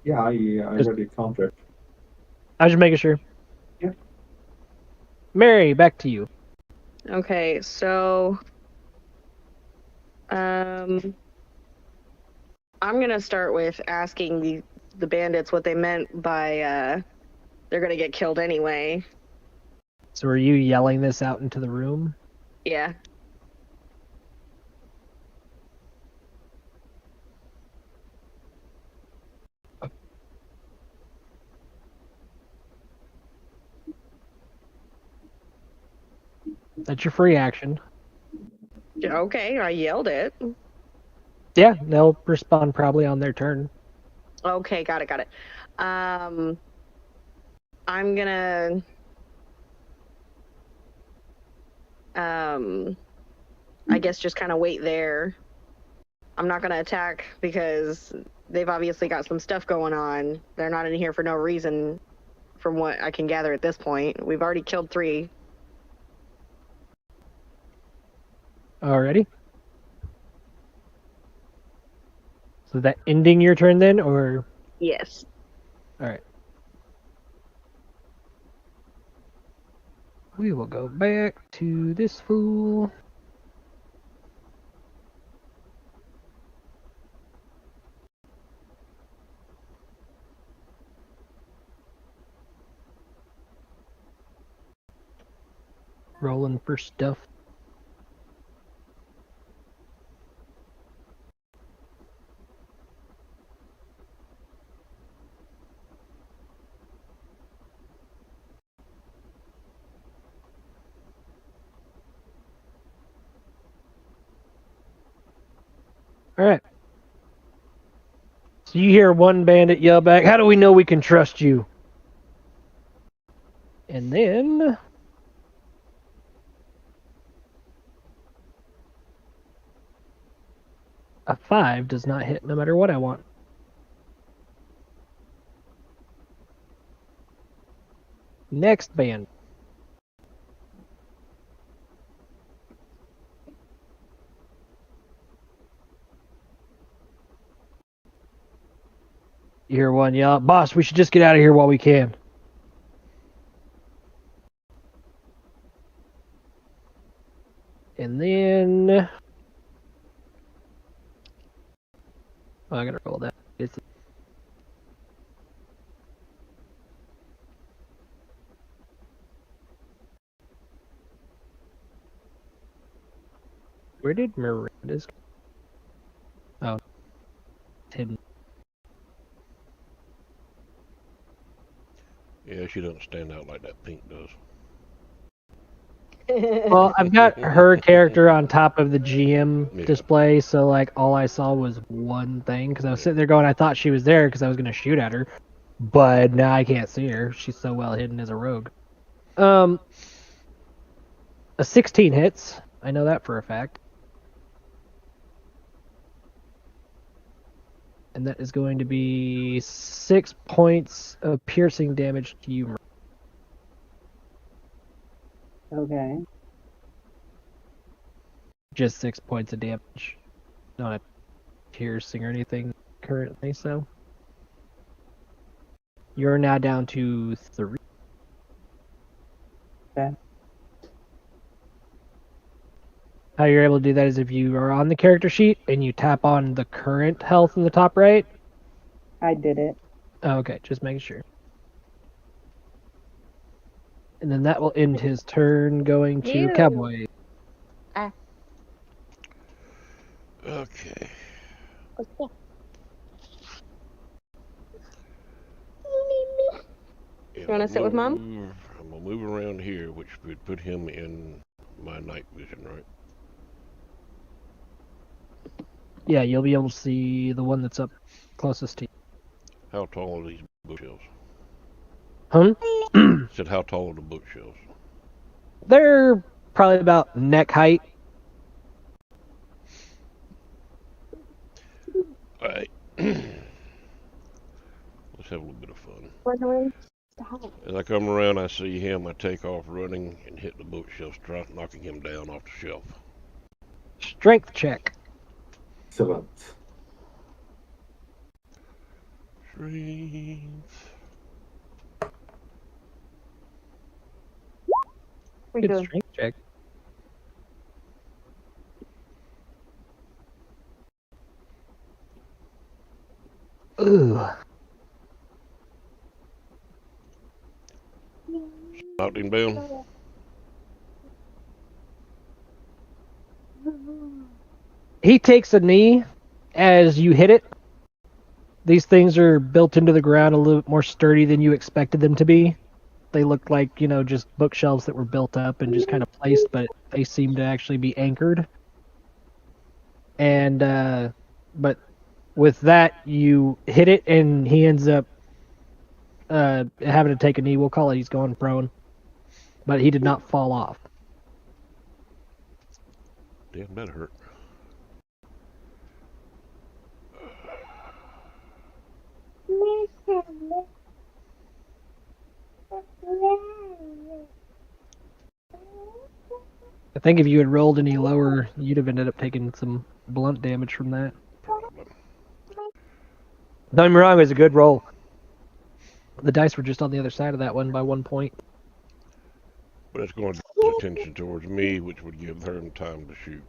Yeah, I read the contract. I was just making sure. Yeah. Mary, back to you. Okay, so I'm gonna start with asking the bandits what they meant by they're gonna get killed anyway. So are you yelling this out into the room? Yeah. That's your free action. Okay, I yelled it. Yeah, they'll respond probably on their turn. Okay, got it. I'm gonna I guess just kind of wait there. I'm not gonna attack because they've obviously got some stuff going on. They're not in here for no reason, from what I can gather at this point. We've already killed 3. Alrighty. So that ending your turn then, or? Yes. Alright. We will go back to this fool. rolling for stuff. Alright. So you hear one bandit yell back, "How do we know we can trust you?" And then... a 5 does not hit no matter what I want. Next band. You hear one yell, "Boss, we should just get out of here while we can." And then... oh, I gotta roll that. Where did Miranda's... oh. It's hidden. Yeah, she doesn't stand out like that pink does. Well, I've got her character on top of the GM Yeah. display, so like all I saw was one thing, because I was sitting there going, I thought she was there because I was going to shoot at her, but now I can't see her. She's so well hidden as a rogue. A 16 hits. I know that for a fact. And that is going to be 6 points of piercing damage to you. Okay. Just 6 points of damage. Not piercing or anything currently, so. You're now down to 3. Okay. How you're able to do that is if you are on the character sheet and you tap on the current health in the top right. I did it. Oh, okay, just making sure. And then that will end his turn, going to Ew. Cowboy. Okay. You wanna sit with Mom? I'm gonna move around here, which would put him in my night vision, right? Yeah, you'll be able to see the one that's up closest to you. How tall are these bookshelves? Huh? Said how tall are the bookshelves? They're probably about neck height. Alright. Let's have a little bit of fun. As I come around, I see him. I take off running and hit the bookshelf, knocking him down off the shelf. Strength check. Excellent. Strength. Good strength check. Ooh. Knocked him down. He takes a knee as you hit it. These things are built into the ground a little bit more sturdy than you expected them to be. They look like, you know, just bookshelves that were built up and just kind of placed, but they seem to actually be anchored. And, but with that, you hit it and he ends up having to take a knee. We'll call it he's going prone. But he did not fall off. Damn, that hurt. I think if you had rolled any lower, you'd have ended up taking some blunt damage from that. Probably. Don't get me wrong, it was a good roll. The dice were just on the other side of that one by 1 point. But it's going to draw his attention towards me, which would give him time to shoot.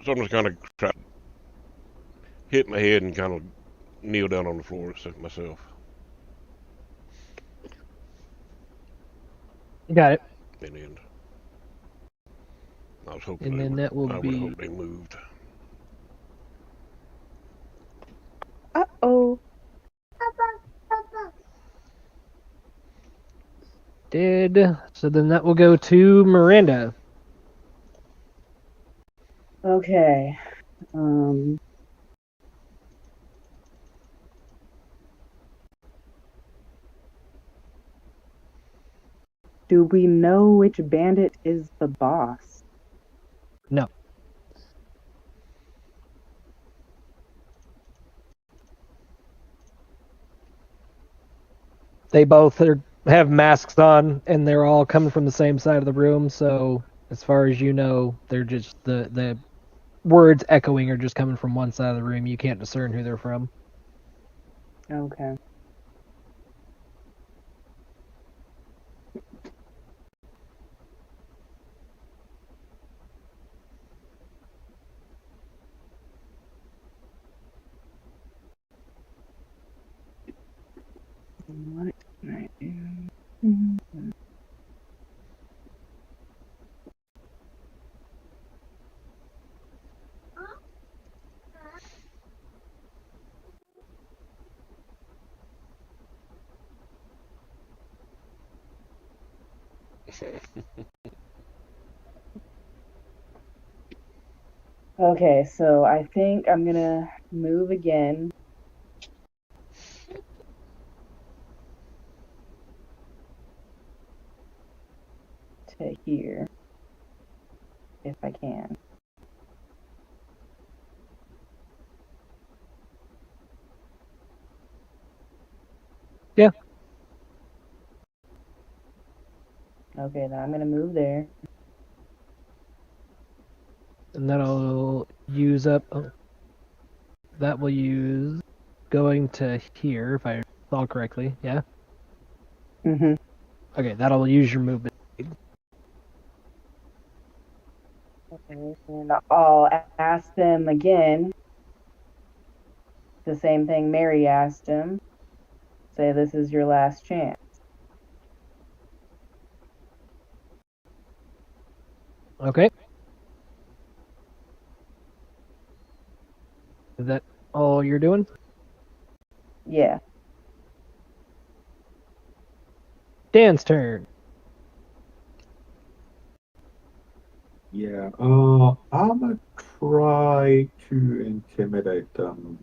So I'm just kind of trying to hit my head and kind of kneel down on the floor myself. Got it. And then I was hoping And they then would, that will I would be. hope they moved. Uh-oh. Did. So then that will go to Miranda. Okay. Do we know which bandit is the boss? No. They both have masks on, and they're all coming from the same side of the room. So, as far as you know, they're just the words echoing are just coming from one side of the room. You can't discern who they're from. Okay. What can I do? Okay, so I think I'm gonna move again. To here. If I can. Yeah. Okay, then I'm gonna move there. And that'll use up. Oh, that will use going to here, if I recall correctly. Yeah. Mm-hmm. Okay, that'll use your movement. Okay, and I'll ask them again. The same thing Mary asked him. Say this is your last chance. Okay. Is that all you're doing? Yeah. Dan's turn. Yeah, I'm gonna try to intimidate them.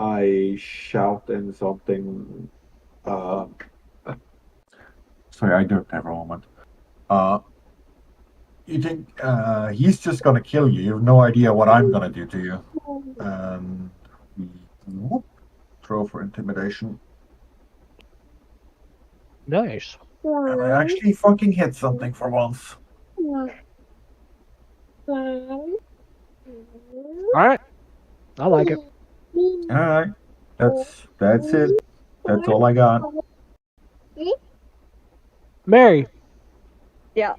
I shout in something. Sorry, I don't have a moment. You think he's just gonna kill you? You have no idea what I'm gonna do to you. And whoop, throw for intimidation. Nice. And I actually fucking hit something for once. Alright. I like it. Alright. That's it. That's all I got. Mary. Yeah.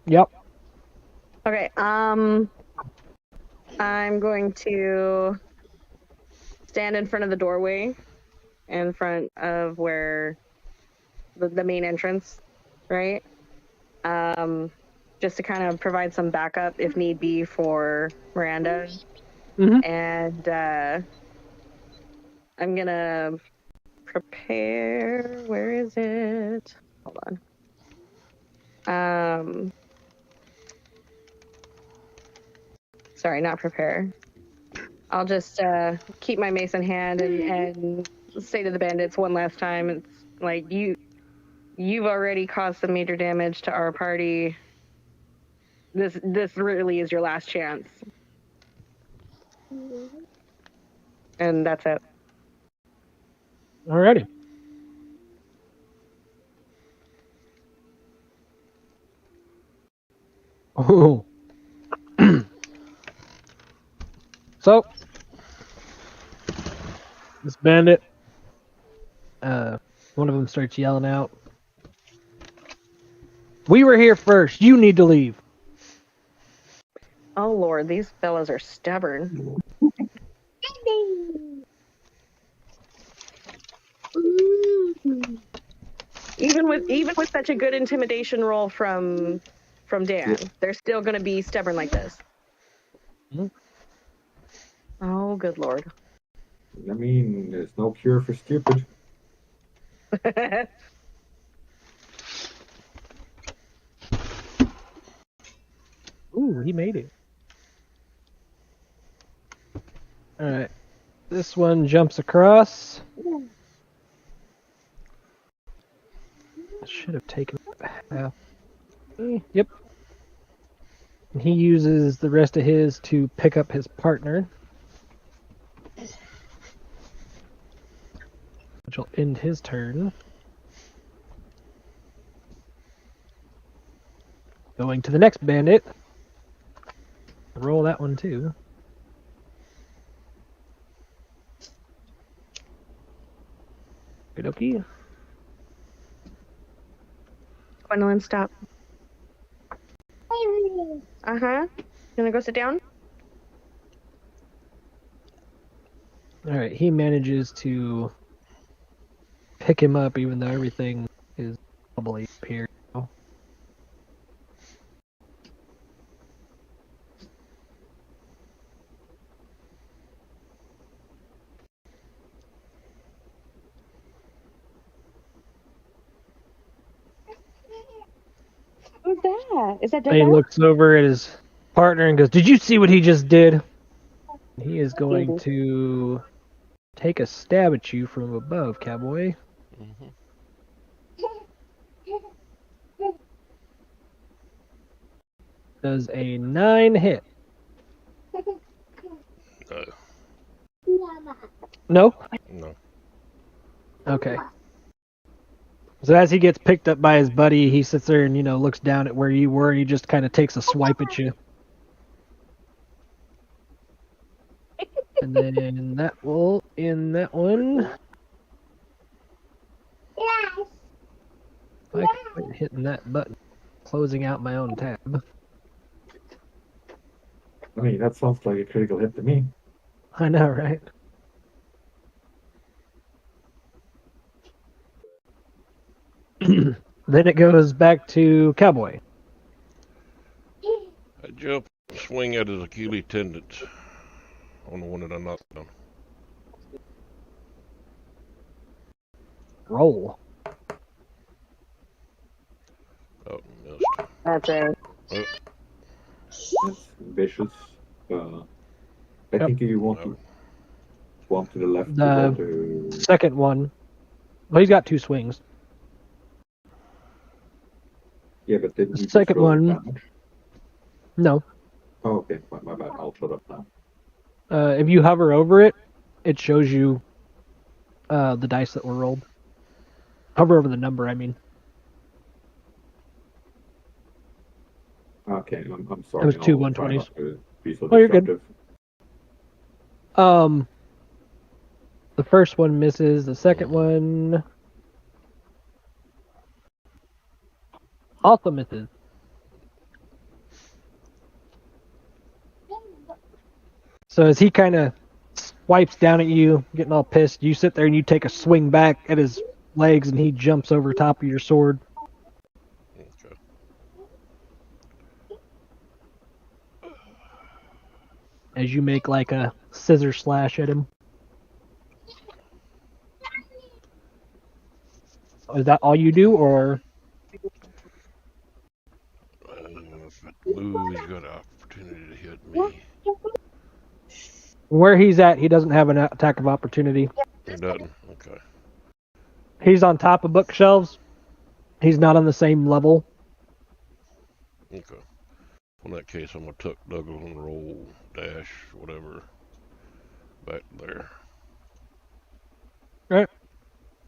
Yep. Okay, I'm going to stand in front of the doorway, in front of where the main entrance, right? Just to kind of provide some backup if need be for Miranda. Mm-hmm. And I'm gonna prepare. Where is it? Hold on. Sorry, not prepare. I'll just keep my mace in hand and say to the bandits one last time. It's like you've already caused some major damage to our party. This really is your last chance. And that's it. Alrighty. Oh. So, this bandit, one of them starts yelling out, "We were here first. You need to leave." Oh Lord, these fellas are stubborn. Even with such a good intimidation roll from Dan, they're still gonna be stubborn like this. Mhm. Oh, good lord. I mean, there's no cure for stupid. Ooh, he made it. Alright. This one jumps across. I should have taken half. Yep. And he uses the rest of his to pick up his partner. Which will end his turn. Going to the next bandit. Roll that one too. Okie. Gwendolyn, stop. Uh-huh. You wanna go sit down? Alright, he manages to pick him up even though everything is bubbly up here. Who's that? Is that And he Dada? looks over at his partner and goes, "Did you see what he just did?" He is going to take a stab at you from above, cowboy. Mm-hmm. Does a 9 hit? No? No. Okay. So as he gets picked up by his buddy, he sits there and, looks down at where you were and he just kind of takes a swipe at you. And then that will end that one. If I can quit hitting that button, closing out my own tab. I mean, that sounds like a critical hit to me. I know, right? Then it goes back to Cowboy. I jump, swing at his Achilles tendons on the one that I knocked down. Roll. Oh, missed. That's it. Oh, That's vicious. I think if you want to swamp to the left, The to second one. Well, he's got 2 swings. yeah, but then The second one. Damage? No. Oh, okay, my bad. I'll shut up now. If you hover over it, it shows you the dice that were rolled. Hover over the number, I mean. Okay, I'm sorry. It was 2 I'll try 120s. not to be so Oh, you're good. disruptive. The first one misses. The second one also misses. So as he kind of swipes down at you, getting all pissed, you sit there and you take a swing back at his legs, and he jumps over top of your sword. okay. As you make like a scissor slash at him. Is that all you do, or? If it moves, he's got an opportunity to hit me. Where he's at, he doesn't have an attack of opportunity. He doesn't? Okay. He's on top of bookshelves. He's not on the same level. Okay. In that case, I'm going to tuck Douglas and roll, dash, whatever, back there. Right.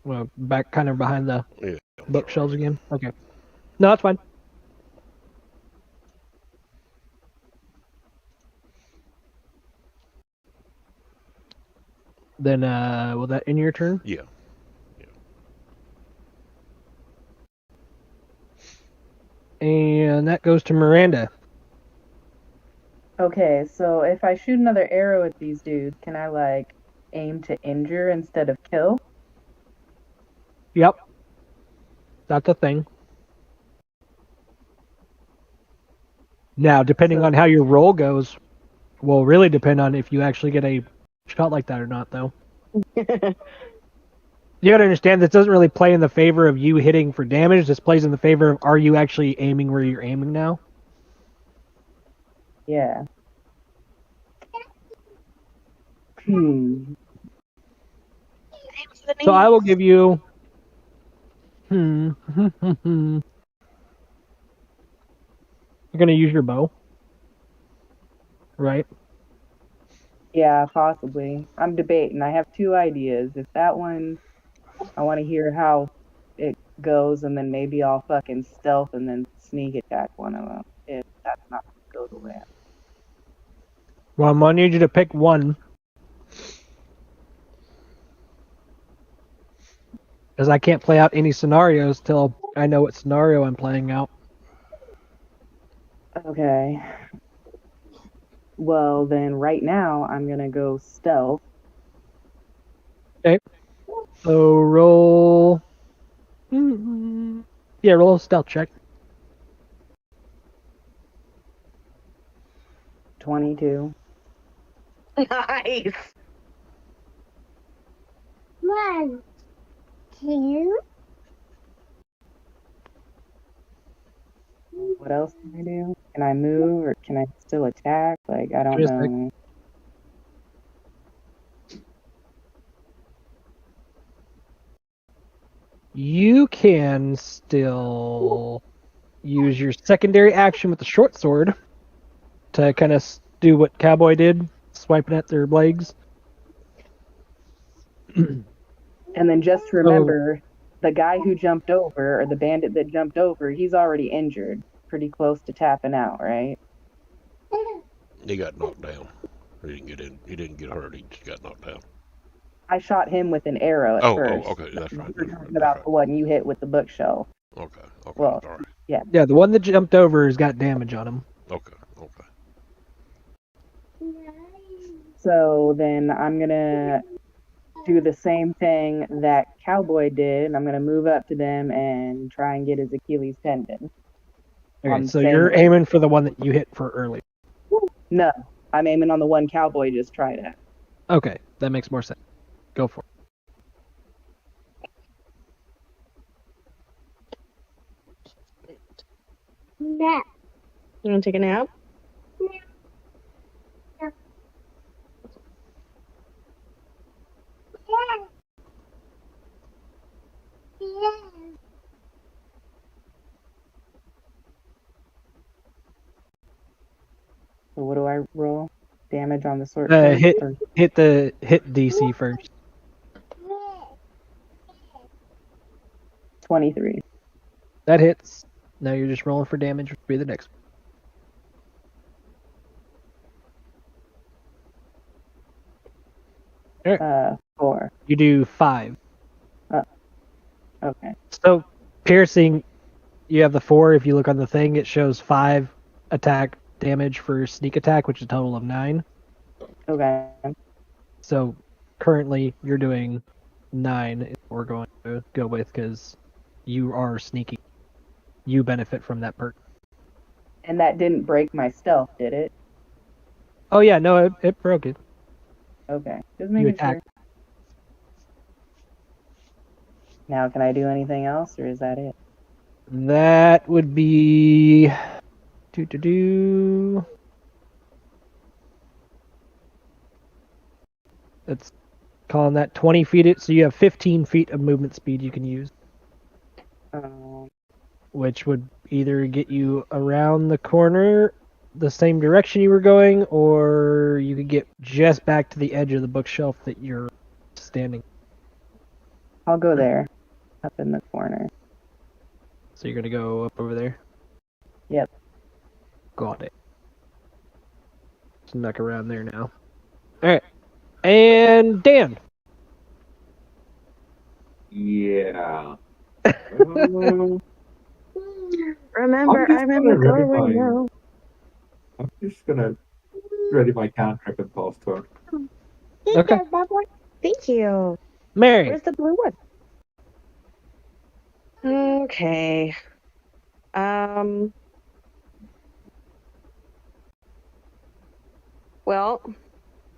Well, back kind of behind the Yeah. bookshelves again. Okay. No, that's fine. Then, will that end your turn? Yeah. And that goes to Miranda. Okay, so if I shoot another arrow at these dudes, can I like aim to injure instead of kill? Yep. That's a thing. Now, depending on how your roll goes, will really depend on if you actually get a shot like that or not, though. You gotta understand, this doesn't really play in the favor of you hitting for damage. This plays in the favor of, are you actually aiming where you're aiming now? Yeah. So I will give you... You're gonna use your bow, right? Yeah, possibly. I'm debating. I have two ideas. If that one, I want to hear how it goes, and then maybe I'll fucking stealth and then sneak attack one of them. If that's not going to go the way. Well, I'm gonna need you to pick one. Because I can't play out any scenarios till I know what scenario I'm playing out. Okay. Well, then right now I'm going to go stealth. Okay. So roll... Yeah, roll a stealth check. 22. Nice. 1, 2. What else can I do? Can I move or can I still attack? Like, I don't Just know. You can still use your secondary action with the short sword to kind of do what Cowboy did, swiping at their legs. And then just remember, the guy who jumped over, or the bandit that jumped over, he's already injured. Pretty close to tapping out, right? He got knocked down. He didn't get hurt. He just got knocked down. I shot him with an arrow at first. Oh, okay, that's right. We're talking about the one you hit with the bookshelf. Okay, Well, sorry. Yeah. Yeah, the one that jumped over has got damage on him. Okay. So then I'm gonna do the same thing that Cowboy did. I'm gonna move up to them and try and get his Achilles tendon. Okay, so you're aiming for the one that you hit for early. No, I'm aiming on the one Cowboy just tried at. Okay, that makes more sense. Go for it. Nap. You want to take a nap? So what do I roll? Damage on the sword. Hit DC first. 23. That hits. Now you're just rolling for damage, which will be the next one. Alright. 4. You do 5. Okay. So, piercing, you have the 4. If you look on the thing, it shows 5 attack damage for sneak attack, which is a total of 9. Okay. So, currently, you're doing 9 is what we're going to go with, because you are sneaky. You benefit from that perk. And that didn't break my stealth, did it? Oh yeah, no, it broke it. Okay. Just making sure. Now, can I do anything else, or is that it? That would be... It's calling that 20 feet. So you have 15 feet of movement speed you can use. Which would either get you around the corner the same direction you were going, or you could get just back to the edge of the bookshelf that you're standing. I'll go there, up in the corner. So you're going to go up over there? Yep. Got it. Snuck around there now. Alright. And Dan. Yeah. Remember, I'm in the doorway now. I'm just gonna ready my cantrip and toss to her. Okay. Thank you. Mary. Where's the blue one? Okay. Well,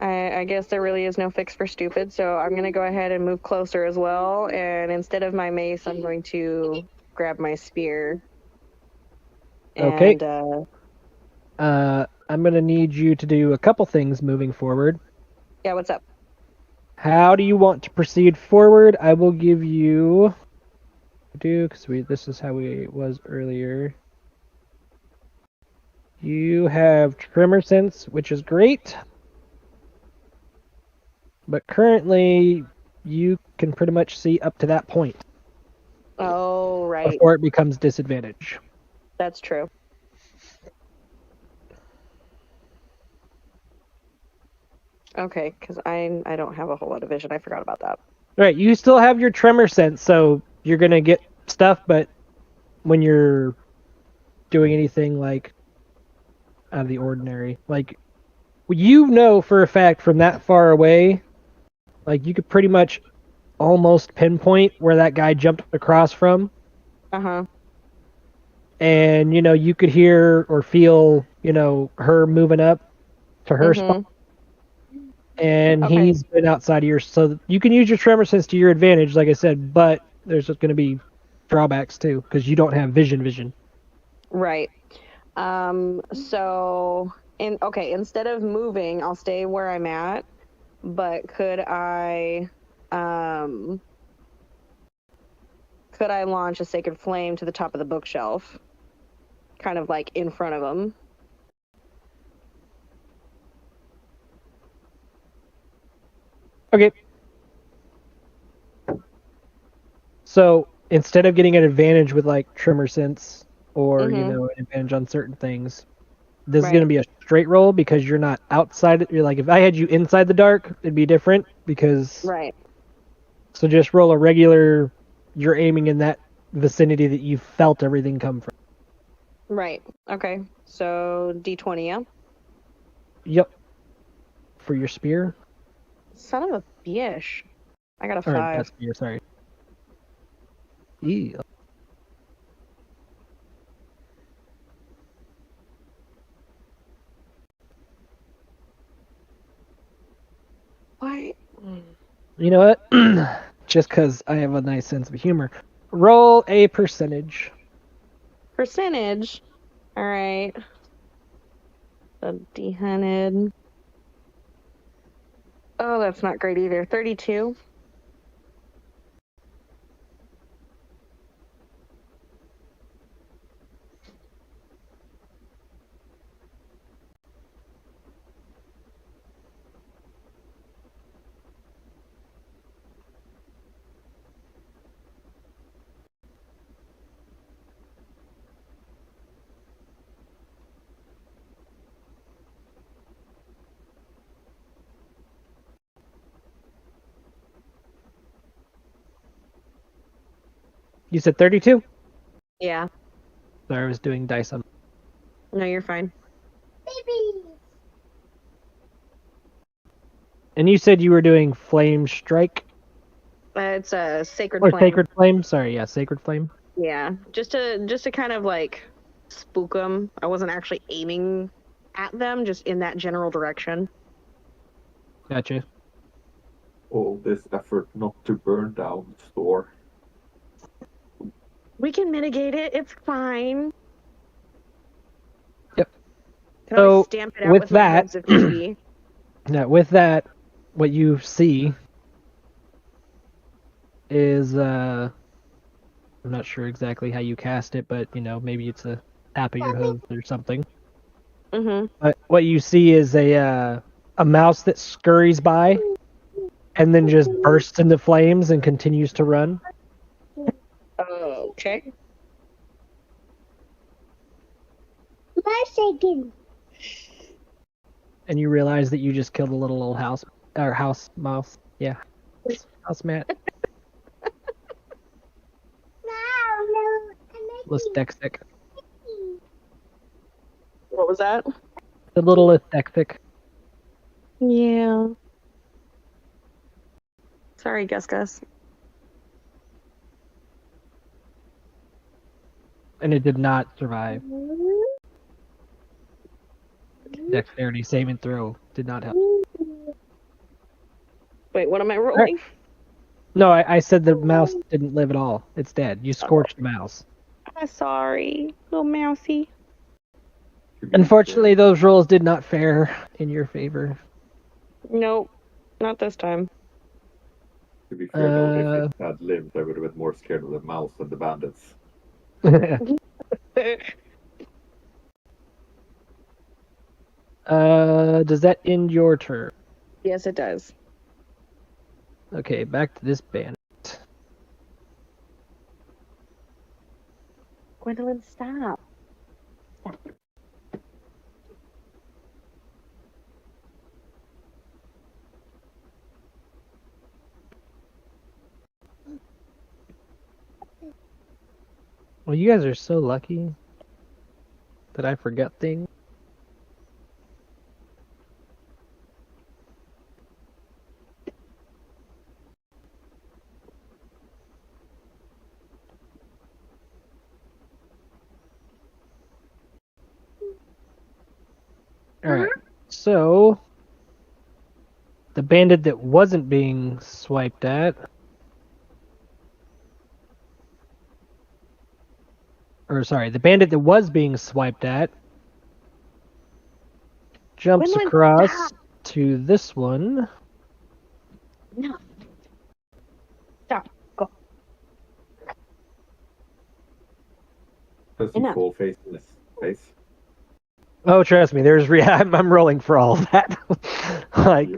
I guess there really is no fix for stupid, so I'm going to go ahead and move closer as well. And instead of my mace, I'm going to grab my spear. Okay. And, I'm going to need you to do a couple things moving forward. yeah, what's up? How do you want to proceed forward? I will give you... because this is how it was earlier. You have Tremor Sense, which is great. But currently, you can pretty much see up to that point. Oh, right. Before it becomes disadvantage. That's true. Okay, because I don't have a whole lot of vision. I forgot about that. Right, you still have your Tremor Sense, so you're going to get stuff, but when you're doing anything like out of the ordinary, like you know for a fact from that far away, like you could pretty much almost pinpoint where that guy jumped across from. Uh-huh. And you could hear or feel her moving up to her spot, and Okay. he's been outside of yours, so you can use your Tremor Sense to your advantage, like I said, but there's going to be drawbacks too because you don't have vision. Right. So instead of moving, I'll stay where I'm at, but could I launch a Sacred Flame to the top of the bookshelf? Kind of like in front of him. Okay. So instead of getting an advantage with like Tremor Sense or an advantage on certain things, this is going to be a straight roll because you're not outside. You're like, if I had you inside the dark, it'd be different because. Right. So just roll a regular. You're aiming in that vicinity that you felt everything come from. Right. Okay. So D20, yeah. Yep. For your spear. Son of a bitch. I got a 5. Or, that's spear, sorry. Yeah. What? You know what? Just because I have a nice sense of humor. Roll a percentage. Percentage? Alright. The D-hunted. Oh, that's not great either. 32. You said 32? Yeah. Sorry, I was doing dice on. No, you're fine. Baby. And you said you were doing Flame Strike? It's a Sacred Or Flame. Sacred Flame? Sorry, yeah, Sacred Flame. Yeah, just to kind of like spook them. I wasn't actually aiming at them, just in that general direction. Gotcha. All this effort not to burn down the store. We can mitigate it. It's fine. Yep. Can So, I stamp it out with with my that- hooves if need be? Now, with that, what you see is, I'm not sure exactly how you cast it, but, maybe it's a tap of your hooves or something. Mm-hmm. But what you see is a mouse that scurries by and then just bursts into flames and continues to run. Okay. Second. And you realize that you just killed a little old house mouse. Yeah. House mat. Little Stexic. What was that? The little Stexic. Yeah. Sorry, Gus. And it did not survive. Dexterity saving throw did not help. Wait, what am I rolling? No, I said the mouse didn't live at all. It's dead. You scorched the mouse. I'm sorry, little mousy. Unfortunately, those rolls did not fare in your favor. Nope, not this time. To be fair, though, if it had lived, I would have been more scared of the mouse than the bandits. Does that end your turn? Yes, it does. Okay, back to this bandit. Gwendolyn, stop. Stop. Well, you guys are so lucky that I forget things. Alright, so the bandit that wasn't being swiped at, or sorry, the bandit that was being swiped at jumps Gwendolyn, across stop. to this one. No. Stop. Go. Does he Enough. full face in his face? Oh, trust me, there's I'm rolling for all of that. Like,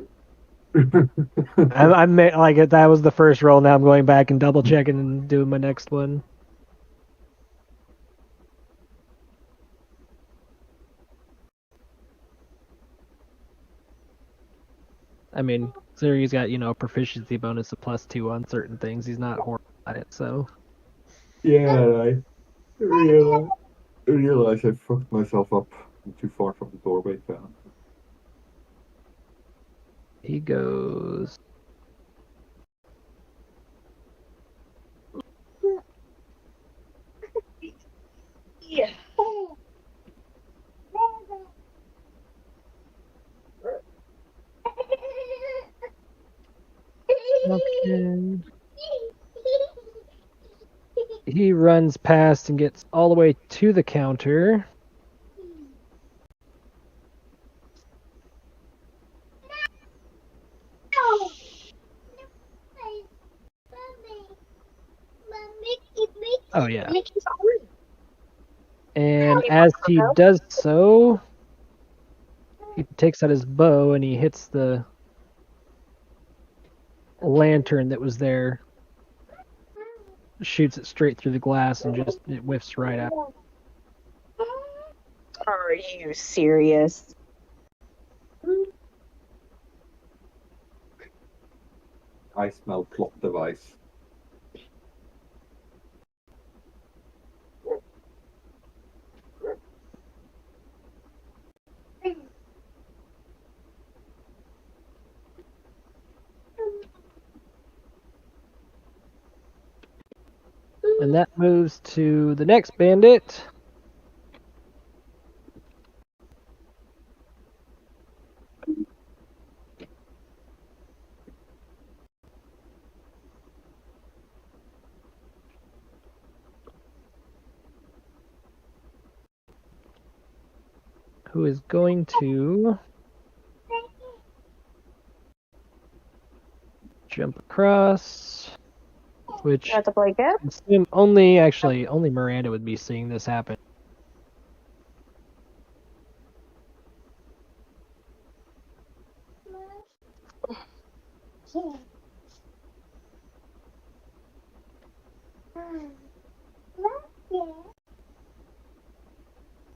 I'm like that was the first roll. Now I'm going back and double checking and doing my next one. I mean, Zuri's got, proficiency bonus of +2 on certain things. He's not horrible at it, so. Yeah, I realize I fucked myself up. I'm too far from the doorway now. He goes. Yeah. Okay. He runs past and gets all the way to the counter. Oh, yeah. And as he does so, he takes out his bow and he hits the lantern that was there. Shoots it straight through the glass and just it whiffs right out. Are you serious? I smell plot device. And that moves to the next bandit. Who is going to jump across, which That's a blanket. I assume only Miranda would be seeing this happen.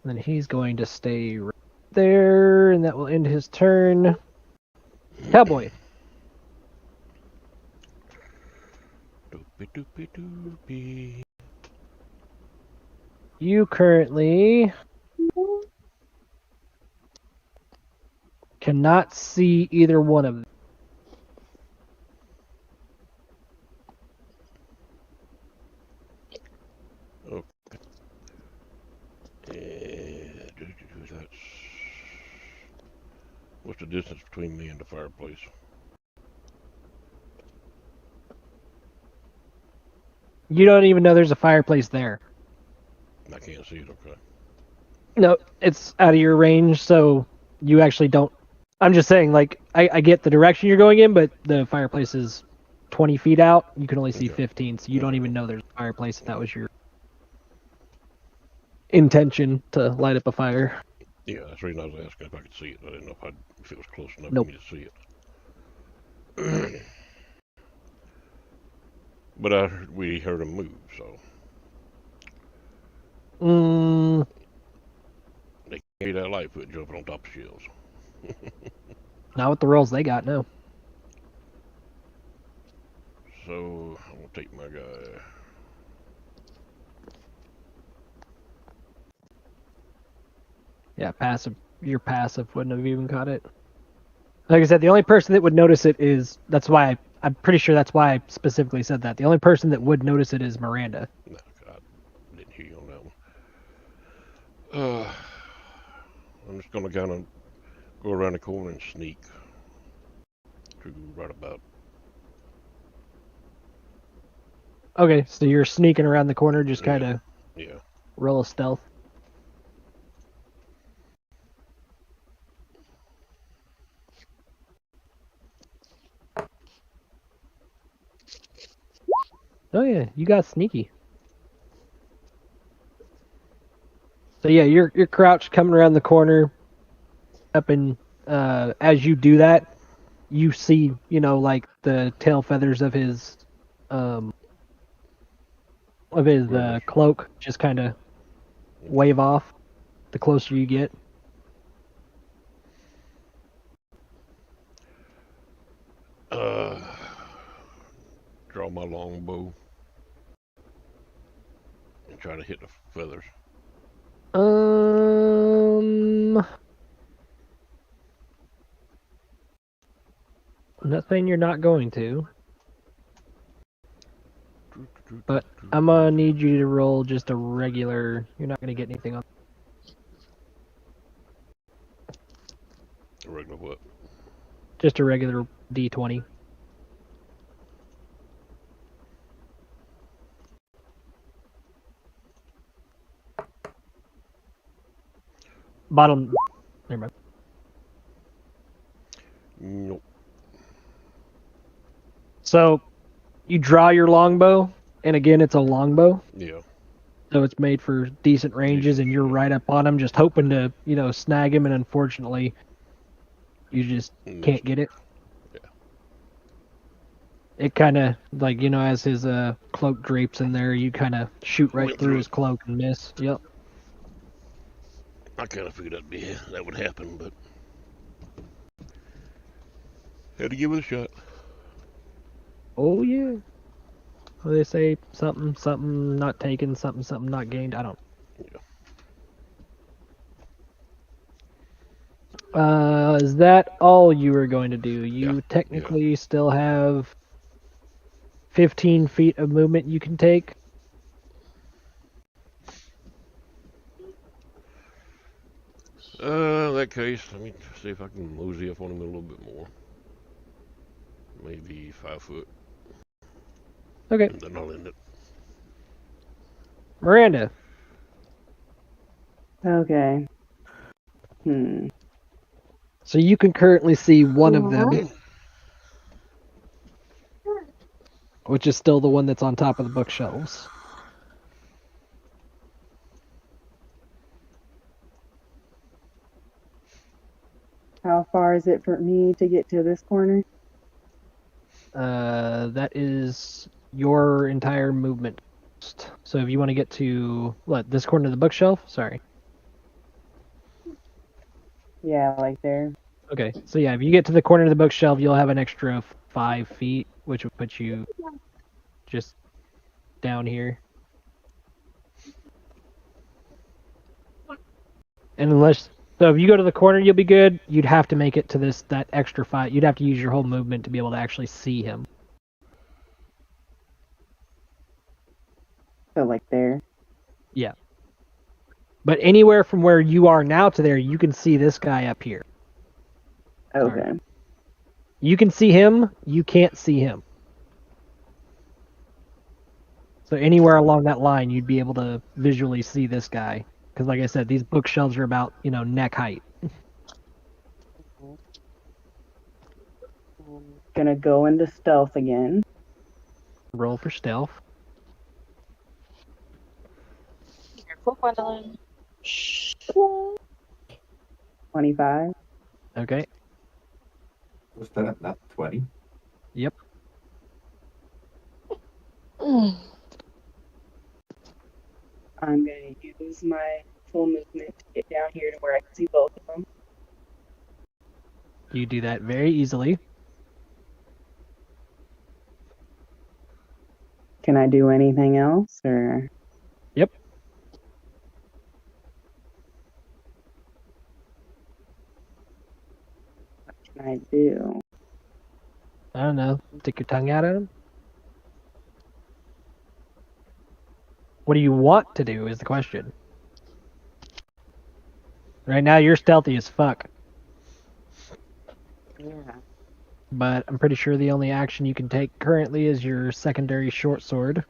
And then he's going to stay right there, and that will end his turn. Cowboy. Doopy doopy doopy. You currently cannot see either one of them. distance between me and the fireplace? You don't even know there's a fireplace there. I can't see it, okay. No, it's out of your range, so you actually don't. I'm just saying, like, I get the direction you're going in, but the fireplace is 20 feet out. You can only see 15, so you don't even know there's a fireplace if that was your intention to light up a fire. Yeah, that's the reason I was asking if I could see it. I didn't know if it was close enough Nope. for me to see it. But we heard him move, so. They can't see that Lightfoot jumping on top of shelves. Not with the rolls they got, no. So, I'm gonna take my guy. Yeah, passive. Your passive wouldn't have even caught it. Like I said, the only person that would notice it is. That's why I'm pretty sure that's why I specifically said that. The only person that would notice it is Miranda. No, I didn't hear you on that one. I'm just gonna kind of go around the corner and sneak to right about. Okay, so you're sneaking around the corner, just kind of roll a stealth. Oh yeah, you got sneaky. So yeah, you're crouched coming around the corner. Up in as you do that, you see, like the tail feathers of his cloak just kind of wave off the closer you get. Draw my longbow and try to hit the feathers. I'm not saying you're not going to, but I'm gonna need you to roll just a regular. You're not gonna get anything on. A regular what? Just a regular D20. Bottom. Never mind. Nope. So, you draw your longbow, and again, it's a longbow. Yeah. So it's made for decent ranges, and you're right up on him, just hoping to, snag him, and unfortunately, you just can't get it. Yeah. It kind of, as his cloak drapes in there, you kind of shoot right through his cloak and miss. Yep. I kind of figured that would happen, but had to give it a shot. Oh yeah. Well, they say something not taken, something not gained. I don't. Yeah. Is that all you were going to do? You technically still have 15 feet of movement you can take. In that case, let me see if I can mosey up on him a little bit more. Maybe 5 foot. Okay. And then I'll end it. Miranda. Okay. So you can currently see one of them, which is still the one that's on top of the bookshelves. How far is it for me to get to this corner? That is your entire movement. So if you want to get to, this corner of the bookshelf? Sorry. Yeah, like there. Okay, so yeah, if you get to the corner of the bookshelf, you'll have an extra 5 feet, which would put you just down here. And so if you go to the corner, you'll be good. You'd have to make it to that extra 5. You'd have to use your whole movement to be able to actually see him. So like there. Yeah. But anywhere from where you are now to there, you can see this guy up here. Okay. You can see him. You can't see him. So anywhere along that line, you'd be able to visually see this guy. Because, like I said, these bookshelves are about, neck height. Gonna go into stealth again. Roll for stealth. Careful, Gwendolyn. 25. Okay. Was that not 20? Yep. I'm gonna use my full movement to get down here to where I can see both of them. You do that very easily. Can I do anything else, or? Yep. What can I do? I don't know. Stick your tongue out at him? What do you want to do is the question. Right now, you're stealthy as fuck. Yeah. But I'm pretty sure the only action you can take currently is your secondary short sword.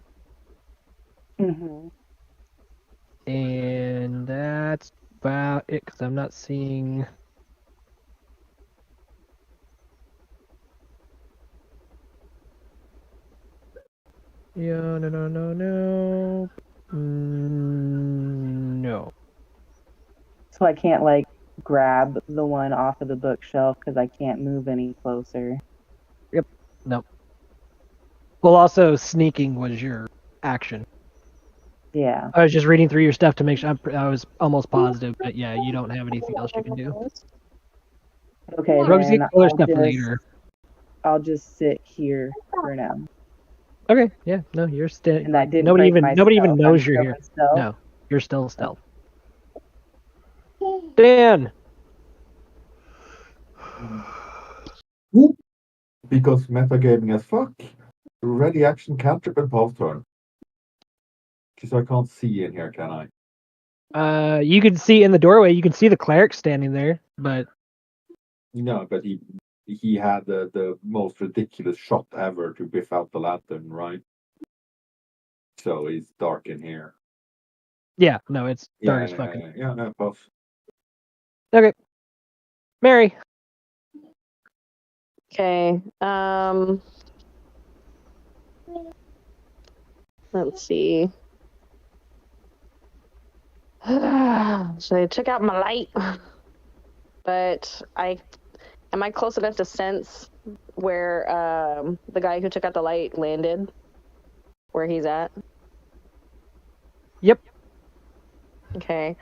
Mm-hmm. And that's about it, because I'm not seeing... Yeah, no. No. So I can't, like, grab the one off of the bookshelf because I can't move any closer. Yep. Nope. Well, also, sneaking was your action. Yeah. I was just reading through your stuff to make sure. I was almost positive, but yeah, you don't have anything else you can do. Okay, Rogues then get other stuff later. I'll just sit here for now. Okay, yeah, no, you're still. And that didn't Nobody break my even stealth. knows I'm you're still here. in stealth? No, you're still stealth. Dan. Because metagaming as fuck. Ready action cantrip and pause turn. Because I can't see in here, can I? You can see in the doorway. You can see the cleric standing there, but No, but he had the most ridiculous shot ever to biff out the lantern, right? So it's dark in here. yeah, no, it's dark as fuck. Yeah, no, pause. Okay, Mary. Okay. Let's see. So I took out my light, but am I close enough to sense where the guy who took out the light landed? Where he's at? Yep. Okay.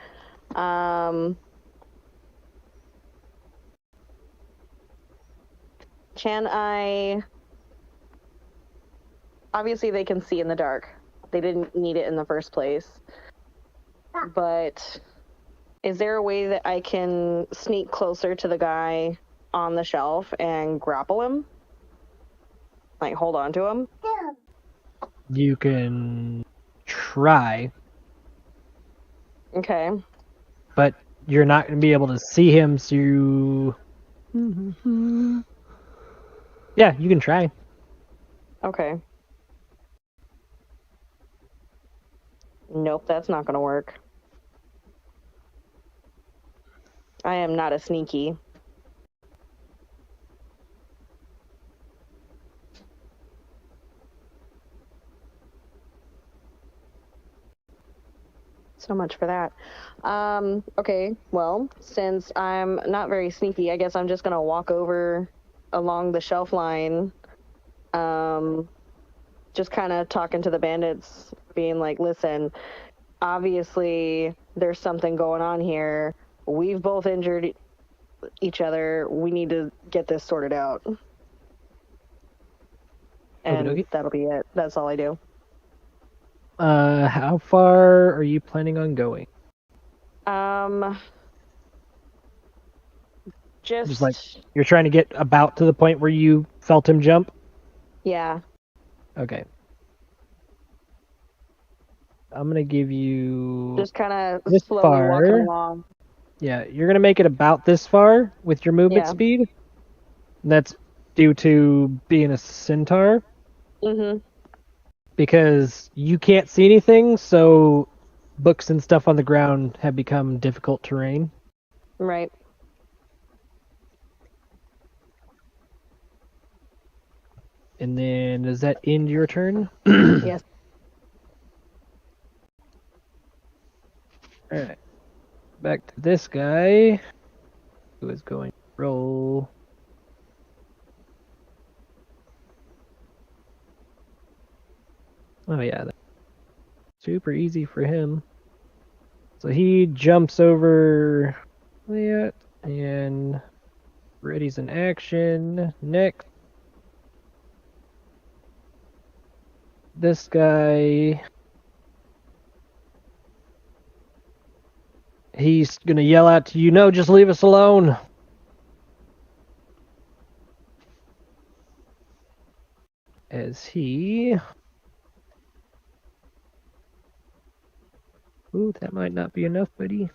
Can I... Obviously, they can see in the dark. They didn't need it in the first place. But is there a way that I can sneak closer to the guy on the shelf and grapple him? Like, hold on to him? You can try, Okay. but you're not going to be able to see him through. Yeah, you can try. Okay. Nope, that's not gonna work. I am not a sneaky. So much for that. Okay, well, since I'm not very sneaky, I guess I'm just gonna walk over along the shelf line, just kind of talking to the bandits, being like, listen, obviously there's something going on here. We've both injured each other. We need to get this sorted out. And Okey-dokey. that'll be it. That's all I do. How far are you planning on going? Just like you're trying to get about to the point where you felt him jump? Yeah. Okay. I'm going to give you Just kind of this slowly far. walking along. Yeah, you're going to make it about this far with your movement Yeah. speed. That's due to being a centaur. Mm-hmm. Because you can't see anything, so books and stuff on the ground have become difficult terrain. Right. And then, does that end your turn? Yes. Alright. Back to this guy, who is going to roll. Oh yeah, that's super easy for him. So he jumps over that and readies an action. Next, this guy, he's gonna yell out to you, "No, just leave us alone." As he... Ooh, that might not be enough, buddy.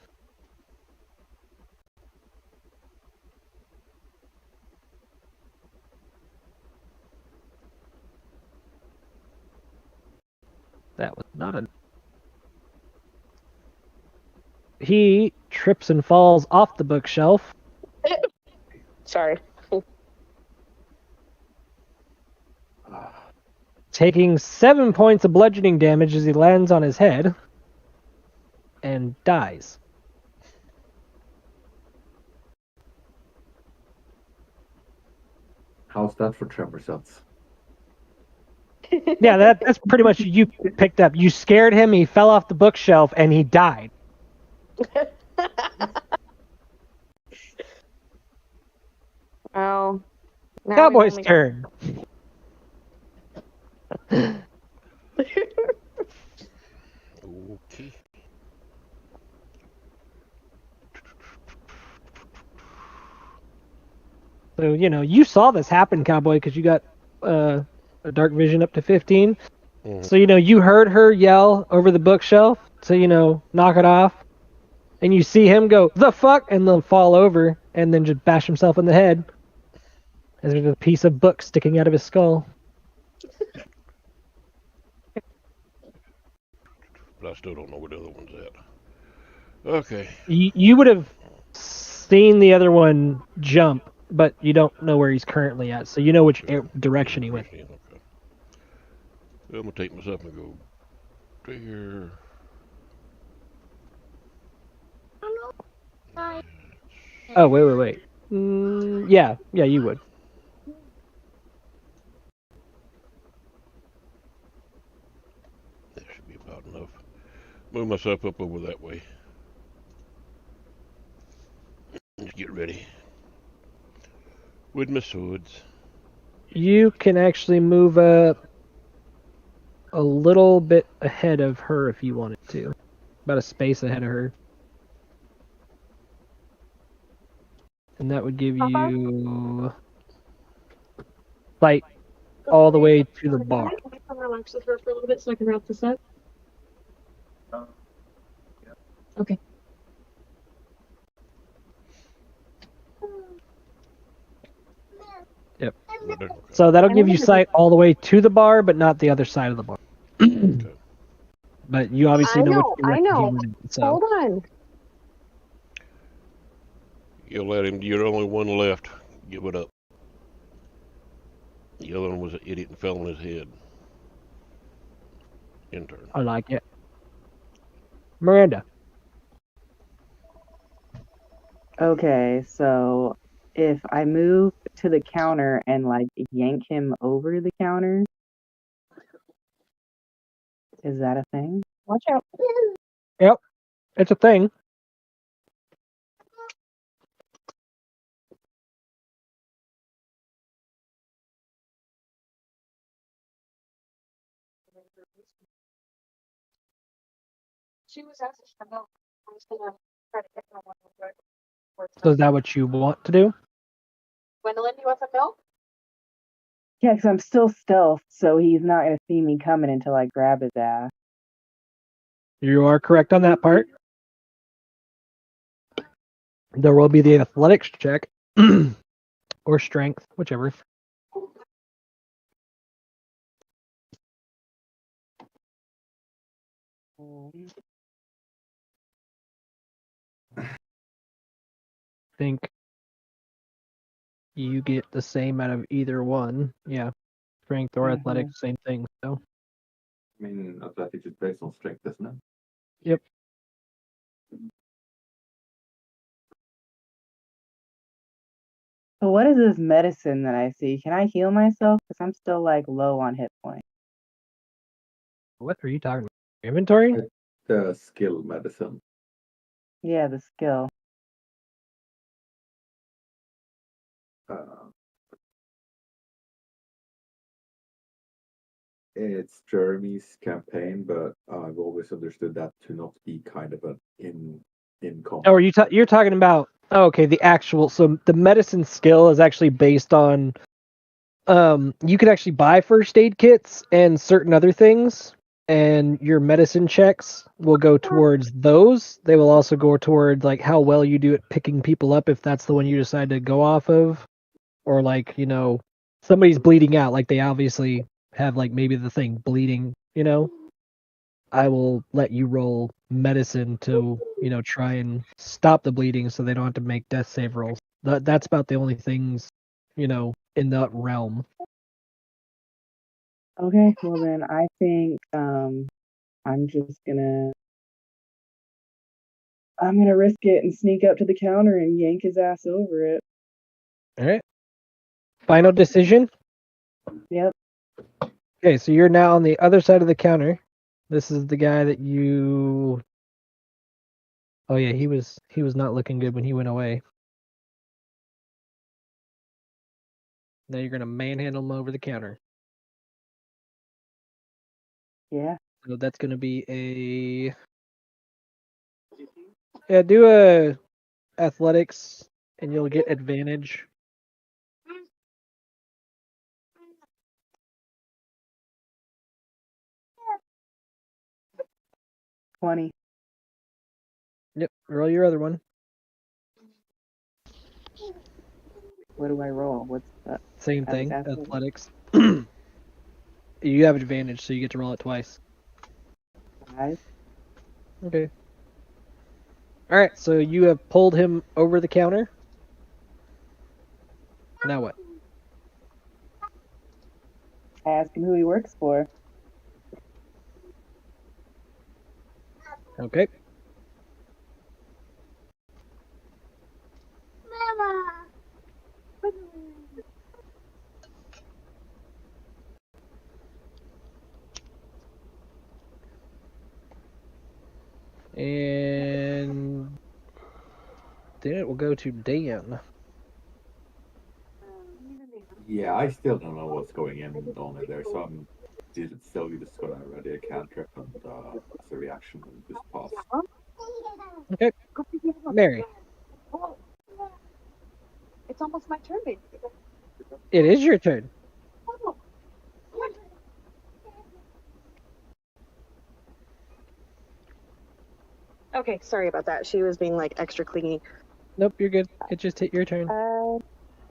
That was not a... He trips and falls off the bookshelf. Sorry. Taking 7 points of bludgeoning damage as he lands on his head. And dies. How's that for tremor cells? Yeah, that's pretty much you picked up. You scared him, he fell off the bookshelf, and he died. Oh. Now Cowboy's we've only turn. Okay. So, you saw this happen, Cowboy, because you got a dark vision up to 15. Mhm. So, you heard her yell over the bookshelf to, knock it off. And you see him go, "The fuck?" and then fall over and then just bash himself in the head. As there's a piece of book sticking out of his skull. But I still don't know where the other one's at. Okay. You would have seen the other one jump, but you don't know where he's currently at, so you know which direction he went. Okay. I'm gonna take myself and go there. Oh, wait. Yeah, you would. That should be about enough. Move myself up over that way. Let's get ready. With my swords. You can actually move up a little bit ahead of her if you wanted to. About a space ahead of her. And that would give you sight all the way to the bar. Can I come relax with her for a little bit so I can wrap this up? Okay. Yep. Okay. So that'll give you sight all the way to the bar, but not the other side of the bar. Okay. But you obviously I know know, which direction I know. he went in, so. Hold on. You let him. You're the only one left. Give it up. The other one was an idiot and fell on his head. Intern. I like it. Miranda. Okay, so if I move to the counter and like yank him over the counter, is that a thing? Watch out. Yep, it's a thing. She was asking for milk. I was gonna try to get her one real quick. So is that what you want to do? Gwendolyn, you want some milk? Yeah, because I'm still stealth, so he's not gonna see me coming until I grab his ass. You are correct on that part. There will be the athletics check. or strength, whichever. Think you get the same out of either one. Yeah. Strength or athletics, same thing. So. I mean, athletics is based on strength, isn't it? Yep. So what is this medicine that I see? Can I heal myself? Because I'm still like low on hit points. What are you talking about? Inventory? The skill medicine. Yeah, the skill. It's Jeremy's campaign, but I've always understood that to not be kind of an in combat. Oh, are you you're talking about? Oh, okay, the actual. So the medicine skill is actually based on. You can actually buy first aid kits and certain other things, and your medicine checks will go towards those. They will also go toward like how well you do at picking people up if that's the one you decide to go off of, or like somebody's bleeding out, like they obviously have like maybe the thing bleeding. I will let you roll medicine to try and stop the bleeding so they don't have to make death save rolls. That's about the only things in that realm. Okay, well then I think I'm gonna risk it and sneak up to the counter and yank his ass over it. All right. Final decision? Yep. Okay, so you're now on the other side of the counter. This is the guy that you. Oh yeah, he was not looking good when he went away. Now you're gonna manhandle him over the counter. Yeah. So that's gonna be a. Yeah, do a athletics, and you'll get advantage. $20. Yep, roll your other one. What do I roll? What's that? Same thing, athletics. You have advantage, so you get to roll it twice. 5. Okay. Alright, so you have pulled him over the counter. Now what? I ask him who he works for. Okay. Mama. And then it will go to Dan. Yeah, I still don't know what's going on in there, so I'm still just gonna ready a cantrip and as a reaction and just pass. Okay. Mary. It's almost my turn, baby. It is your turn. Okay, sorry about that. She was being like extra clingy. Nope, you're good. It just hit your turn.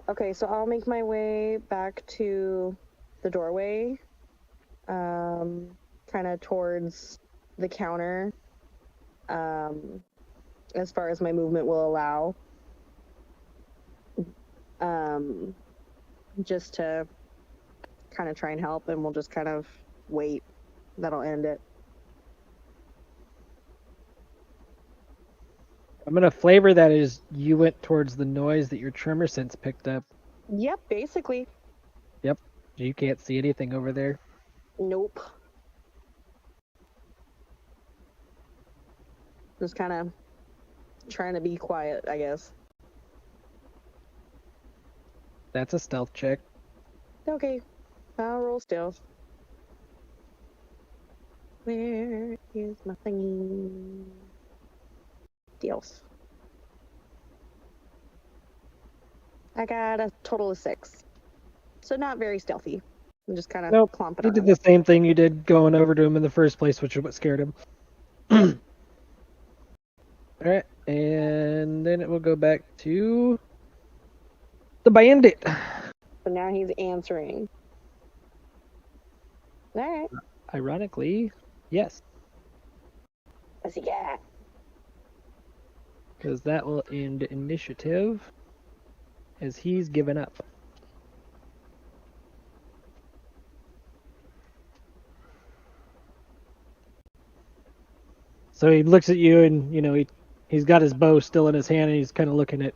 Okay, so I'll make my way back to the doorway, kind of towards the counter, as far as my movement will allow, just to kind of try and help, and we'll just kind of wait. That'll end it. I'm going to flavor that as you went towards the noise that your tremor sense picked up. Yep, basically. Yep. You can't see anything over there. Nope. Just kind of trying to be quiet, I guess. That's a stealth check. Okay, I'll roll stealth. Where is my thingy? Stealth. I got a total of 6. So not very stealthy. I'm just kind of clomping You did the same thing you did going over to him in the first place, which is what scared him. Alright, and then it will go back to The bandit. So now he's answering. Alright. Ironically, yes. What's he got? Because that will end initiative as he's given up. So he looks at you and, he's got his bow still in his hand and he's kind of looking at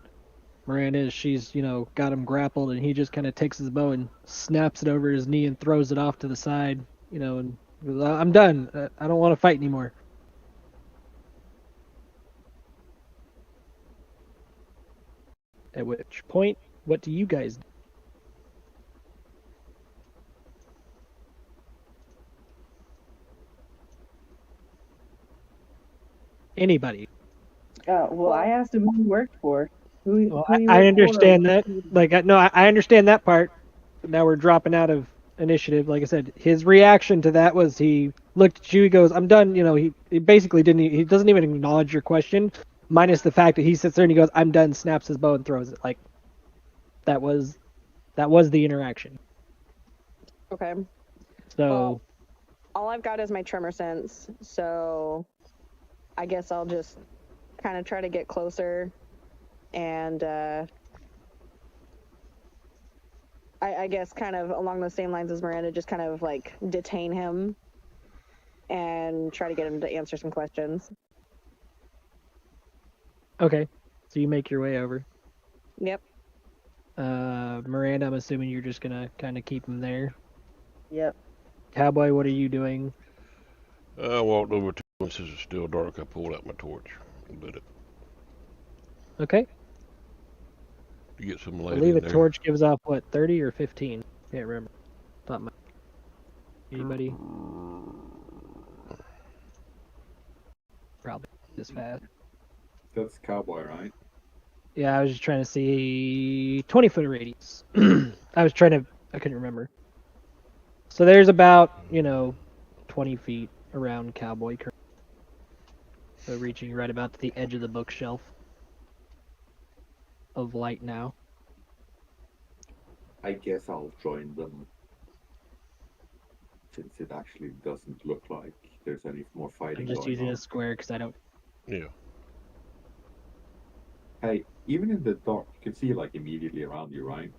Miranda as she's, got him grappled, and he just kind of takes his bow and snaps it over his knee and throws it off to the side, and goes, I'm done. I don't want to fight anymore. At which point, what do you guys do? Anybody? Well, I asked him who he worked for. I understand that. I understand that part. But now we're dropping out of initiative. Like I said, his reaction to that was he looked at you. He goes, "I'm done." He basically didn't. He doesn't even acknowledge your question, minus the fact that he sits there and he goes, "I'm done." Snaps his bow and throws it. Like that was the interaction. Okay. So well, all I've got is my tremor sense. So I guess I'll just kind of try to get closer and I guess kind of along the same lines as Miranda, just kind of like detain him and try to get him to answer some questions. Okay, so you make your way over. Yep. Miranda, I'm assuming you're just gonna kind of keep him there. Yep. Cowboy, what are you doing? I walked over to him. Since it's still dark, I pulled out my torch and lit it. Okay. To get some I light believe in a there. torch gives off, what, 30 or 15? Can't remember. Anybody? Probably this fast. That's cowboy, right? Yeah, I was just trying to see 20-foot radius. I couldn't remember. So there's about, 20 feet around cowboy. So reaching right about to the edge of the bookshelf of light now. I guess I'll join them. Since it actually doesn't look like there's any more fighting I'm just going using on. a square because I don't... Yeah. Hey, even in the dark, you can see like immediately around you, right?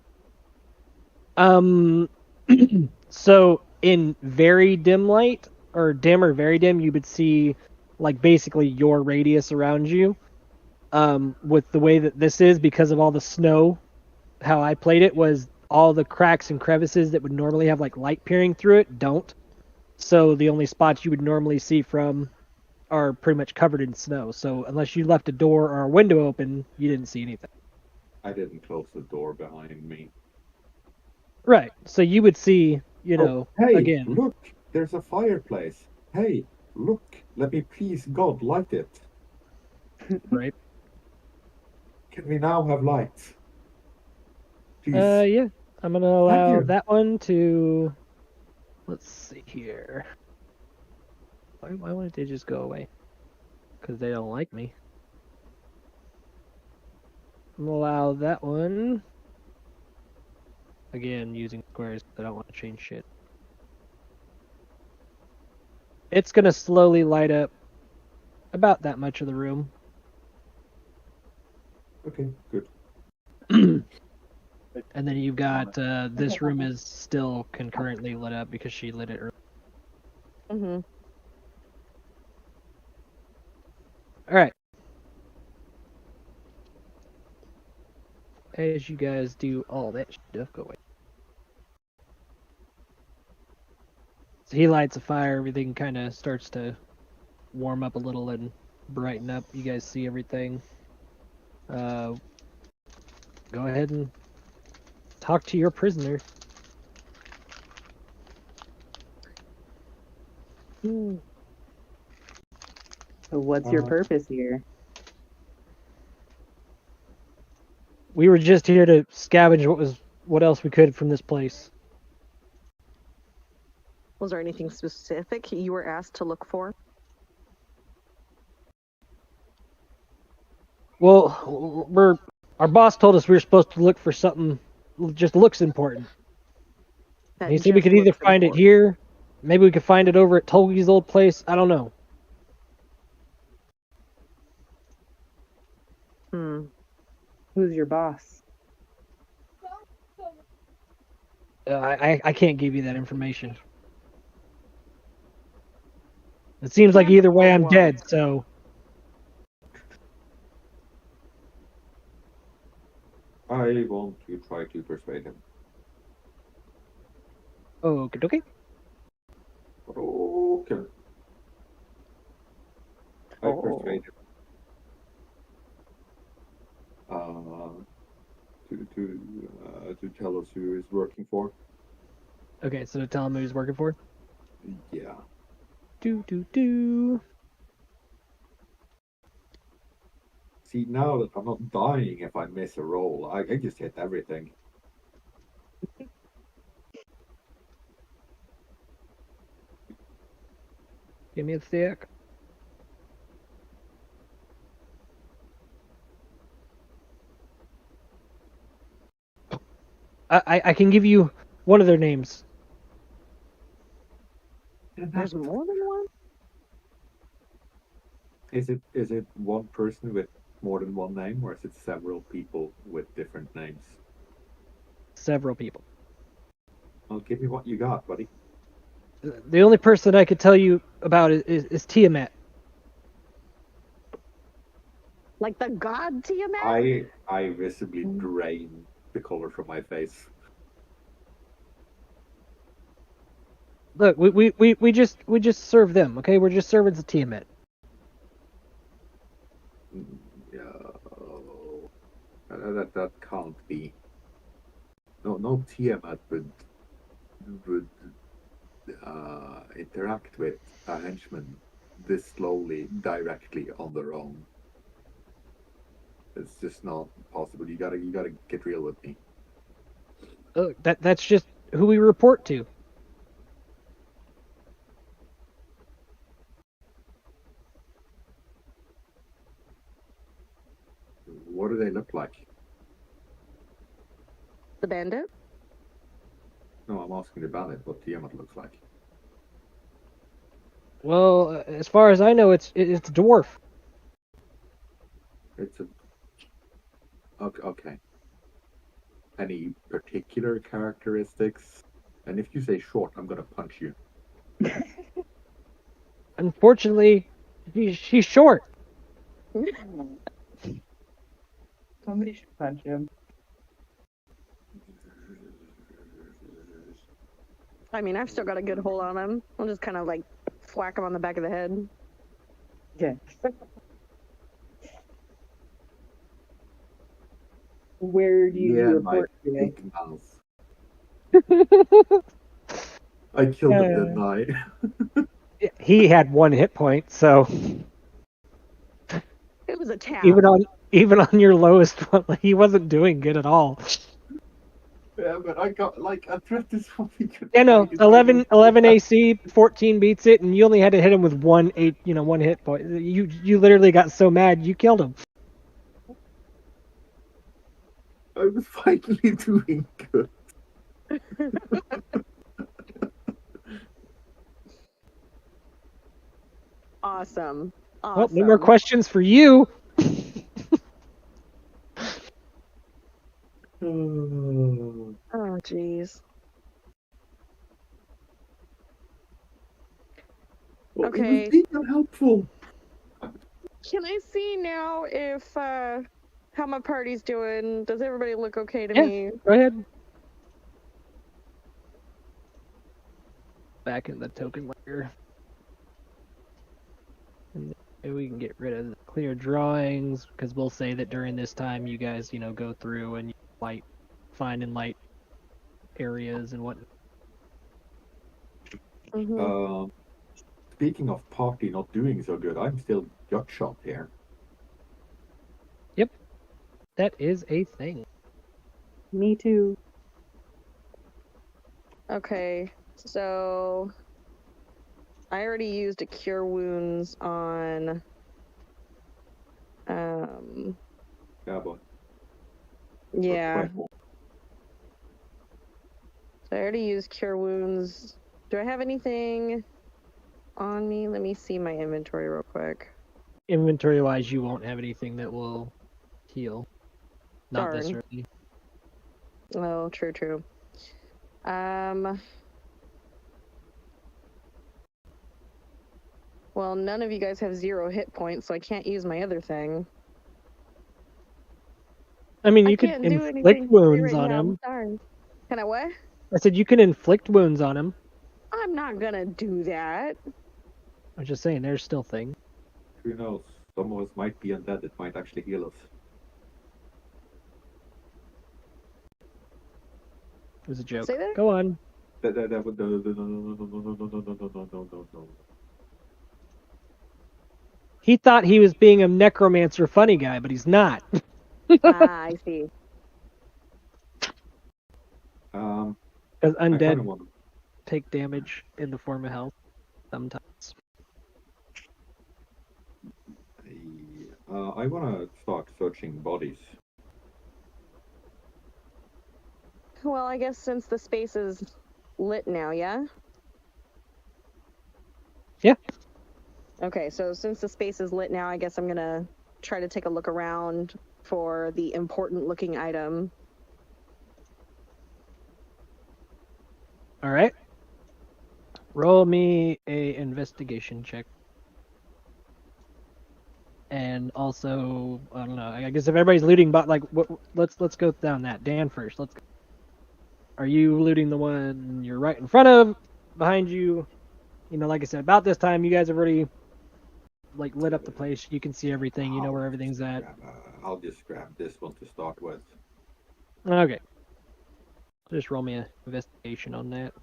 So in very dim light, or dim or very dim, you would see like basically your radius around you. With the way that this is, because of all the snow, how I played it was all the cracks and crevices that would normally have like light peering through it don't. So the only spots you would normally see from are pretty much covered in snow. So unless you left a door or a window open, you didn't see anything. I didn't close the door behind me. Right. So you would see, hey, again. Look, there's a fireplace. Hey, look, let me please God light it. Right. Can we now have light? Please. Yeah. I'm gonna allow that one to. Let's see here. Why wouldn't they just go away? Because they don't like me. I'm gonna allow that one. Again, using squares. I don't want to change shit. It's gonna slowly light up about that much of the room. Okay, good. And then you've got this room is still concurrently lit up because she lit it earlier. Mm-hmm. All right. As you guys do all that stuff, go away. So he lights a fire. Everything kind of starts to warm up a little and brighten up. You guys see everything. Go ahead and talk to your prisoner. So what's your purpose here? We were just here to scavenge what else we could from this place. Was there anything specific you were asked to look for? Well, Our boss told us we were supposed to look for something just looks important. That He said we just could either looks find it important. here, maybe we could find it over at Tolgi's old place. I don't know. Who's your boss? I can't give you that information. It seems like either way I'm dead, so... I want to try to persuade him. Okie dokie. Okay. I persuade him. To tell us who he's working for. Okay, so to tell him who he's working for? Yeah. Do. See, now that I'm not dying if I miss a roll, I just hit everything. Give me a sec. I can give you one of their names. There's more than one? Is it one person with more than one name, or is it several people with different names? Several people. Well, give me what you got, buddy. The only person I could tell you about is Tiamat. Like the god Tiamat? I visibly drain the color from my face. Look, we just serve them, okay? We're just servants of Tiamat. Yeah, that can't be. No Tiamat would interact with a henchman this slowly, directly on their own. It's just not possible. You gotta get real with me. Look, that's just who we report to. What do they look like? The bandit? No, I'm asking about it. What Tiamat looks like. Well, as far as I know, it's a dwarf. It's a... Okay. Any particular characteristics? And if you say short, I'm gonna punch you. Unfortunately, she's short. Somebody should punch him. I mean, I've still got a good hold on him. I'll just kind of like whack him on the back of the head. Yeah. Where do you report to? Big mouth. I killed him, didn't I? He had 1 hit point, so It was a tap. even on your lowest one, he wasn't doing good at all. Yeah, but I got like a threat is what we could. Yeah, no, 11 AC, 14 beats it, and you only had to hit him with 1 hit point. You literally got so mad you killed him. I was finally doing good. Awesome. Well, no more questions for you. Oh, jeez. Well, Okay. it was being helpful. Can I see now if how my party's doing? Does everybody look okay to Yeah, me? go ahead. Back in the token layer. And maybe we can get rid of the clear drawings, because we'll say that during this time you guys, go through and find and light areas and what. Mm-hmm. Speaking of party not doing so good, I'm still gut shot here. Yep. That is a thing. Me too. Okay, so I already used a cure wounds on Yeah, boy. Yeah. Well, So I already used Cure Wounds. Do I have anything on me? Let me see my inventory real quick. Inventory wise, you won't have anything that will heal. Not this Darn. early. Oh, true. Well, none of you guys have 0 hit points, so I can't use my other thing. I mean, I you could can't do inflict anything for you wounds right on now. him. Darn. Can I what? I said you can inflict wounds on him. I'm not gonna do that. I'm just saying, there's still things. who knows? Some of us might be undead. It might actually heal us. It was a joke. Say that? Go on. That would no. He thought he was being a necromancer funny guy, but he's not. I see. Because I undead kind of want to. take damage in the form of health sometimes. I want to start searching bodies. Well, I guess since the space is lit now, yeah? Yeah. Okay, so since the space is lit now, I guess I'm gonna try to take a look around for the important looking item. All right. Roll me a investigation check. And also, I don't know. I guess if everybody's looting, but like, let's go down that. Dan first. Let's go. Are you looting the one you're right in front of, behind you? You know, like I said, about this time, you guys have already like lit up the place. You can see everything. You know where everything's at. I'll just grab this one to start with. Okay. Just roll me an investigation on that.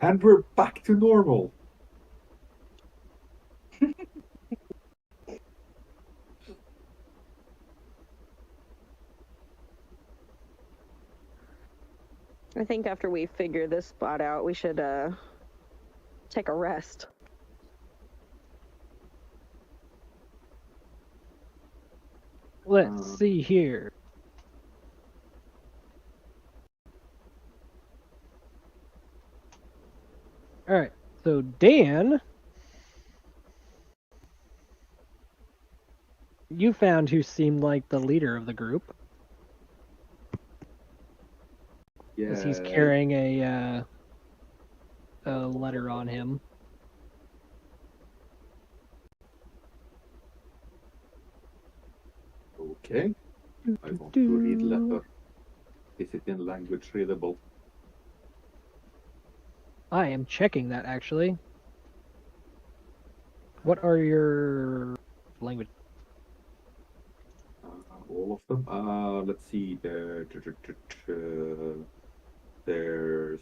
And we're back to normal. I think after we figure this spot out, we should take a rest. Let's see here. All right. So Dan, you found who seemed like the leader of the group. Yeah. Because he's carrying a letter on him. Okay. I want to read letter. Is it in language readable? I am checking that actually. What are your language? All of them. Let's see. There's.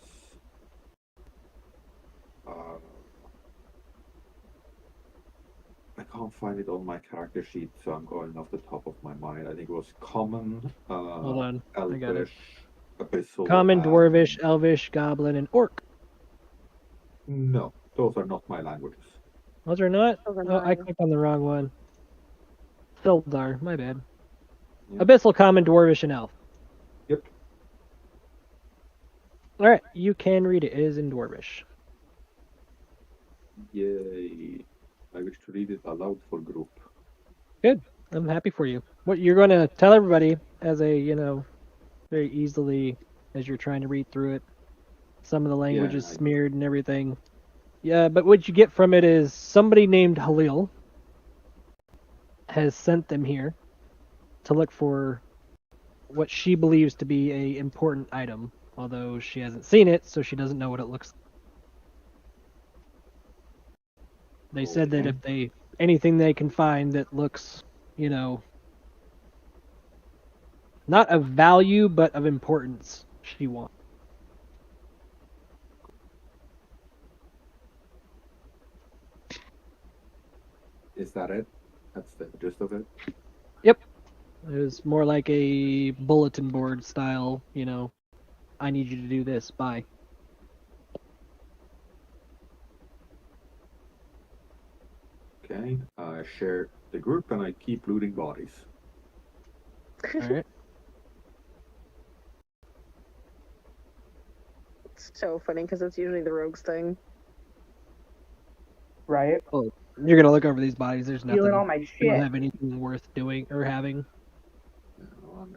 I can't find it on my character sheet, so I'm going off the top of my mind. I think it was common. Hold on. Elvish, I got it. Abyssal. Common, Dwarvish, Elvish, Goblin, and Orc. No, those are not my languages. Those are not? Those are Oh, I mine. clicked on the wrong one. Sildar, my bad. Yeah. Abyssal, Common, Dwarvish, and Elf. Yep. Alright, you can read it. It is in Dwarvish. Yay. I wish to read it aloud for group. Good. I'm happy for you. What you're going to tell everybody as a, you know, very easily as you're trying to read through it. Some of the language is smeared and everything. Yeah, but what you get from it is somebody named Halil has sent them here to look for what she believes to be a important item, although she hasn't seen it, so she doesn't know what it looks like. They said that if they anything they can find that looks, you know, not of value but of importance, she wants. Is that it? That's the gist of it? Yep. It was more like a bulletin board style, you know, I need you to do this, bye. Okay, I share the group and I keep looting bodies. Alright. It's so funny because it's usually the rogues thing. Right? You're gonna look over these bodies. There's nothing. Stealing all my We don't shit. have anything worth doing or having.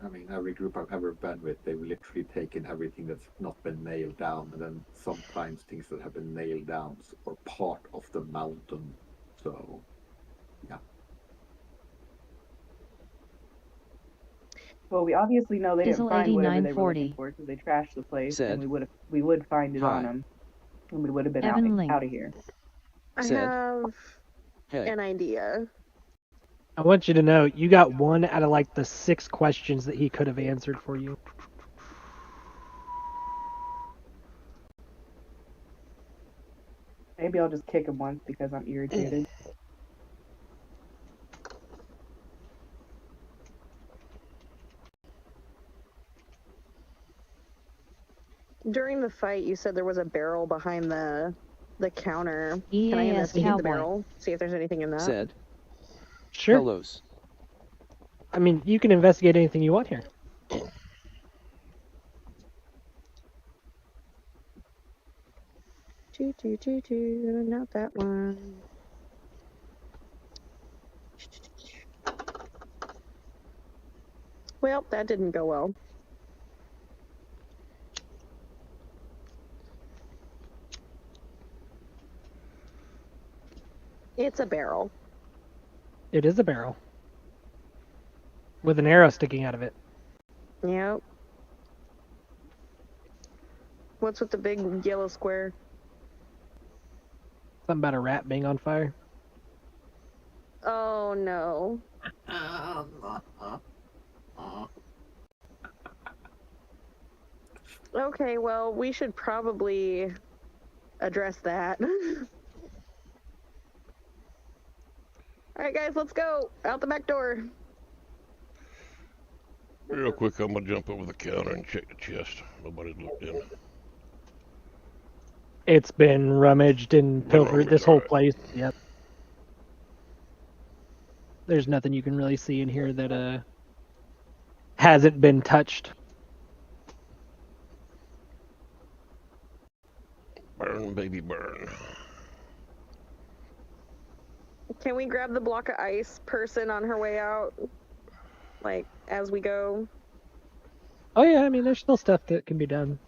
I mean, every group I've ever been with, they've literally taken everything that's not been nailed down, and then sometimes things that have been nailed down are part of the mountain. So, yeah. Well, we obviously know they didn't Diesel find whatever they were 8940. looking for because they trashed the place, Said. and we would find it on Hi. them, and we would have been Evan Link. out of here. I Said. have Hey. an idea. I want you to know you got 1 out of like the 6 questions that he could have answered for you. Maybe I'll just kick him once because I'm irritated. During the fight, you said there was a barrel behind the counter. Can I EAS investigate Cowboy. the barrel? See if there's anything in that. Said. Sure. Hellos. I mean, you can investigate anything you want here. Not that one. Well, that didn't go well. It's a barrel. It is a barrel. With an arrow sticking out of it. Yep. What's with the big yellow square? Something about a rat being on fire. Oh no. Okay, well, we should probably address that. Alright guys, let's go! Out the back door! Real quick, I'm gonna jump over the counter and check the chest. Nobody's looked in. It's been rummaged and pilfered, this whole Alright. place. Yep. There's nothing you can really see in here that hasn't been touched. Burn, baby, burn. Can we grab the block of ice person on her way out? Like, as we go? Oh yeah, I mean, there's still stuff that can be done.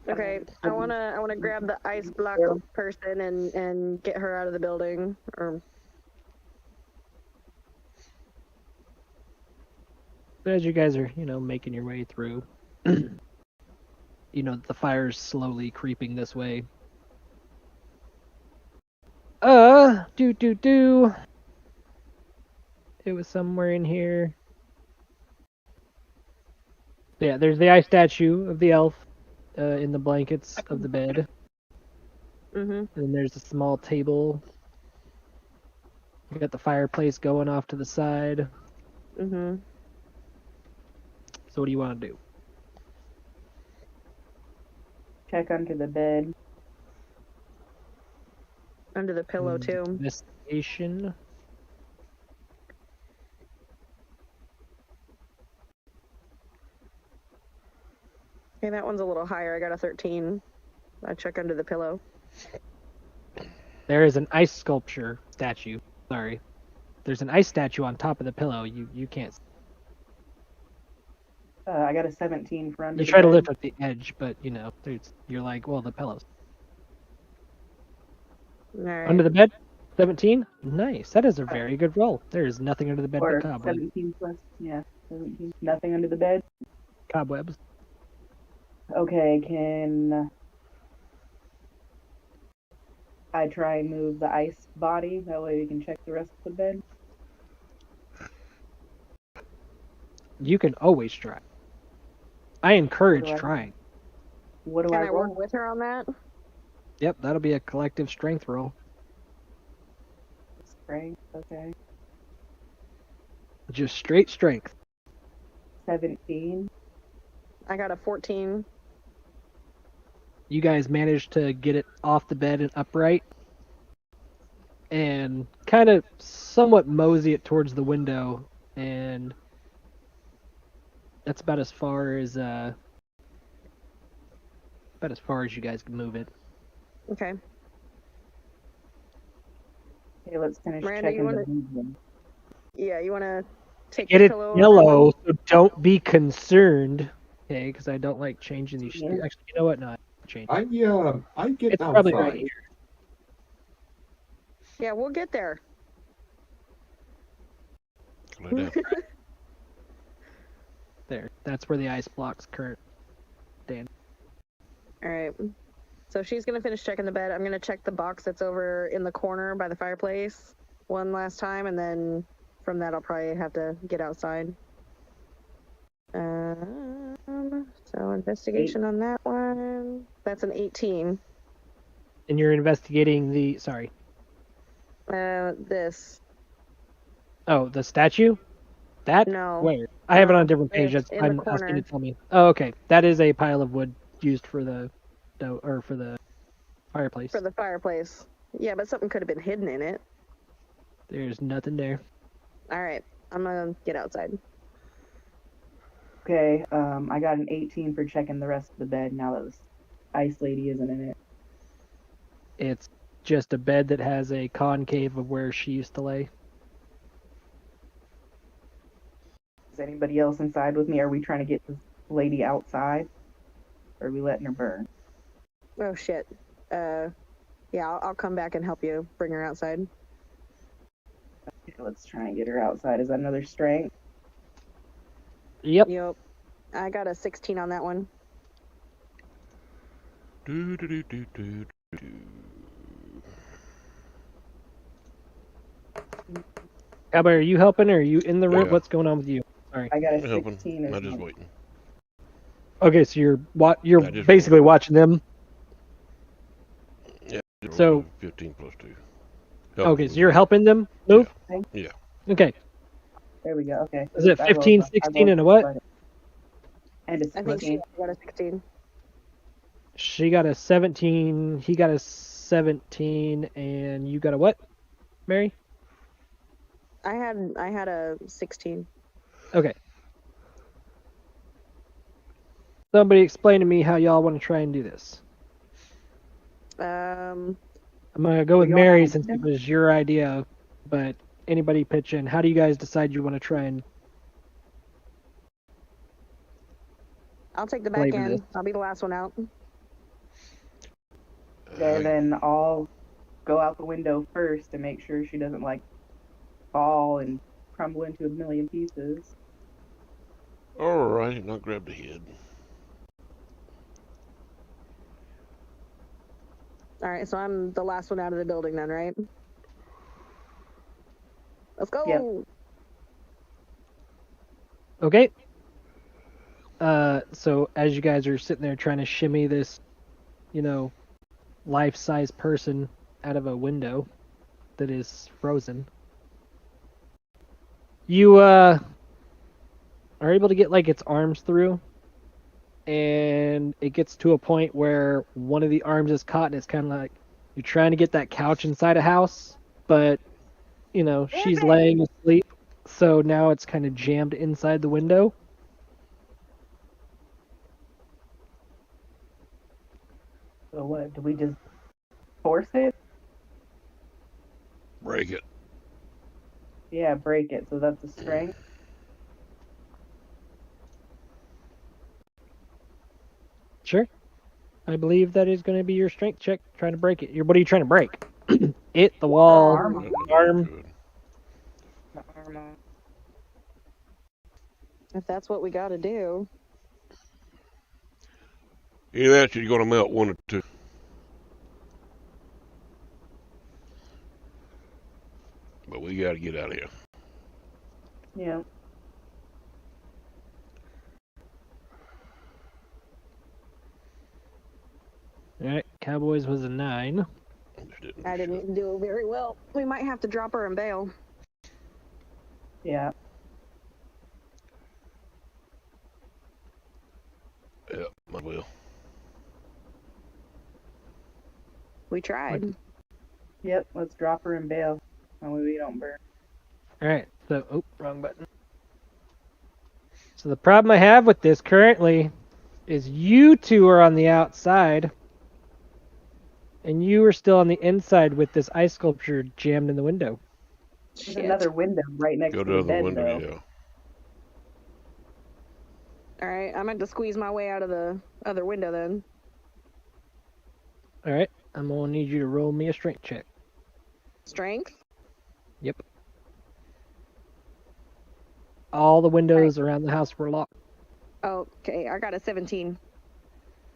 Okay, I wanna grab the ice block person and get her out of the building. Or But as you guys are, making your way through, the fire's slowly creeping this way. It was somewhere in here. Yeah, there's the ice statue of the elf in the blankets of the bed. Mhm. And then there's a small table. You got the fireplace going off to the side. Mhm. So what do you want to do? Check under the bed. Under the pillow too. Investigation. Okay, that one's a little higher. I got a 13. I check under the pillow. There is an ice sculpture statue. Sorry. There's an ice statue on top of the pillow. You can't. I got a 17 for under You the try to bed. lift up the edge, but you're like, well, the pillow's Alright. under the bed. 17. Nice. That is a very good roll. There is nothing under the bed Or but cobwebs. 17 plus, yeah, 17. Nothing under the bed. Cobwebs. Okay, can I try and move the ice body? That way we can check the rest of the bed. You can always try. I encourage What do I- trying. What do Can I I work roll? with her on that? Yep, that'll be a collective strength roll. Strength, okay. Just straight strength. 17. I got a 14. You guys managed to get it off the bed and upright. and kind of somewhat mosey it towards the window, and that's about as far as you guys can move it. Okay. Okay, let's finish Miranda, checking you the movement. Yeah, you want to take Get the it pillow? yellow, so don't be concerned. Okay, because I don't like changing these. Yeah. Actually, you know what? No, I change. I get It's probably outside. right here. Yeah, we'll get there. Lay down. There. That's where the ice blocks current. Dan. All right. So she's gonna finish checking the bed. I'm gonna check the box that's over in the corner by the fireplace one last time, and then from that I'll probably have to get outside. So investigation on that one. That's an 18. And you're investigating the. Sorry. This. Oh, the statue? That? No. Where? I have it on a different page. It's in the I'm asking corner. you to tell me. Oh, okay. That is a pile of wood used for the for the fireplace. For the fireplace. Yeah, but something could have been hidden in it. There's nothing there. All right. I'm gonna get outside. Okay, I got an 18 for checking the rest of the bed now that this ice lady isn't in it. It's just a bed that has a concave of where she used to lay. Is anybody else inside with me? Are we trying to get this lady outside? Or are we letting her burn? Oh shit. Yeah, I'll come back and help you bring her outside. Okay, let's try and get her outside. Is that another strength? Yep. Yep. I got a 16 on that one. Do, do, do, do, do, do. Cowboy, are you helping or are you in the room? Yeah. What's going on with you? Sorry. I got a I'm helping. 16 as I'm just well. waiting. Okay, so you're I just basically watching them. Yeah. So- 15 plus 2. Okay, so you're helping them move? Yeah. Okay. There we go, okay. Is it I rolled- 15, I 16, rolled and a what? And a I think 16. she got a 16. She got a 17, he got a 17, and you got a what, Mary? I had a 16. Okay. Somebody explain to me how y'all want to try and do this. Um, I'm going to go with We all Mary have since it them? was your idea, but anybody pitch in. How do you guys decide you want to try and I'll take the back Flavor end. this. I'll be the last one out. Okay, then I'll go out the window first to make sure she doesn't, like, fall and crumble into a million pieces. Alright, and I'll grab the head. All right, so I'm the last one out of the building then, right? Let's go. Yep. Okay. So as you guys are sitting there trying to shimmy this, life-size person out of a window that is frozen, you are able to get like its arms through, and it gets to a point where one of the arms is caught, and it's kind of like you're trying to get that couch inside a house, but she's laying asleep, so now it's kind of jammed inside the window. So what, do we just force it? Break it. Yeah, break it. So that's a strength. Sure. I believe that is going to be your strength check, trying to break it. What are you trying to break? It, the wall, Arm. the arm. Good. The arm. If that's what we got to do. Either that or you're going to melt one or two. But we got to get out of here. Yeah. All right, Cowboys was a 9. I didn't do very well. We might have to drop her and bail. Yeah. Yep, I will. We tried. Yep, let's drop her and bail. That way we don't burn. Alright, so, oh, wrong button. So the problem I have with this currently is you two are on the outside, and you are still on the inside with this ice sculpture jammed in the window. There's another window right next Go to to the the bed, window, though. yeah. Alright, I'm going to squeeze my way out of the other window then. Alright, I'm gonna need you to roll me a strength check. Strength? Yep. All the windows around the house were locked. Okay, I got a 17.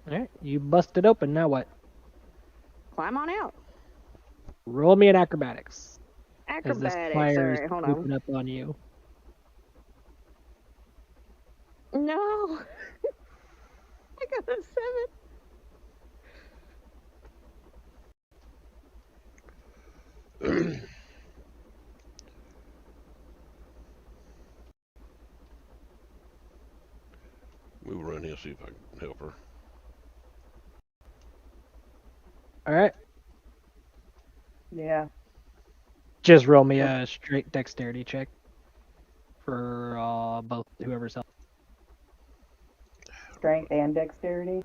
Alright, you busted open, now what? Climb on out. Roll me an acrobatics. As this Acrobatics. fire is Alright, hold swooping on. up on you. No! I got a 7. Move around here, see if I can help her. Alright, Yeah. just roll me a straight dexterity check. For both, whoever's helping. Strength and dexterity.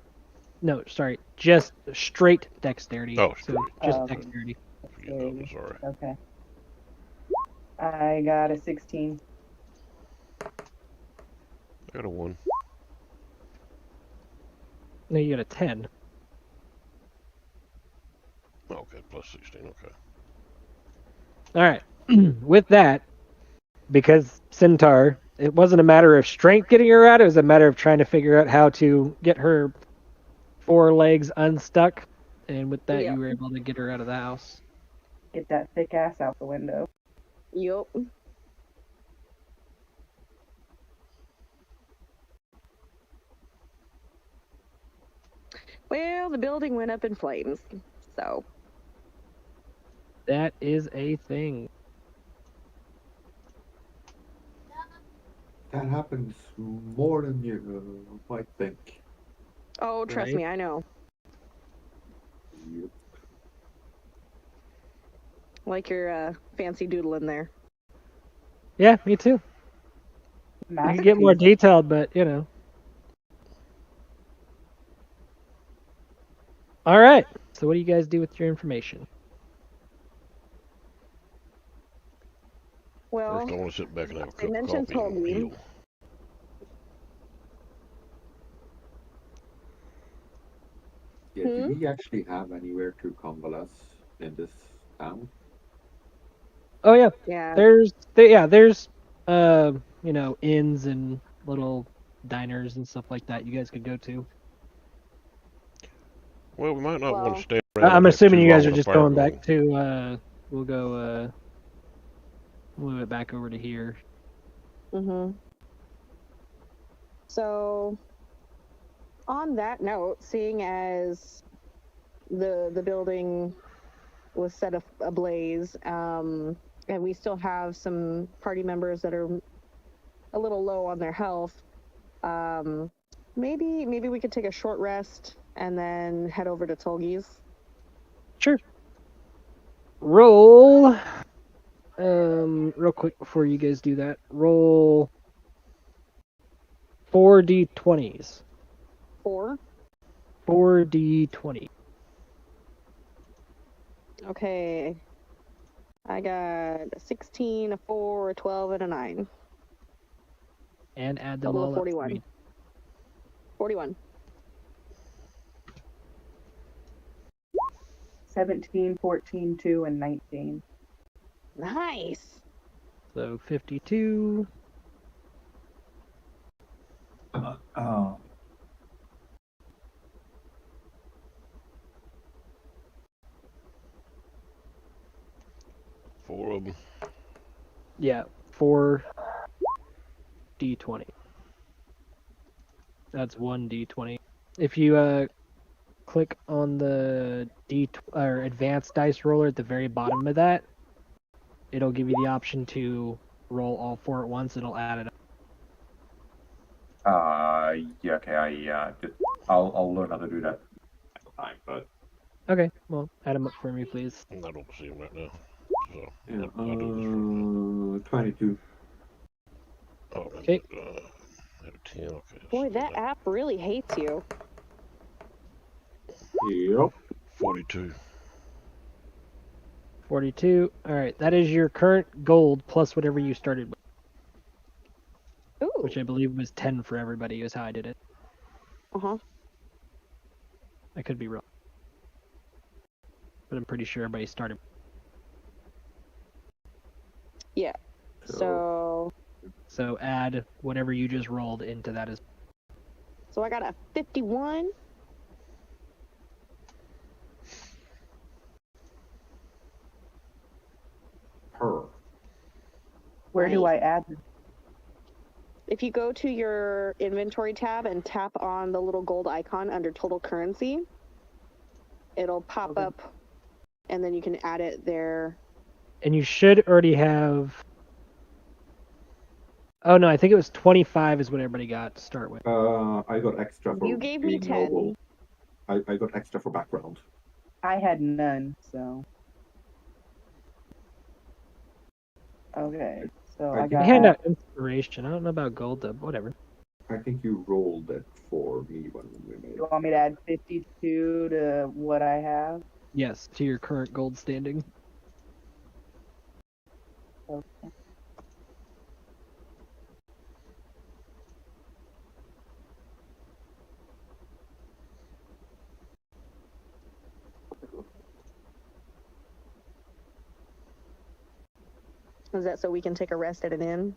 No, sorry, just straight dexterity. Oh, so just okay. dexterity. Forget that one, sorry. Okay. I got a 16. I got a 1. No, you got a 10. Okay, plus 16, okay. Alright, with that, because Centaur, it wasn't a matter of strength getting her out, it was a matter of trying to figure out how to get her 4 legs unstuck, and with that, Yep. you were able to get her out of the house. Get that thick ass out the window. Yup. Well, the building went up in flames, so. That is a thing. That happens more than you might think. Oh, trust Right. me, I know. Yep. Like your fancy doodle in there. Yeah, me too. You can get more Masterpiece. detailed, but, you know. Alright, so what do you guys do with your information? Well, First, I want to sit back and have a I cup of mentioned coffee and Tolkien. heal. Yeah, do we actually have anywhere to convalesce in this town? Oh yeah, yeah. there's you know, inns and little diners and stuff like that you guys could go to. Well, we might not want Well- to stay around. I'm if assuming too you guys long are with a just fire going back to we'll go move it back over to here. Mm-hmm. So, on that note, seeing as the building was set ablaze, and we still have some party members that are a little low on their health, maybe we could take a short rest and then head over to Tolgi's. Sure. Roll. Real quick before you guys do that, roll 4d20s. 4. 4d20. Okay. I got a 16, a 4, a 12, and a 9. And add them Total all of up. 41. 41. 17, 14, 2, and 19. Nice. So 52. Four of them. Yeah, 4d20. That's 1d20. If you click on the or advanced dice roller at the very bottom of that, it'll give you the option to roll all 4 at once. It'll add it up. Yeah, okay, I'll learn how to do that next time, but Okay, well, add them up for me, please. I don't see them right now. So, Yeah, I'll do this right now. 22. Oh, Okay. At a 10, okay. Boy, that app really hates you. Yep. 42. 42. All right, that is your current gold plus whatever you started with, Ooh. which I believe was 10 for everybody. Is how I did it. Uh-huh. I could be wrong, but I'm pretty sure everybody started. Yeah. So add whatever you just rolled into that as. So I got a 51. Her. Where do I add them? If you go to your inventory tab and tap on the little gold icon under total currency, it'll pop up and then you can add it there. And you should already have. Oh no, I think it was 25 is what everybody got to start with. I got extra for You gave me being 10. noble. I got extra for background. I had none, so. Okay, so I You got. hand out inspiration. I don't know about gold though. Whatever. I think you rolled it for me when we made You it. want me to add 52 to what I have? Yes, to your current gold standing. Okay. Is that so we can take a rest at an inn?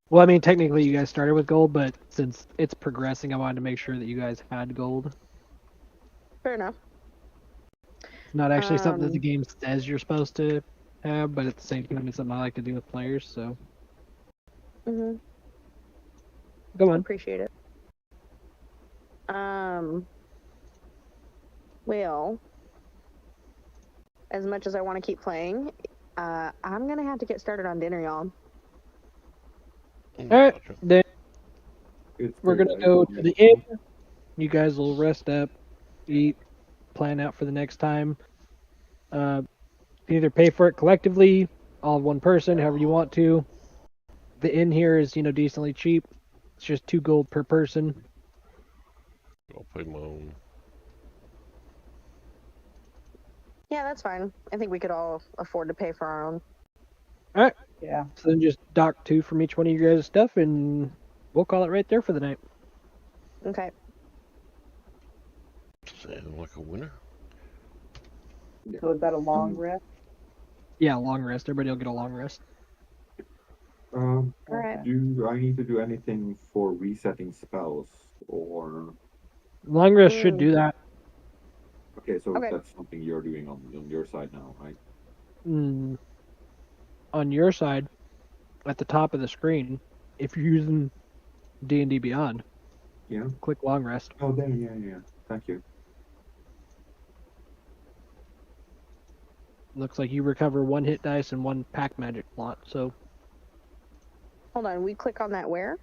Well, I mean, technically you guys started with gold, but since it's progressing, I wanted to make sure that you guys had gold. Fair enough. It's not actually something that the game says you're supposed to have, but at the same time, it's something I like to do with players, so. Mm-hmm. Go on. Appreciate it. Well, as much as I want to keep playing, I'm gonna have to get started on dinner, y'all. Alright, then It's we're gonna go to the inn. You guys will rest up, eat, plan out for the next time. Either pay for it collectively, all one person, however you want to. The inn here is, decently cheap. It's just 2 gold per person. I'll pay my own. Yeah, that's fine. I think we could all afford to pay for our own. Alright. Yeah. So then just dock 2 from each one of you guys' stuff, and we'll call it right there for the night. Okay. Sound like a winner. So is that a long rest? Yeah, long rest. Everybody will get a long rest. All right. Do I need to do anything for resetting spells or? Long rest should do that. Okay, so Okay. that's something you're doing on your side now, right? On your side, at the top of the screen, if you're using D&D Beyond, Yeah. click long rest. Oh, there. Yeah. Thank you. Looks like you recover 1 hit dice and 1 pack magic slot. So Hold on. We click on that where?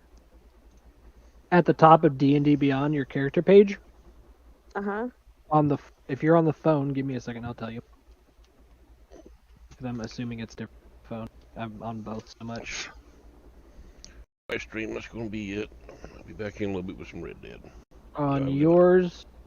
at the top of D&D Beyond, your character page, Uh-huh. if you're on the phone, give me a second, I'll tell you. Because I'm assuming it's different phone. I'm on both so much. My stream, that's going to be it. I'll be back in a little bit with some Red Dead. On yours,